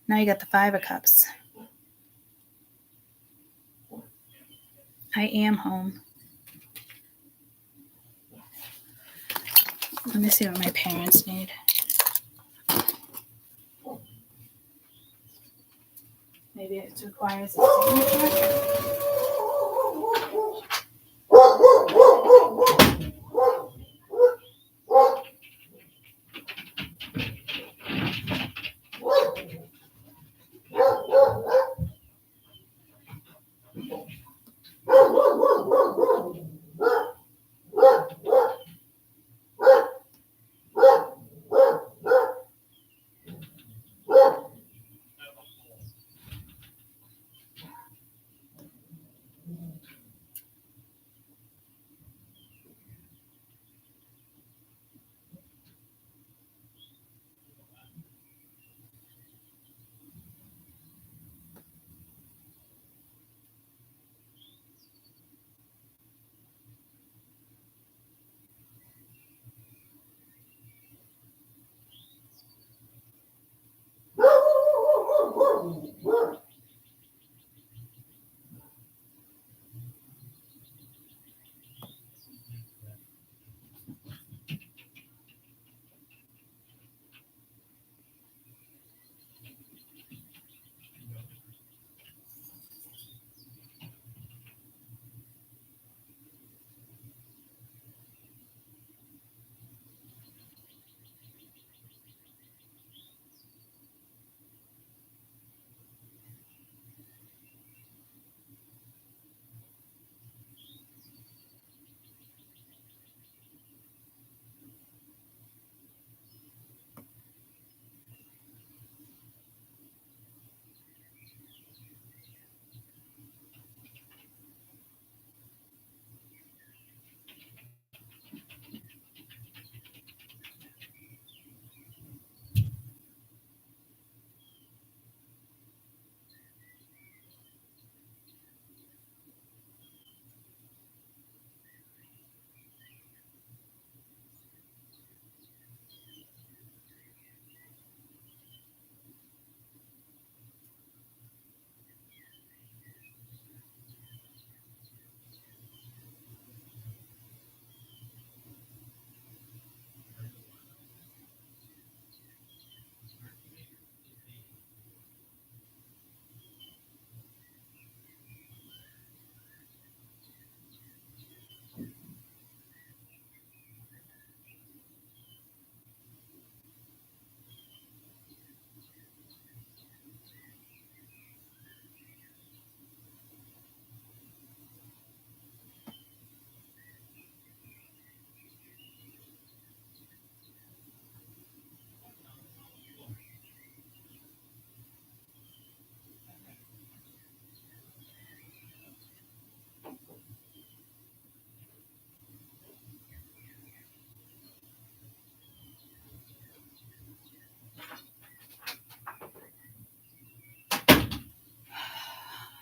Now you got the Five of Cups. I am home. Let me see what my parents need. Maybe it requires a signature.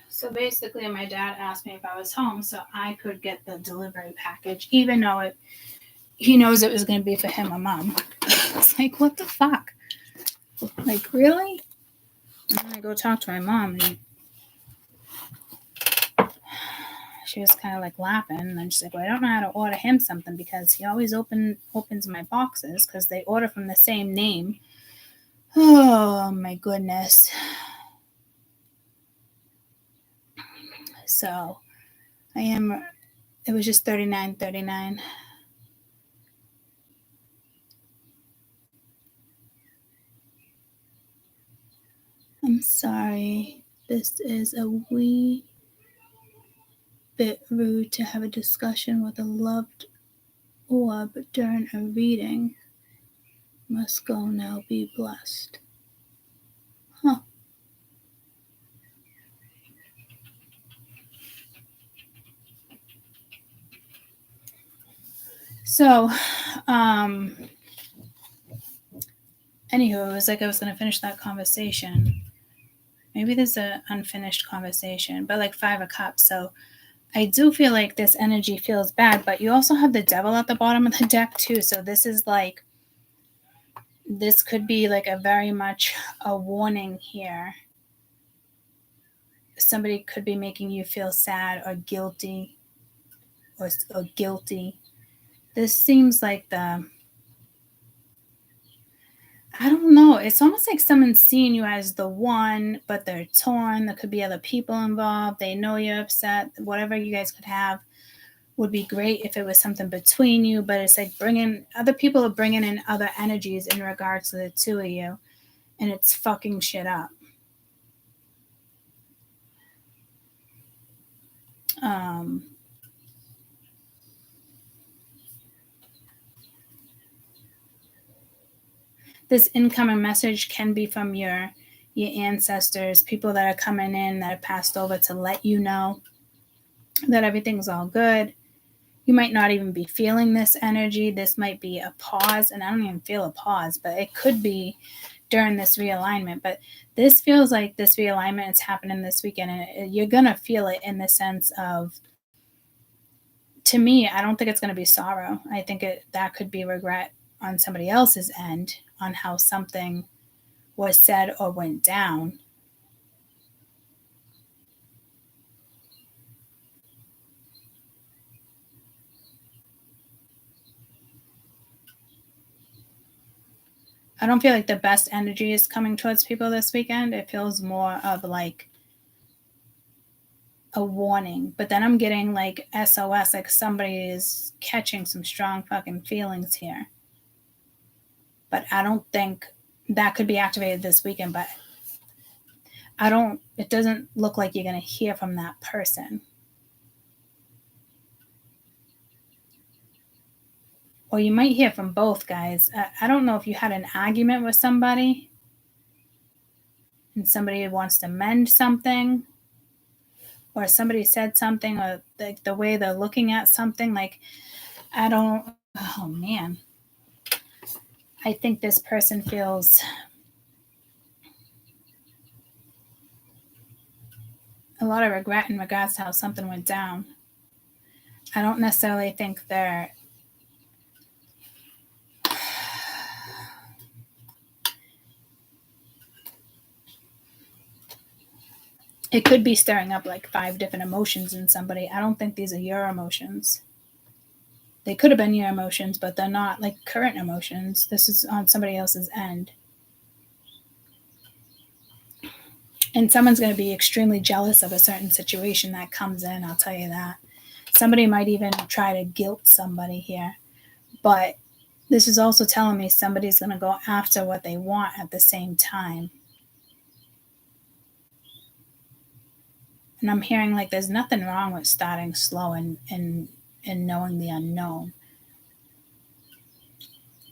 So basically, my dad asked me if I was home so I could get the delivery package, even though he knows it was going to be for him or mom. It's like, what the fuck? Like, really? And then I go talk to my mom, and she was kind of like laughing. And then she's like, well, I don't know how to order him something because he always opens my boxes because they order from the same name. Oh, my goodness. So it was just 39.39. I'm sorry. This is a wee bit rude to have a discussion with a loved orb during a reading. Must go now, be blessed. Huh. So, anywho, it was like I was going to finish that conversation. Maybe there's an unfinished conversation, but like 5 of Cups. So I do feel like this energy feels bad, but you also have the Devil at the bottom of the deck too. So this could be like a very much a warning here. Somebody could be making you feel sad or guilty or guilty. This seems like I don't know. It's almost like someone's seeing you as the one, but they're torn. There could be other people involved. They know you're upset. Whatever you guys could have would be great if it was something between you, but it's like other people are bringing in other energies in regards to the two of you, and it's fucking shit up. This incoming message can be from your ancestors, people that are coming in that have passed over to let you know that everything's all good. You might not even be feeling this energy. This might be a pause, and I don't even feel a pause, but it could be during this realignment. But this feels like this realignment is happening this weekend, and you're going to feel it in the sense of, to me, I don't think it's going to be sorrow. I think that could be regret on somebody else's end on how something was said or went down. I don't feel like the best energy is coming towards people this weekend. It feels more of like a warning. But then I'm getting like SOS, like somebody is catching some strong fucking feelings here. But I don't think that could be activated this weekend. But it doesn't look like you're going to hear from that person. Or you might hear from both, guys. I don't know if you had an argument with somebody and somebody wants to mend something, or somebody said something, or like the way they're looking at something. Like, oh man. I think this person feels a lot of regret in regards to how something went down. I don't necessarily think it could be stirring up like 5 different emotions in somebody. I don't think these are your emotions. They could have been your emotions, but they're not like current emotions. This is on somebody else's end. And someone's going to be extremely jealous of a certain situation that comes in, I'll tell you that. Somebody might even try to guilt somebody here. But this is also telling me somebody's going to go after what they want at the same time. And I'm hearing like there's nothing wrong with starting slow and knowing the unknown.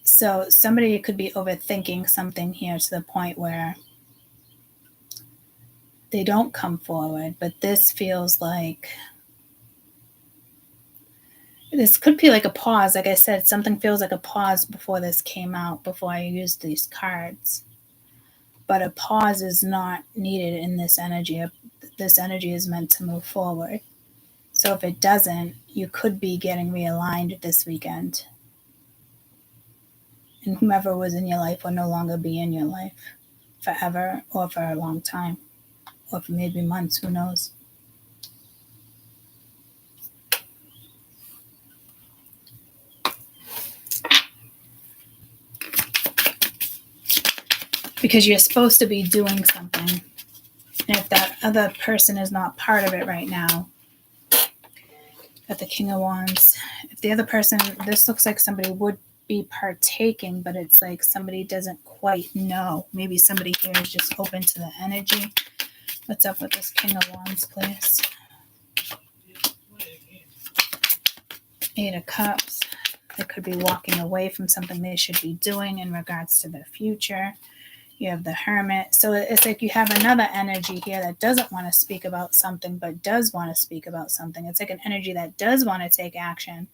So somebody could be overthinking something here to the point where they don't come forward. But this feels like this could be like a pause. Like I said, something feels like a pause before this came out, before I used these cards. But a pause is not needed in this energy. This energy is meant to move forward. So if it doesn't, you could be getting realigned this weekend. And whomever was in your life will no longer be in your life forever, or for a long time, or for maybe months, who knows. Because you're supposed to be doing something. And if that other person is not part of it right now, Got the King of Wands. If the other person, this looks like somebody would be partaking, but it's like somebody doesn't quite know. Maybe somebody here is just open to the energy. What's up with this King of Wands, please? 8 of Cups. They could be walking away from something they should be doing in regards to their future. You have the Hermit. So it's like you have another energy here that doesn't want to speak about something, but does want to speak about something. It's like an energy that does want to take action.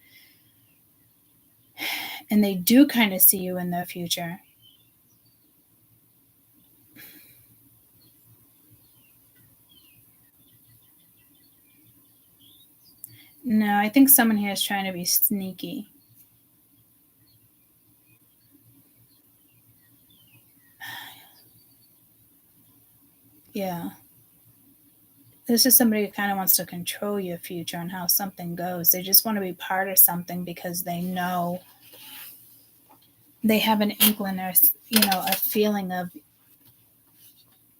And they do kind of see you in their future. No, I think someone here is trying to be sneaky. Yeah. This is somebody who kind of wants to control your future and how something goes. They just want to be part of something because they know they have an inkling or, a feeling of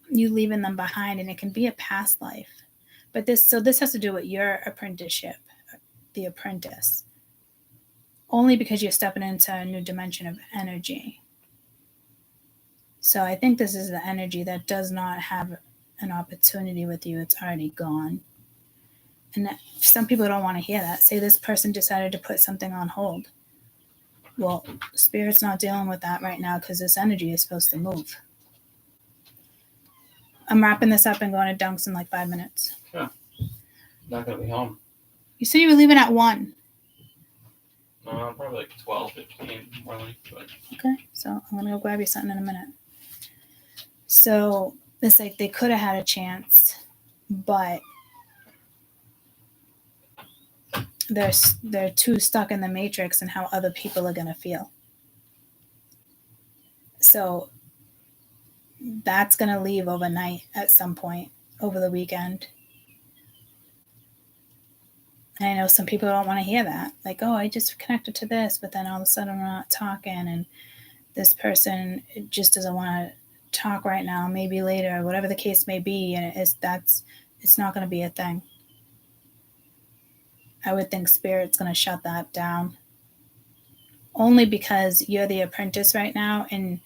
you leaving them behind, and it can be a past life. But this has to do with your apprenticeship, the apprentice. Only because you're stepping into a new dimension of energy. So I think this is the energy that does not have an opportunity with you. It's already gone. And some people don't want to hear that. Say this person decided to put something on hold. Well, Spirit's not dealing with that right now because this energy is supposed to move. I'm wrapping this up and going to Dunks in like 5 minutes. Yeah. Not going to be home. You said you were leaving at 1. Probably like 12, 15, more like. But... Okay, so I'm going to go grab you something in a minute. So it's like they could have had a chance, but they're too stuck in the matrix and how other people are going to feel. So that's going to leave overnight at some point over the weekend. And I know some people don't want to hear that. Like, oh, I just connected to this, but then all of a sudden we're not talking, and this person just doesn't want to talk right now, maybe later, whatever the case may be, and it's not going to be a thing. I would think Spirit's going to shut that down. Only because you're the apprentice right now, and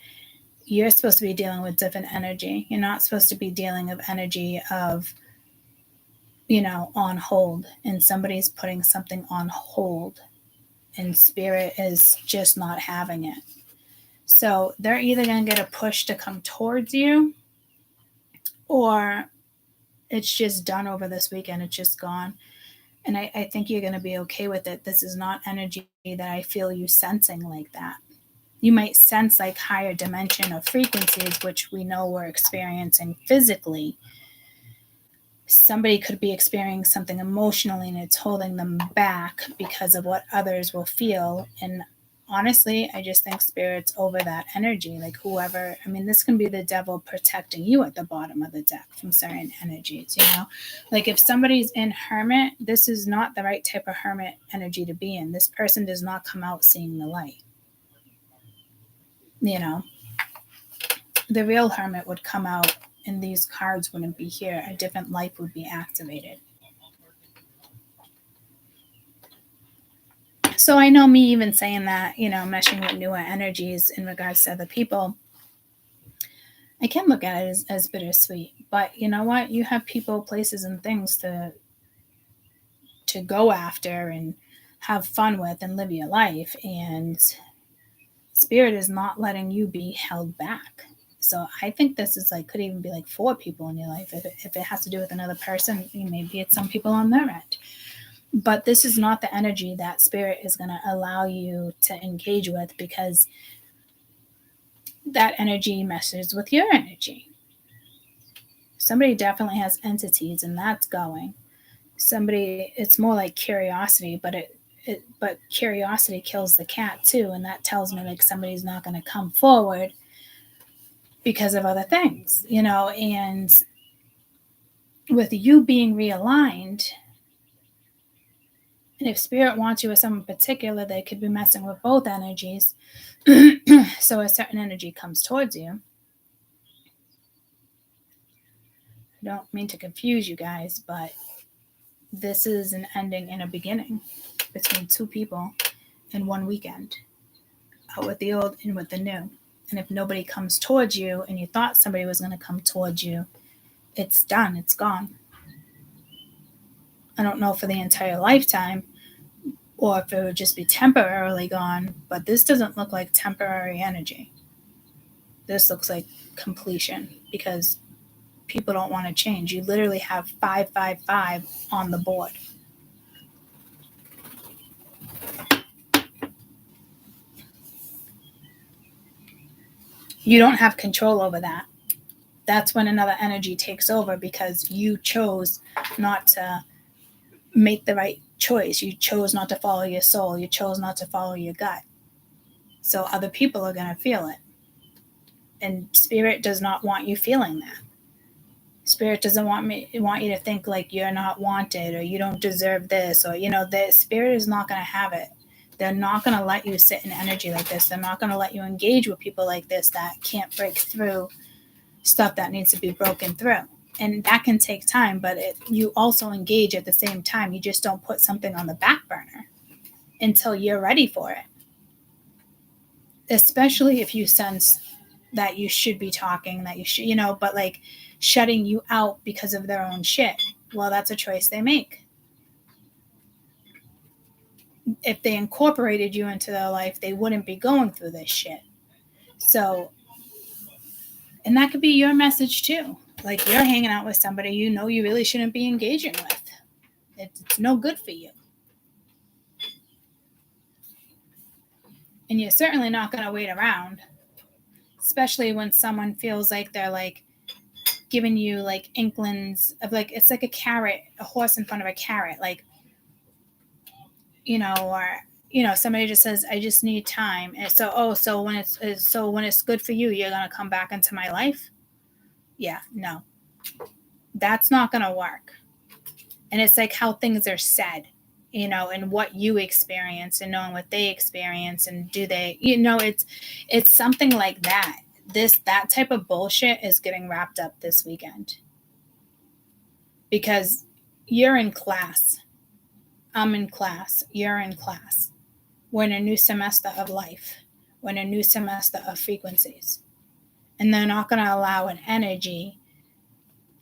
you're supposed to be dealing with different energy. You're not supposed to be dealing with energy of, on hold, and somebody's putting something on hold, and Spirit is just not having it. So they're either going to get a push to come towards you, or it's just done over this weekend. It's just gone. And I think you're going to be okay with it. This is not energy that I feel you sensing like that. You might sense like higher dimension of frequencies, which we know we're experiencing physically. Somebody could be experiencing something emotionally, and it's holding them back because of what others will feel. And honestly, I just think Spirit's over that energy. Like whoever, this can be the devil protecting you at the bottom of the deck from certain energies, Like if somebody's in Hermit, this is not the right type of Hermit energy to be in. This person does not come out seeing the light. The real Hermit would come out, and these cards wouldn't be here. A different life would be activated. So I know me even saying that, meshing with newer energies in regards to other people, I can look at it as bittersweet. But you know what? You have people, places, and things to go after and have fun with and live your life. And Spirit is not letting you be held back. So I think this is could even be 4 people in your life. If it has to do with another person, maybe it's some people on their end. But this is not the energy that Spirit is going to allow you to engage with, because that energy meshes with your energy. Somebody definitely has entities, and that's going. Somebody, it's more like curiosity, but curiosity kills the cat too, and that tells me somebody's not going to come forward because of other things, and with you being realigned, and if Spirit wants you with someone particular, they could be messing with both energies. So a certain energy comes towards you. I don't mean to confuse you guys, but this is an ending and a beginning between two people in one weekend, out with the old and with the new. And if nobody comes towards you and you thought somebody was going to come towards you, it's done. It's gone. I don't know for the entire lifetime or if it would just be temporarily gone, but this doesn't look like temporary energy. This looks like completion because people don't want to change. You literally have 555 on the board. You don't have control over that. That's when another energy takes over because you chose not to make the right choice. You chose not to follow your soul. You chose not to follow your gut. So other people are going to feel it. And spirit does not want you feeling that. Spirit doesn't want you to think like you're not wanted or you don't deserve this, or the spirit is not going to have it. They're not going to let you sit in energy like this. They're not going to let you engage with people like this that can't break through stuff that needs to be broken through. And that can take time, but you also engage at the same time. You just don't put something on the back burner until you're ready for it. Especially if you sense that you should be talking, that you should, but like shutting you out because of their own shit. Well, that's a choice they make. If they incorporated you into their life, they wouldn't be going through this shit. So, and that could be your message too. Like you're hanging out with somebody you really shouldn't be engaging with. It's no good for you. And you're certainly not going to wait around, especially when someone feels like they're like giving you like inklings of like, it's like a carrot, a horse in front of a carrot, like, or, somebody just says, I just need time. And so when it's good for you, you're going to come back into my life. Yeah, no, that's not going to work. And it's like how things are said, and what you experience and knowing what they experience and do they, it's something like that. That type of bullshit is getting wrapped up this weekend because you're in class. I'm in class. You're in class. We're in a new semester of life. We're in a new semester of frequencies. And they're not going to allow an energy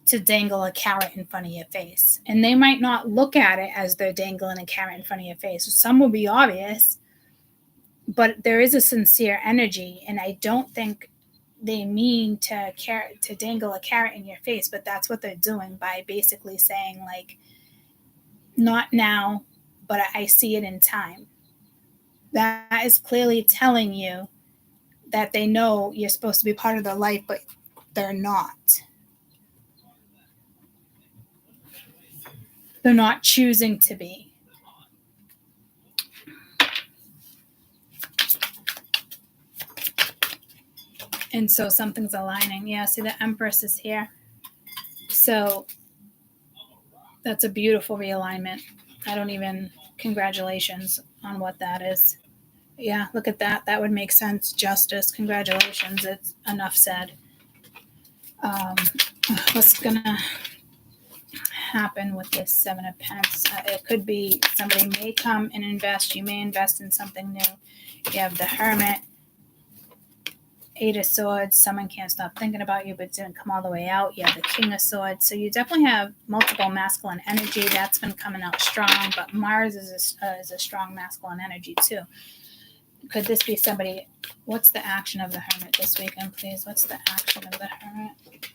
to dangle a carrot in front of your face. And they might not look at it as they're dangling a carrot in front of your face. Some will be obvious, but there is a sincere energy. And I don't think they mean to dangle a carrot in your face, but that's what they're doing by basically saying like, not now, but I see it in time. That is clearly telling you that they know you're supposed to be part of their life, but they're not. They're not choosing to be. And so something's aligning. Yeah, see the Empress is here. So that's a beautiful realignment. Congratulations on what that is. Yeah, look at that. That would make sense. Justice. Congratulations. It's enough said. What's going to happen with this Seven of Pence? It could be somebody may come and invest. You may invest in something new. You have the Hermit. Eight of Swords. Someone can't stop thinking about you, but didn't come all the way out. You have the King of Swords. So you definitely have multiple masculine energy. That's been coming out strong, but Mars is a strong masculine energy too. Could this be somebody? What's the action of the Hermit this weekend, please? What's the action of the Hermit?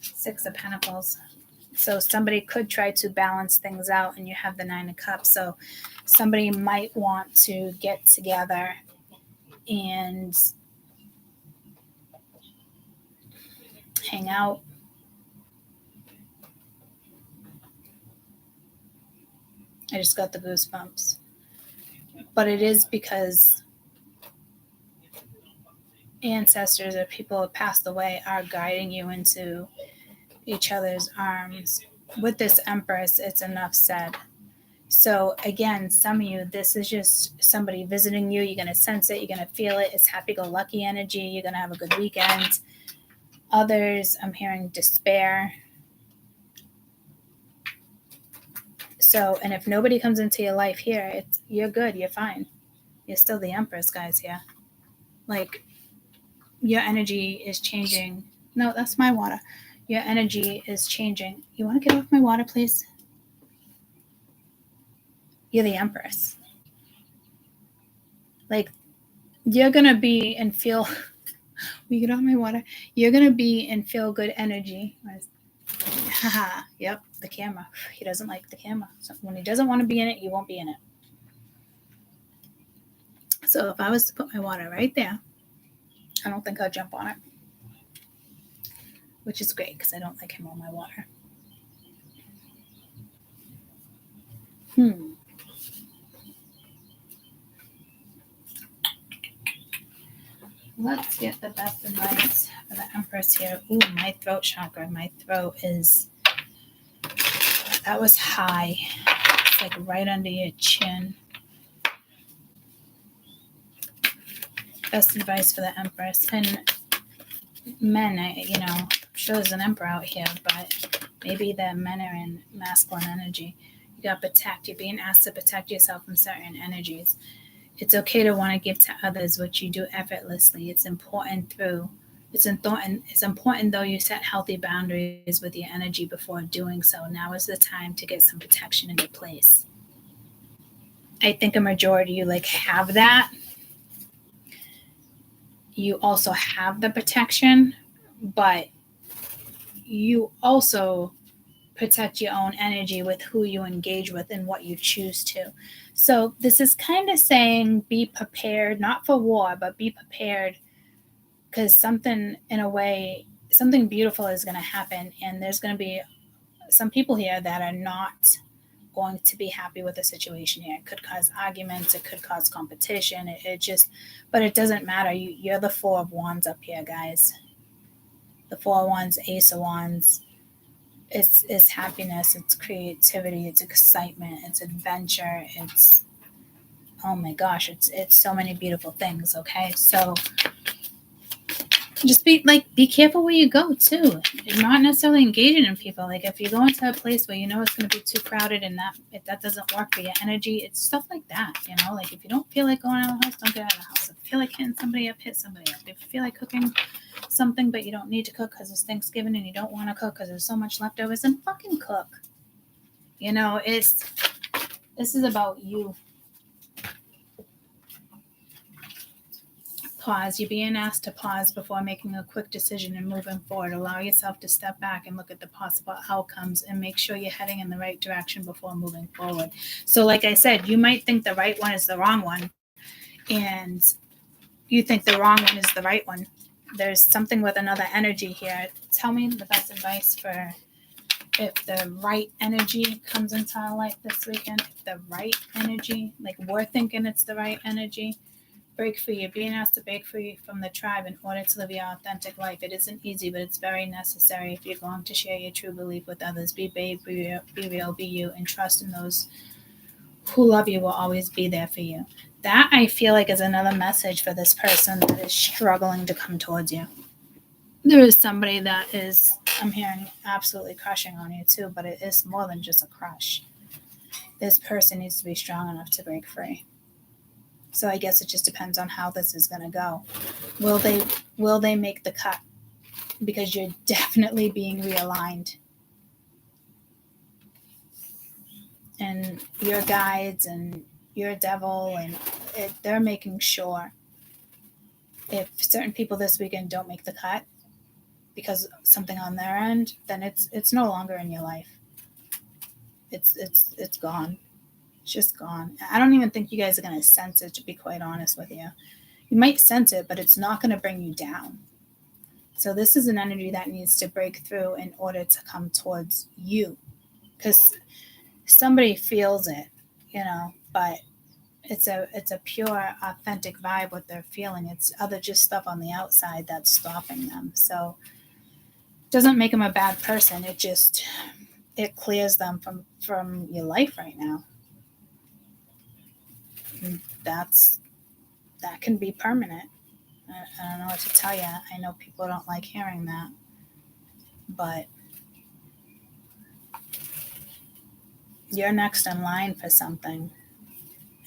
Six of Pentacles. So somebody could try to balance things out, and you have the Nine of Cups. So somebody might want to get together and hang out. I just got the goosebumps. But it is because ancestors or people who have passed away are guiding you into each other's arms. With this Empress, it's enough said. So again, some of you, this is just somebody visiting you. You're going to sense it. You're going to feel it. It's happy-go-lucky energy. You're going to have a good weekend. Others, I'm hearing despair. So, and if nobody comes into your life here, you're good, you're fine. You're still the Empress, guys, here. Like, your energy is changing. No, that's my water. Your energy is changing. You want to get off my water, please? You're the Empress. Like, you're going to be and feel... We get off my water. You're going to be in feel good energy. Haha, yep, the camera. He doesn't like the camera. So when he doesn't want to be in it, you won't be in it. So if I was to put my water right there, I don't think I'll jump on it. Which is great because I don't like him on my water. Let's get the best advice for the Empress here. Ooh, my throat chakra. My throat is... That was high. It's like right under your chin. Best advice for the Empress. And men, I'm sure there's an Emperor out here, but maybe the men are in masculine energy. You got to protect. You're being asked to protect yourself from certain energies. It's okay to want to give to others, which you do effortlessly. It's important though you set healthy boundaries with your energy before doing so. Now is the time to get some protection into place. I think a majority of you have that. You also have the protection, but you also protect your own energy with who you engage with and what you choose to. So this is kind of saying be prepared, not for war, but be prepared, because something beautiful is going to happen, and there's going to be some people here that are not going to be happy with the situation here. It could cause arguments, it could cause competition, but it doesn't matter. You're the Four of Wands up here, guys. The Four of Wands, Ace of Wands. It's happiness, it's creativity, it's excitement, it's adventure, it's, oh my gosh, it's so many beautiful things, okay? So just be careful where you go too. You're not necessarily engaging in people. If you go into a place where it's going to be too crowded and if that doesn't work for your energy, it's stuff like that, if you don't feel like going out of the house, don't get out of the house. If you feel like hitting somebody up, hit somebody up. If you feel like cooking something but you don't need to cook because it's Thanksgiving and you don't want to cook because there's so much leftovers, then fucking cook. This is about you. Pause. You're being asked to pause before making a quick decision and moving forward. Allow yourself to step back and look at the possible outcomes and make sure you're heading in the right direction before moving forward. So like I said, you might think the right one is the wrong one, and you think the wrong one is the right one. There's something with another energy here. Tell me the best advice for if the right energy comes into our life this weekend. If the right energy, we're thinking it's the right energy. Break free. You're being asked to break free from the tribe in order to live your authentic life. It isn't easy, but it's very necessary if you're going to share your true belief with others. Be brave, be real, be you, and trust in those who love you will always be there for you. That, I feel like, is another message for this person that is struggling to come towards you. There is somebody that is, I'm hearing, absolutely crushing on you too, but it is more than just a crush. This person needs to be strong enough to break free. So I guess it just depends on how this is going to go. Will they make the cut? Because you're definitely being realigned. And your guides and your devil, and they're making sure if certain people this weekend don't make the cut because something on their end, then it's no longer in your life. It's gone. It's just gone. I don't even think you guys are going to sense it, to be quite honest with you. You might sense it, but it's not going to bring you down. So this is an energy that needs to break through in order to come towards you. Because somebody feels it, but it's a pure, authentic vibe, what they're feeling. It's just stuff on the outside that's stopping them. So it doesn't make them a bad person. It clears them from your life right now. That can be permanent. I don't know what to tell you. I know people don't like hearing that, but You're next in line for something.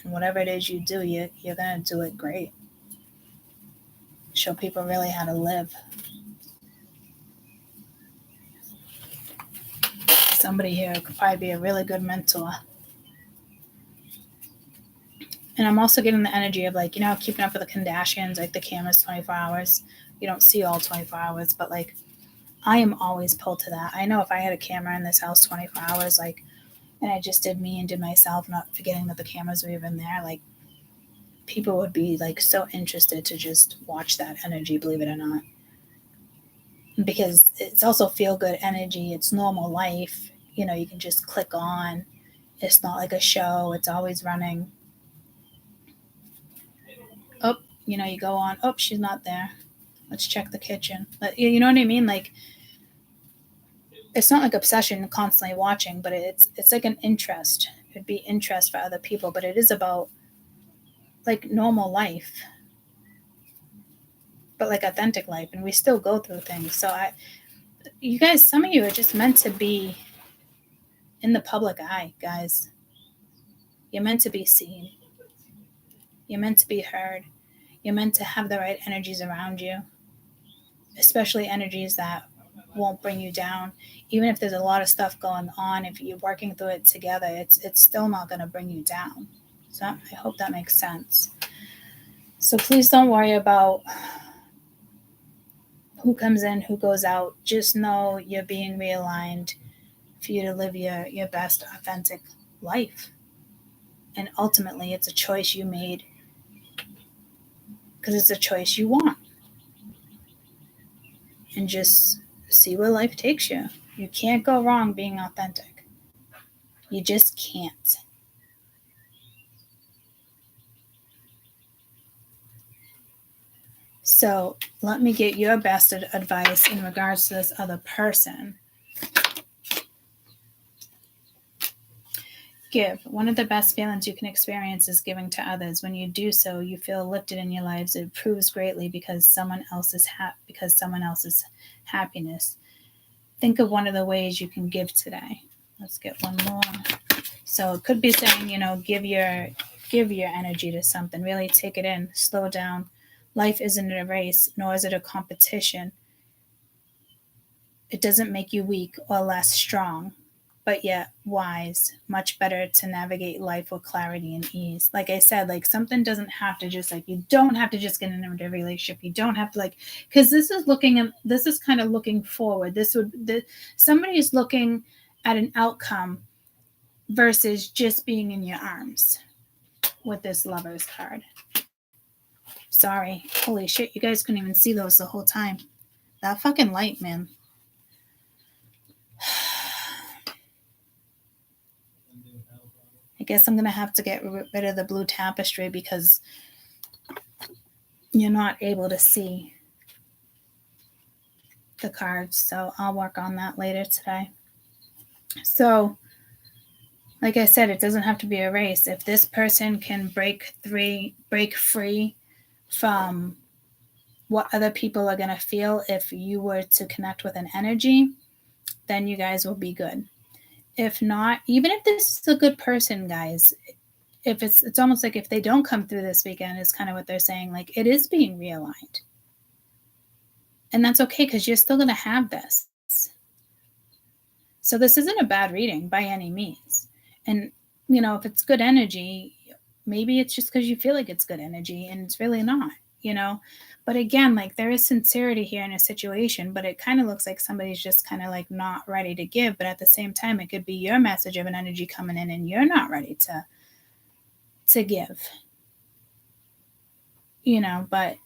And whatever it is you do, you're going to do it great. Show people really how to live. Somebody here could probably be a really good mentor. And I'm also getting the energy of like, keeping up with the Kardashians, like the camera's 24 hours. You don't see all 24 hours, but like I am always pulled to that. I know if I had a camera in this house 24 hours, like, and I just did me and did myself, not forgetting that the cameras were even there, like people would be like so interested to just watch that energy, believe it or not. Because it's also feel good energy. It's normal life. You can just click on. It's not like a show. It's always running. Oh, you go on. Oh, she's not there. Let's check the kitchen. You know what I mean? Like, it's not like obsession constantly watching, but it's like an interest. It'd be interest for other people, but it is about like normal life, but like authentic life. And we still go through things. So you guys, some of you are just meant to be in the public eye, guys. You're meant to be seen. You're meant to be heard. You're meant to have the right energies around you, especially energies that won't bring you down. Even if there's a lot of stuff going on, if you're working through it together, it's still not going to bring you down. So I hope that makes sense. So please don't worry about who comes in, who goes out. Just know you're being realigned for you to live your best authentic life. And ultimately, it's a choice you made because it's a choice you want. And just see where life takes you. You can't go wrong being authentic. You just can't. So let me get your best advice in regards to this other person. Give. One of the best feelings you can experience is giving to others. When you do so, you feel lifted in your lives. It proves greatly because someone else's happiness. Think of one of the ways you can give today. Let's get one more. So it could be saying, give your energy to something. Really take it in. Slow down. Life isn't a race, nor is it a competition. It doesn't make you weak or less strong, but yet wise. Much better to navigate life with clarity and ease. Like I said, like something doesn't have to just you don't have to just get into a relationship. You don't have to because this is kind of looking forward. Somebody is looking at an outcome versus just being in your arms with this Lover's card. Sorry. Holy shit, you guys couldn't even see those the whole time. That fucking light, man. I guess I'm going to have to get rid of the blue tapestry because you're not able to see the cards. So I'll work on that later today. So, like I said, it doesn't have to be a race. If this person can break free from what other people are going to feel if you were to connect with an energy, then you guys will be good. If not, even if this is a good person, guys, if it's almost like if they don't come through this weekend, is kind of what they're saying, like it is being realigned. And that's okay because you're still going to have this. So this isn't a bad reading by any means. And, if it's good energy, maybe it's just because you feel like it's good energy and it's really not, But again, there is sincerity here in a situation, but it kind of looks like somebody's just kind of not ready to give. But at the same time, it could be your message of an energy coming in and you're not ready to give, but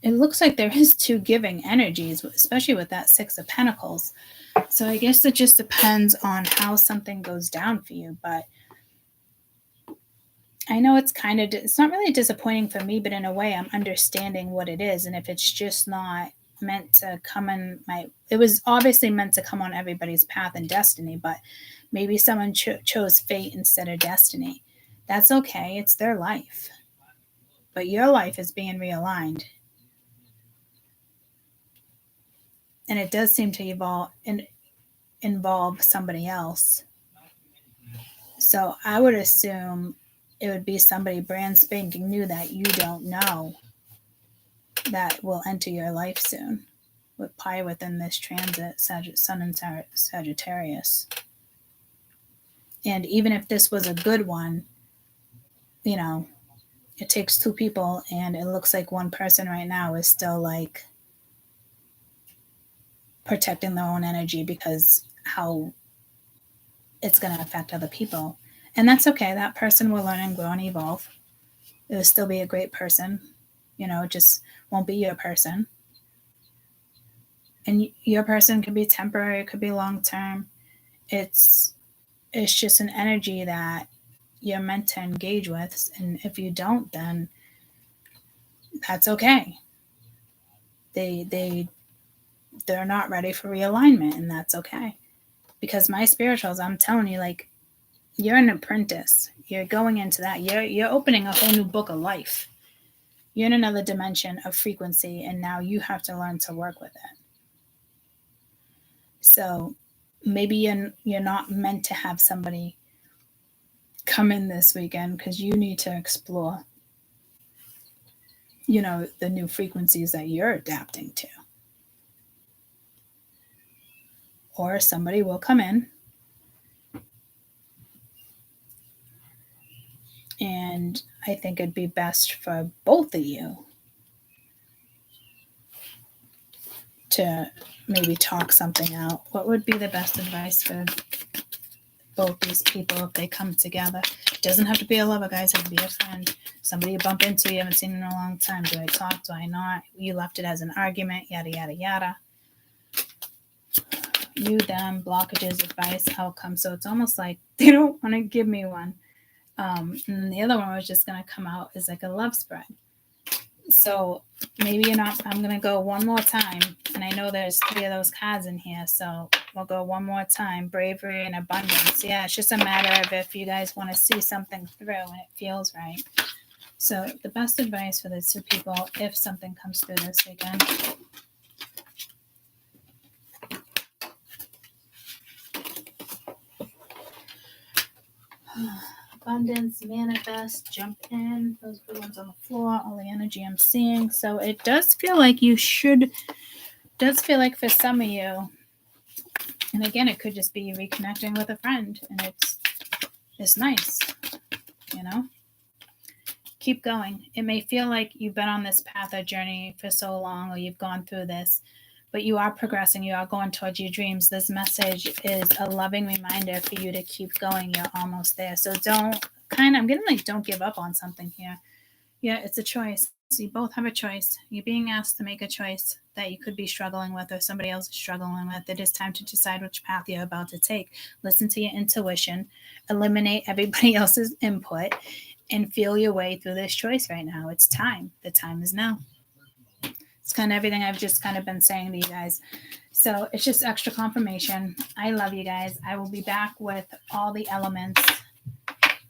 it looks like there is two giving energies, especially with that Six of Pentacles. So I guess it just depends on how something goes down for you. But I know it's not really disappointing for me, but in a way I'm understanding what it is. And if it's just not meant to come it was obviously meant to come on everybody's path and destiny, but maybe someone chose fate instead of destiny. That's okay. It's their life. But your life is being realigned. And it does seem to involve somebody else. So I would assume it would be somebody brand spanking new that you don't know that will enter your life soon, with probably within this transit, Sun and Sagittarius. And even if this was a good one, you know, it takes two people, and it looks like one person right now is still like protecting their own energy because how it's going to affect other people. And that's okay. That person will learn and grow and evolve. It will still be a great person. You know, it just won't be your person. And your person could be temporary, it could be long term. It's just an energy that you're meant to engage with. And if you don't, then that's okay. They're not ready for realignment, and that's okay. Because my spirituals, I'm telling you, like, you're an apprentice. You're going into that. You're opening a whole new book of life. You're in another dimension of frequency, and now you have to learn to work with it. So maybe you're not meant to have somebody come in this weekend because you need to explore, you know, the new frequencies that you're adapting to. Or somebody will come in and I think it'd be best for both of you to maybe talk something out. What would be the best advice for both these people if they come together? It doesn't have to be a lover, guys. It could be a friend. Somebody you bump into, you haven't seen in a long time. Do I talk? Do I not? You left it as an argument, yada, yada, yada. You, them, blockages, advice, outcome. So it's almost like they don't want to give me one. And the other one was just going to come out as like a love spread. So maybe you're not, I'm going to go one more time. And I know there's 3 of those cards in here. So we'll go one more time. Bravery and abundance. Yeah, it's just a matter of if you guys want to see something through and it feels right. So the best advice for the 2 people, if something comes through this weekend. Abundance, manifest, jump in. Those are the ones on the floor, all the energy I'm seeing. So it does feel like does feel like for some of you, and again, it could just be reconnecting with a friend, and it's nice, you know? Keep going. It may feel like you've been on this path or journey for so long, or you've gone through this, but you are progressing. You are going towards your dreams. This message is a loving reminder for you to keep going. You're almost there. So I'm getting like, don't give up on something here. Yeah, it's a choice. So you both have a choice. You're being asked to make a choice that you could be struggling with or somebody else is struggling with. It is time to decide which path you're about to take. Listen to your intuition. Eliminate everybody else's input and feel your way through this choice right now. It's time. The time is now. It's kind of everything I've just kind of been saying to you guys. So it's just extra confirmation. I love you guys. I will be back with all the elements.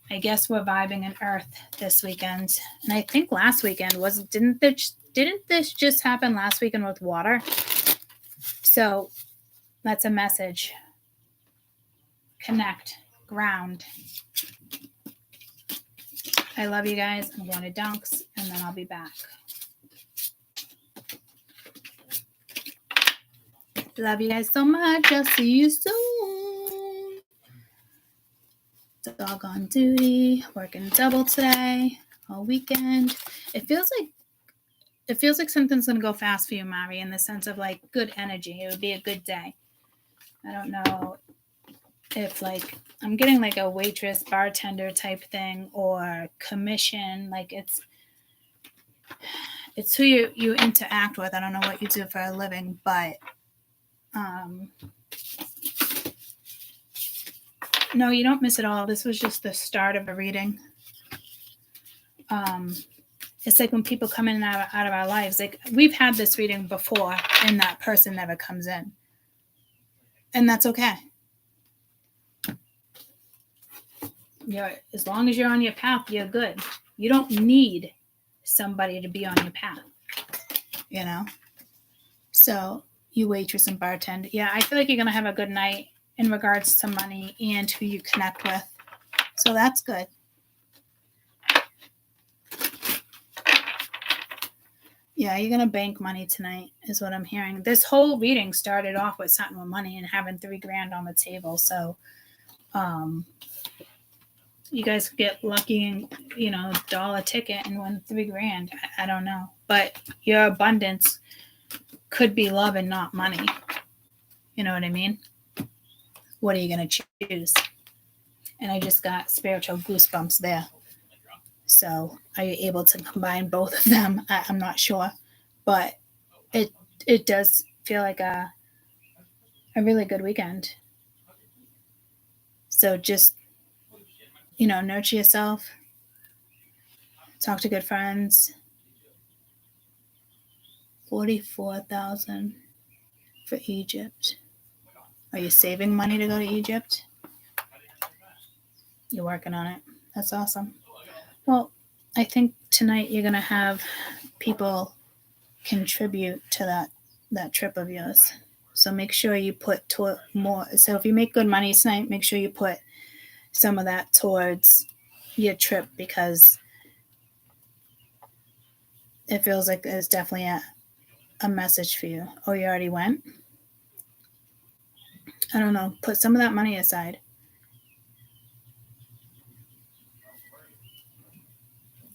I guess we're vibing in Earth this weekend. And I think last weekend didn't this just happen last weekend with water? So that's a message. Connect, ground. I love you guys. I'm going to dunks and then I'll be back. Love you guys so much. I'll see you soon. Dog on duty, working double today, all weekend. It feels like something's gonna go fast for you, Mari, in the sense of like good energy. It would be a good day. I don't know if like I'm getting like a waitress, bartender type thing or commission. Like it's who you interact with. I don't know what you do for a living, but no, you don't miss it all. This was just the start of a reading. It's like when people come in and out of our lives, like we've had this reading before and that person never comes in. And that's okay. As long as you're on your path, you're good. You don't need somebody to be on your path, you know? So you waitress and bartend. Yeah, I feel like you're going to have a good night in regards to money and who you connect with. So that's good. Yeah, you're going to bank money tonight is what I'm hearing. This whole reading started off with something with money and having $3,000 on the table. So you guys get lucky and, dollar ticket and win $3,000. I don't know. But your abundance could be love and not money. You know what I mean? What are you going to choose? And I just got spiritual goosebumps there. So are you able to combine both of them? I'm not sure. But it does feel like a really good weekend. So just, nurture yourself. Talk to good friends. 44,000 for Egypt. Are you saving money to go to Egypt? You're working on it. That's awesome. Well, I think tonight you're going to have people contribute to that trip of yours. So make sure you put more. So if you make good money tonight, make sure you put some of that towards your trip, because it feels like there's definitely a message for you. Oh, you already went? I don't know. Put some of that money aside.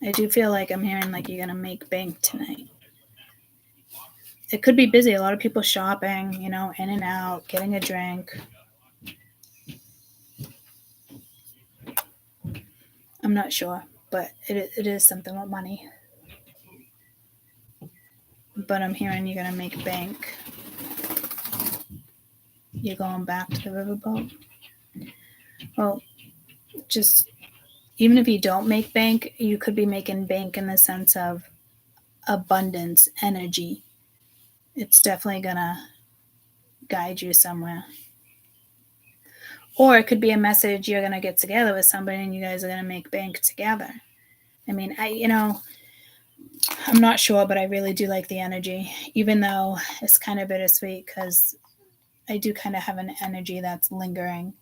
I do feel like I'm hearing like you're going to make bank tonight. It could be busy. A lot of people shopping, in and out, getting a drink. I'm not sure, but it is something with money. But I'm hearing you're going to make bank. You're going back to the riverboat. Well, just even if you don't make bank, you could be making bank in the sense of abundance, energy. It's definitely going to guide you somewhere. Or it could be a message you're going to get together with somebody and you guys are going to make bank together. I mean, I'm not sure, but I really do like the energy, even though it's kind of bittersweet because I do kind of have an energy that's lingering,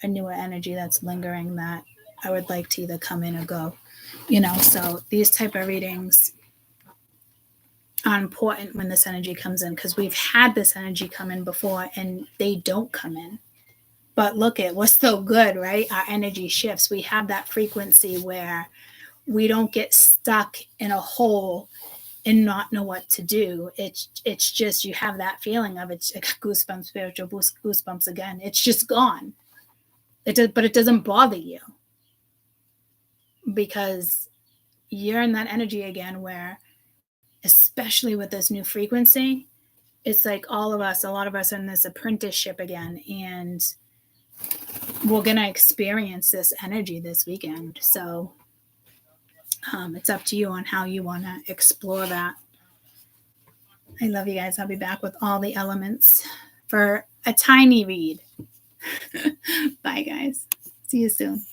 a newer energy that's lingering that I would like to either come in or go, so these type of readings are important when this energy comes in, because we've had this energy come in before and they don't come in. But look, we're still good, right? Our energy shifts. We have that frequency where we don't get stuck in a hole and not know what to do. It's just, you have that feeling of it's goosebumps, spiritual goosebumps again. It's just gone. But it doesn't bother you because you're in that energy again where, especially with this new frequency, it's like a lot of us are in this apprenticeship again, and we're going to experience this energy this weekend. So it's up to you on how you want to explore that. I love you guys. I'll be back with all the elements for a tiny read. Bye, guys. See you soon.